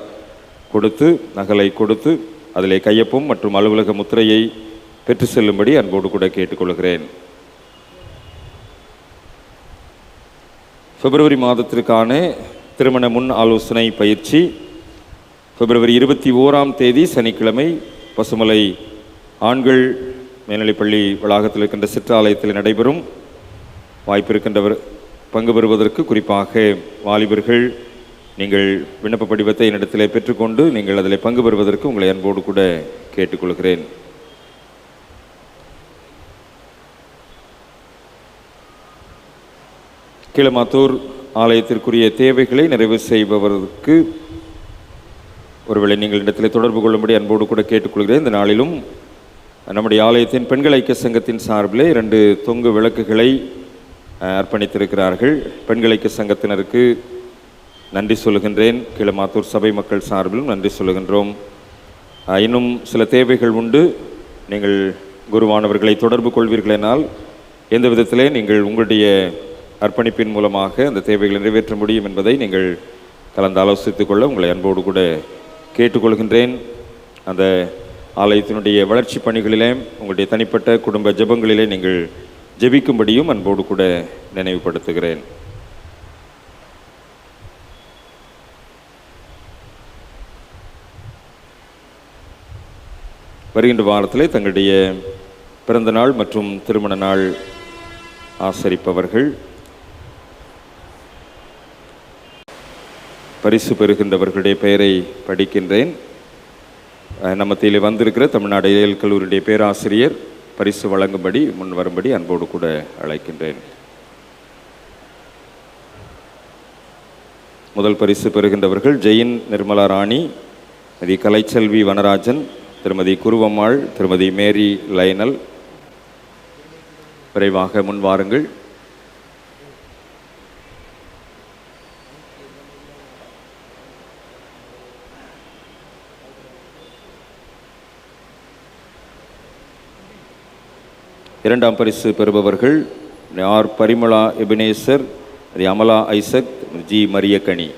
கொடுத்து நகலை கொடுத்து அதிலே கையொப்பம் மற்றும் அலுவலக முத்திரையை பெற்று செல்லும்படி அன்போடு கூட கேட்டுக்கொள்கிறேன். பிப்ரவரி மாதத்திற்கான திருமண முன் ஆலோசனை பயிற்சி பிப்ரவரி 21ஆம் தேதி சனிக்கிழமை பசுமலை ஆண்கள் மேல்நிலைப்பள்ளி வளாகத்தில் இருக்கின்ற சிற்றாலயத்தில் நடைபெறும். வாய்ப்பிருக்கின்றவர் பங்கு பெறுவதற்கு குறிப்பாக வாலிபர்கள் நீங்கள் விண்ணப்ப படிவத்தை என்னிடத்திலே பெற்றுக்கொண்டு நீங்கள் அதில் பங்கு பெறுவதற்கு உங்களை அன்போடு கூட கேட்டுக்கொள்கிறேன். கீழமாத்தூர் ஆலயத்திற்குரிய தேவைகளை நிறைவு செய்பவருக்கு ஒருவேளை நீங்கள் இடத்தில் தொடர்பு கொள்ளும்படி அன்போடு கூட கேட்டுக்கொள்கிறேன். இந்த நாளிலும் நம்முடைய ஆலயத்தின் பெண்கள் ஐக்கிய சங்கத்தின் சார்பிலே 2 தொங்கு விளக்குகளை அர்ப்பணித்திருக்கிறார்கள். பெண்கள் ஐக்கிய சங்கத்தினருக்கு நன்றி சொல்லுகின்றேன். கீழமாத்தூர் சபை மக்கள் சார்பிலும் நன்றி சொல்லுகின்றோம். இன்னும் சில தேவைகள் உண்டு. நீங்கள் குருவானவர்களை தொடர்பு கொள்வீர்களெனால் எந்த விதத்திலே நீங்கள் உங்களுடைய அர்ப்பணிப்பின் மூலமாக அந்த தேவைகளை நிறைவேற்ற முடியும் என்பதை நீங்கள் கலந்து ஆலோசித்துக் கொள்ள உங்களை அன்போடு கூட கேட்டுக்கொள்கின்றேன். அந்த ஆலயத்தினுடைய வளர்ச்சி பணிகளிலே உங்களுடைய தனிப்பட்ட குடும்ப ஜெபங்களிலே நீங்கள் ஜெபிக்கும்படியும் அன்போடு கூட நினைவுபடுத்துகிறேன். வருகின்ற வாரத்திலே தங்களுடைய பிறந்த நாள் மற்றும் திருமண நாள் ஆசரிப்பவர்கள், பரிசு பெறுகின்றவர்களுடைய பெயரை படிக்கின்றேன். நம்மத்திலே வந்திருக்கிற தமிழ்நாடு இயல் கல்லூரியுடைய பேராசிரியர் பரிசு வழங்கும்படி முன் வரும்படி அன்போடு கூட அழைக்கின்றேன். முதல் பரிசு பெறுகின்றவர்கள் ஜெயின் நிர்மலா ராணி, திருமதி கலைச்செல்வி வனராஜன், திருமதி குருவம்மாள், திருமதி மேரி லைனல். விரைவாக முன் வாருங்கள். இரண்டாம் பரிசு பெறுபவர்கள் R Parimala Ebenezer, Amala Isaac, G Mariyakani.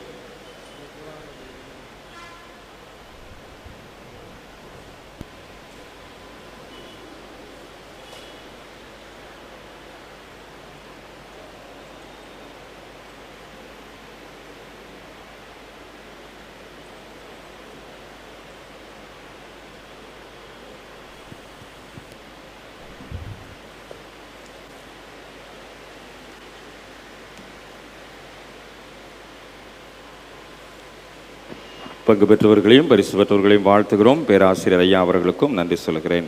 பங்கு பெற்றவர்களையும் பரிசு பெற்றவர்களையும் வாழ்த்துகிறோம். பேராசிரியர் ஐயா அவர்களுக்கும் நன்றி சொல்கிறேன்.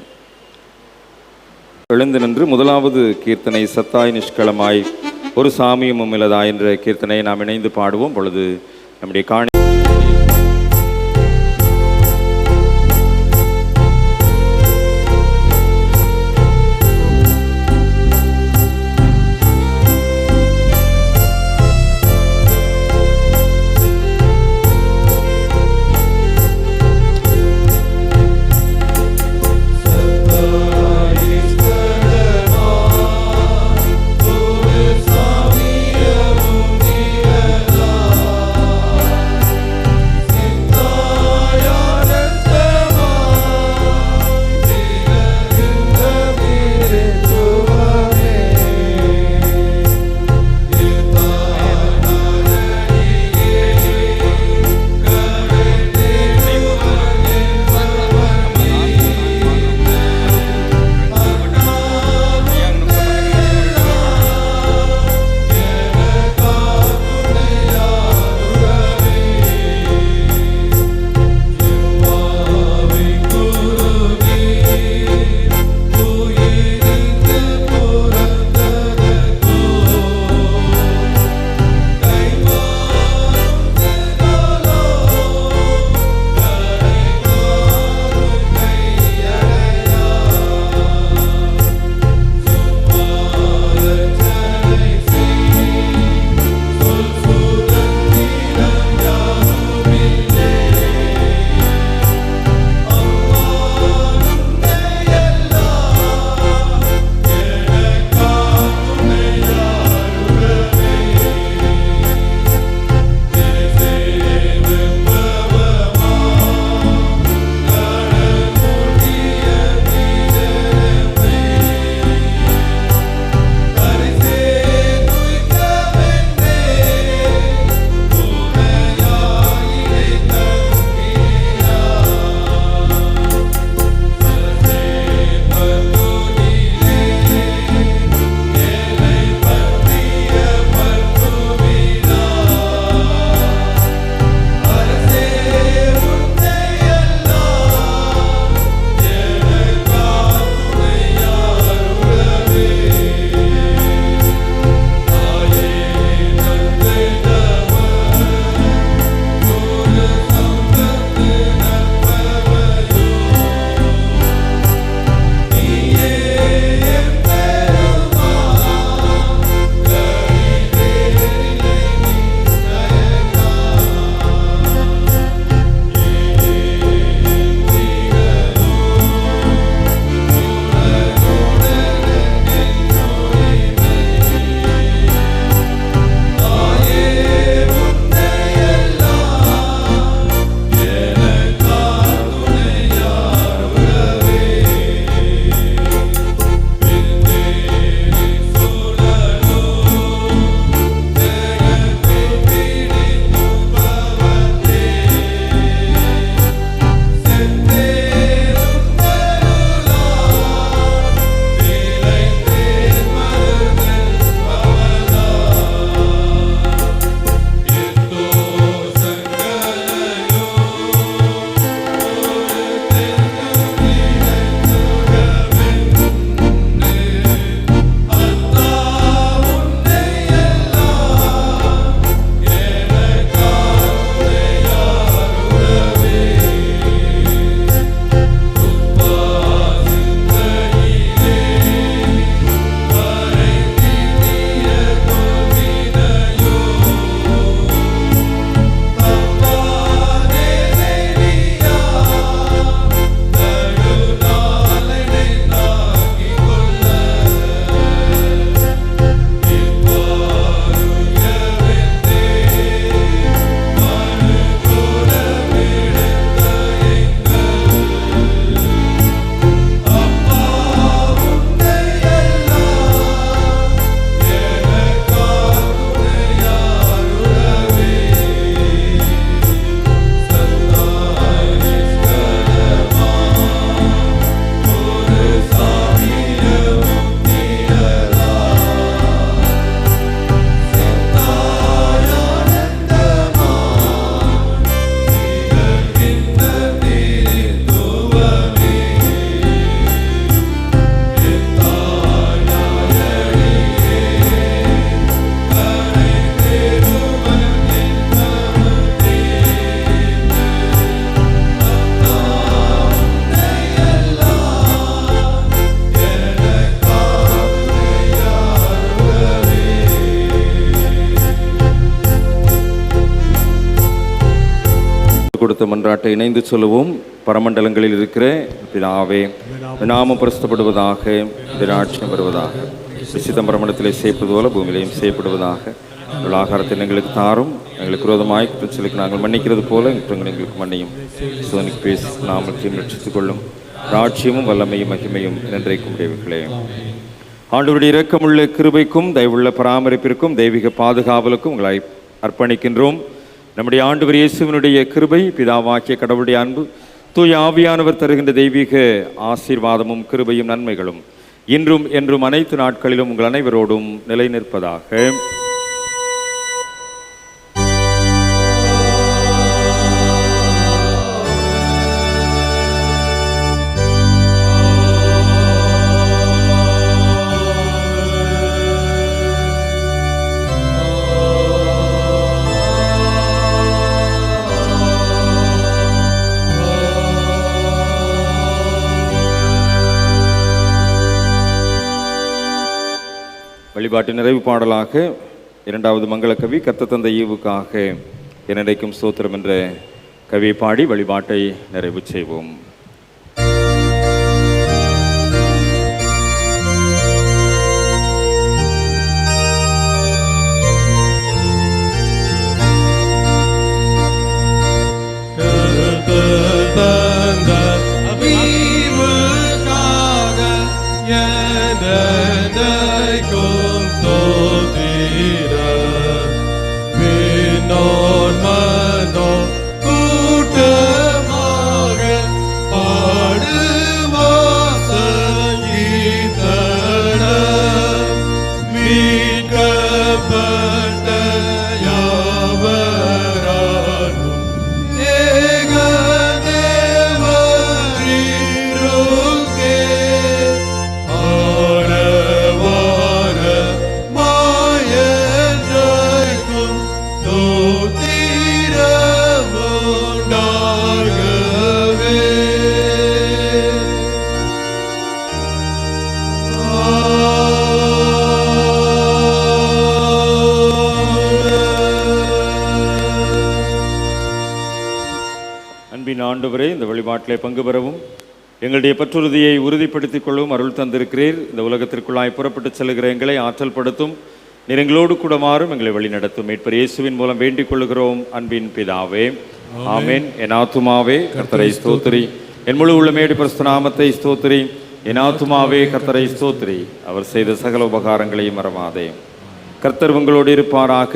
எழுந்து நின்று முதலாவது கீர்த்தனை சத்தாய் நிஷ்களமாய் ஒரு சாமியும் உம்மிலதா என்ற கீர்த்தனையை நாம் இணைந்து பாடுவோம். பொழுது நம்முடைய காணி கொடுத்த மன்றாட்டை இணைந்து சொல்லுவோம். பரமண்டலங்களில் இருக்கிற பிதாவே, நாமம் பிரஸ்தப்படுவதாக, ஆட்சியம் வருவதாக, சிதம்பரமண்டலத்திலே செய்யப்படுவது போல பூமியிலையும் செய்யப்படுவதாக. எங்கள் ஆகாரத்தை எங்களுக்கு தாரும், எங்களுக்கு விரோதமாய் குற்றச்சலுக்கு நாங்கள் மன்னிக்கிறது போல எங்களுக்கு மன்னியும். சோனிக்கு பேசி நாமத்தையும் ரட்சித்துக் கொள்ளும். ராட்சியமும் வல்லமையும் மகிமையும் என்றைக்கும் உடையவர்களே. ஆண்டவருடைய இரக்கமுள்ள கிருபைக்கும் தயவுள்ள பராமரிப்பிற்கும் தெய்வீக பாதுகாவலுக்கும் உங்களை அர்ப்பணிக்கின்றோம். நம்முடைய ஆண்டவர் இயேசுவினுடைய கிருபை, பிதாவாக்கிய கடவுளுடைய அன்பு, தூய ஆவியானவர் தருகின்ற தெய்வீக ஆசீர்வாதமும் கிருபையும் நன்மைகளும் இன்றும் என்றும் அனைத்து நாட்களிலும் உங்கள் அனைவரோடும் நிலை நிற்பதாக. வழிபாட்டின் நிறைவு பாடலாக இரண்டாவது மங்களக்கவி கர்த்தர் தந்த ஈவுக்காக என்னைக்கும் ஸ்தோத்திரம் என்ற கவியை பாடி வழிபாட்டை நிறைவு செய்வோம். ஆண்டவரே, இந்த வழிபாட்டிலே பங்கு பெறவும் எங்களுடைய பற்றுறுதியை உறுதிப்படுத்திக் கொள்ளவும் அருள் தந்திருக்கிறீர். இந்த உலகத்திற்குள்ளாய் புறப்பட்டு செல்கிற எங்களை ஆற்றல் படுத்தும். நீர் எங்களோடு கூட மாறும், எங்களை வழி நடத்தும். மீட்பர் இயேசுவின் மூலம் வேண்டிக் கொள்கிறோம் அன்பின் பிதாவே, ஆமென். என் ஆத்துமாவே கர்த்தரை ஸ்தோத்திரி, என் முழு உள்ளமேடி பரிசுத்த நாமத்தை ஸ்தோத்திரி. என் ஆத்துமாவே கர்த்தரை ஸ்தோத்திரி, அவர் செய்த சகல உபகாரங்களையும் மறவாதே. கர்த்தர் உங்களோடு இருப்பாராக.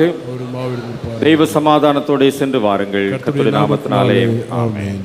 தெய்வ சமாதானத்தோடு சென்று வாருங்கள். கர்த்தருடைய நாமத்தினாலே ஆமென்.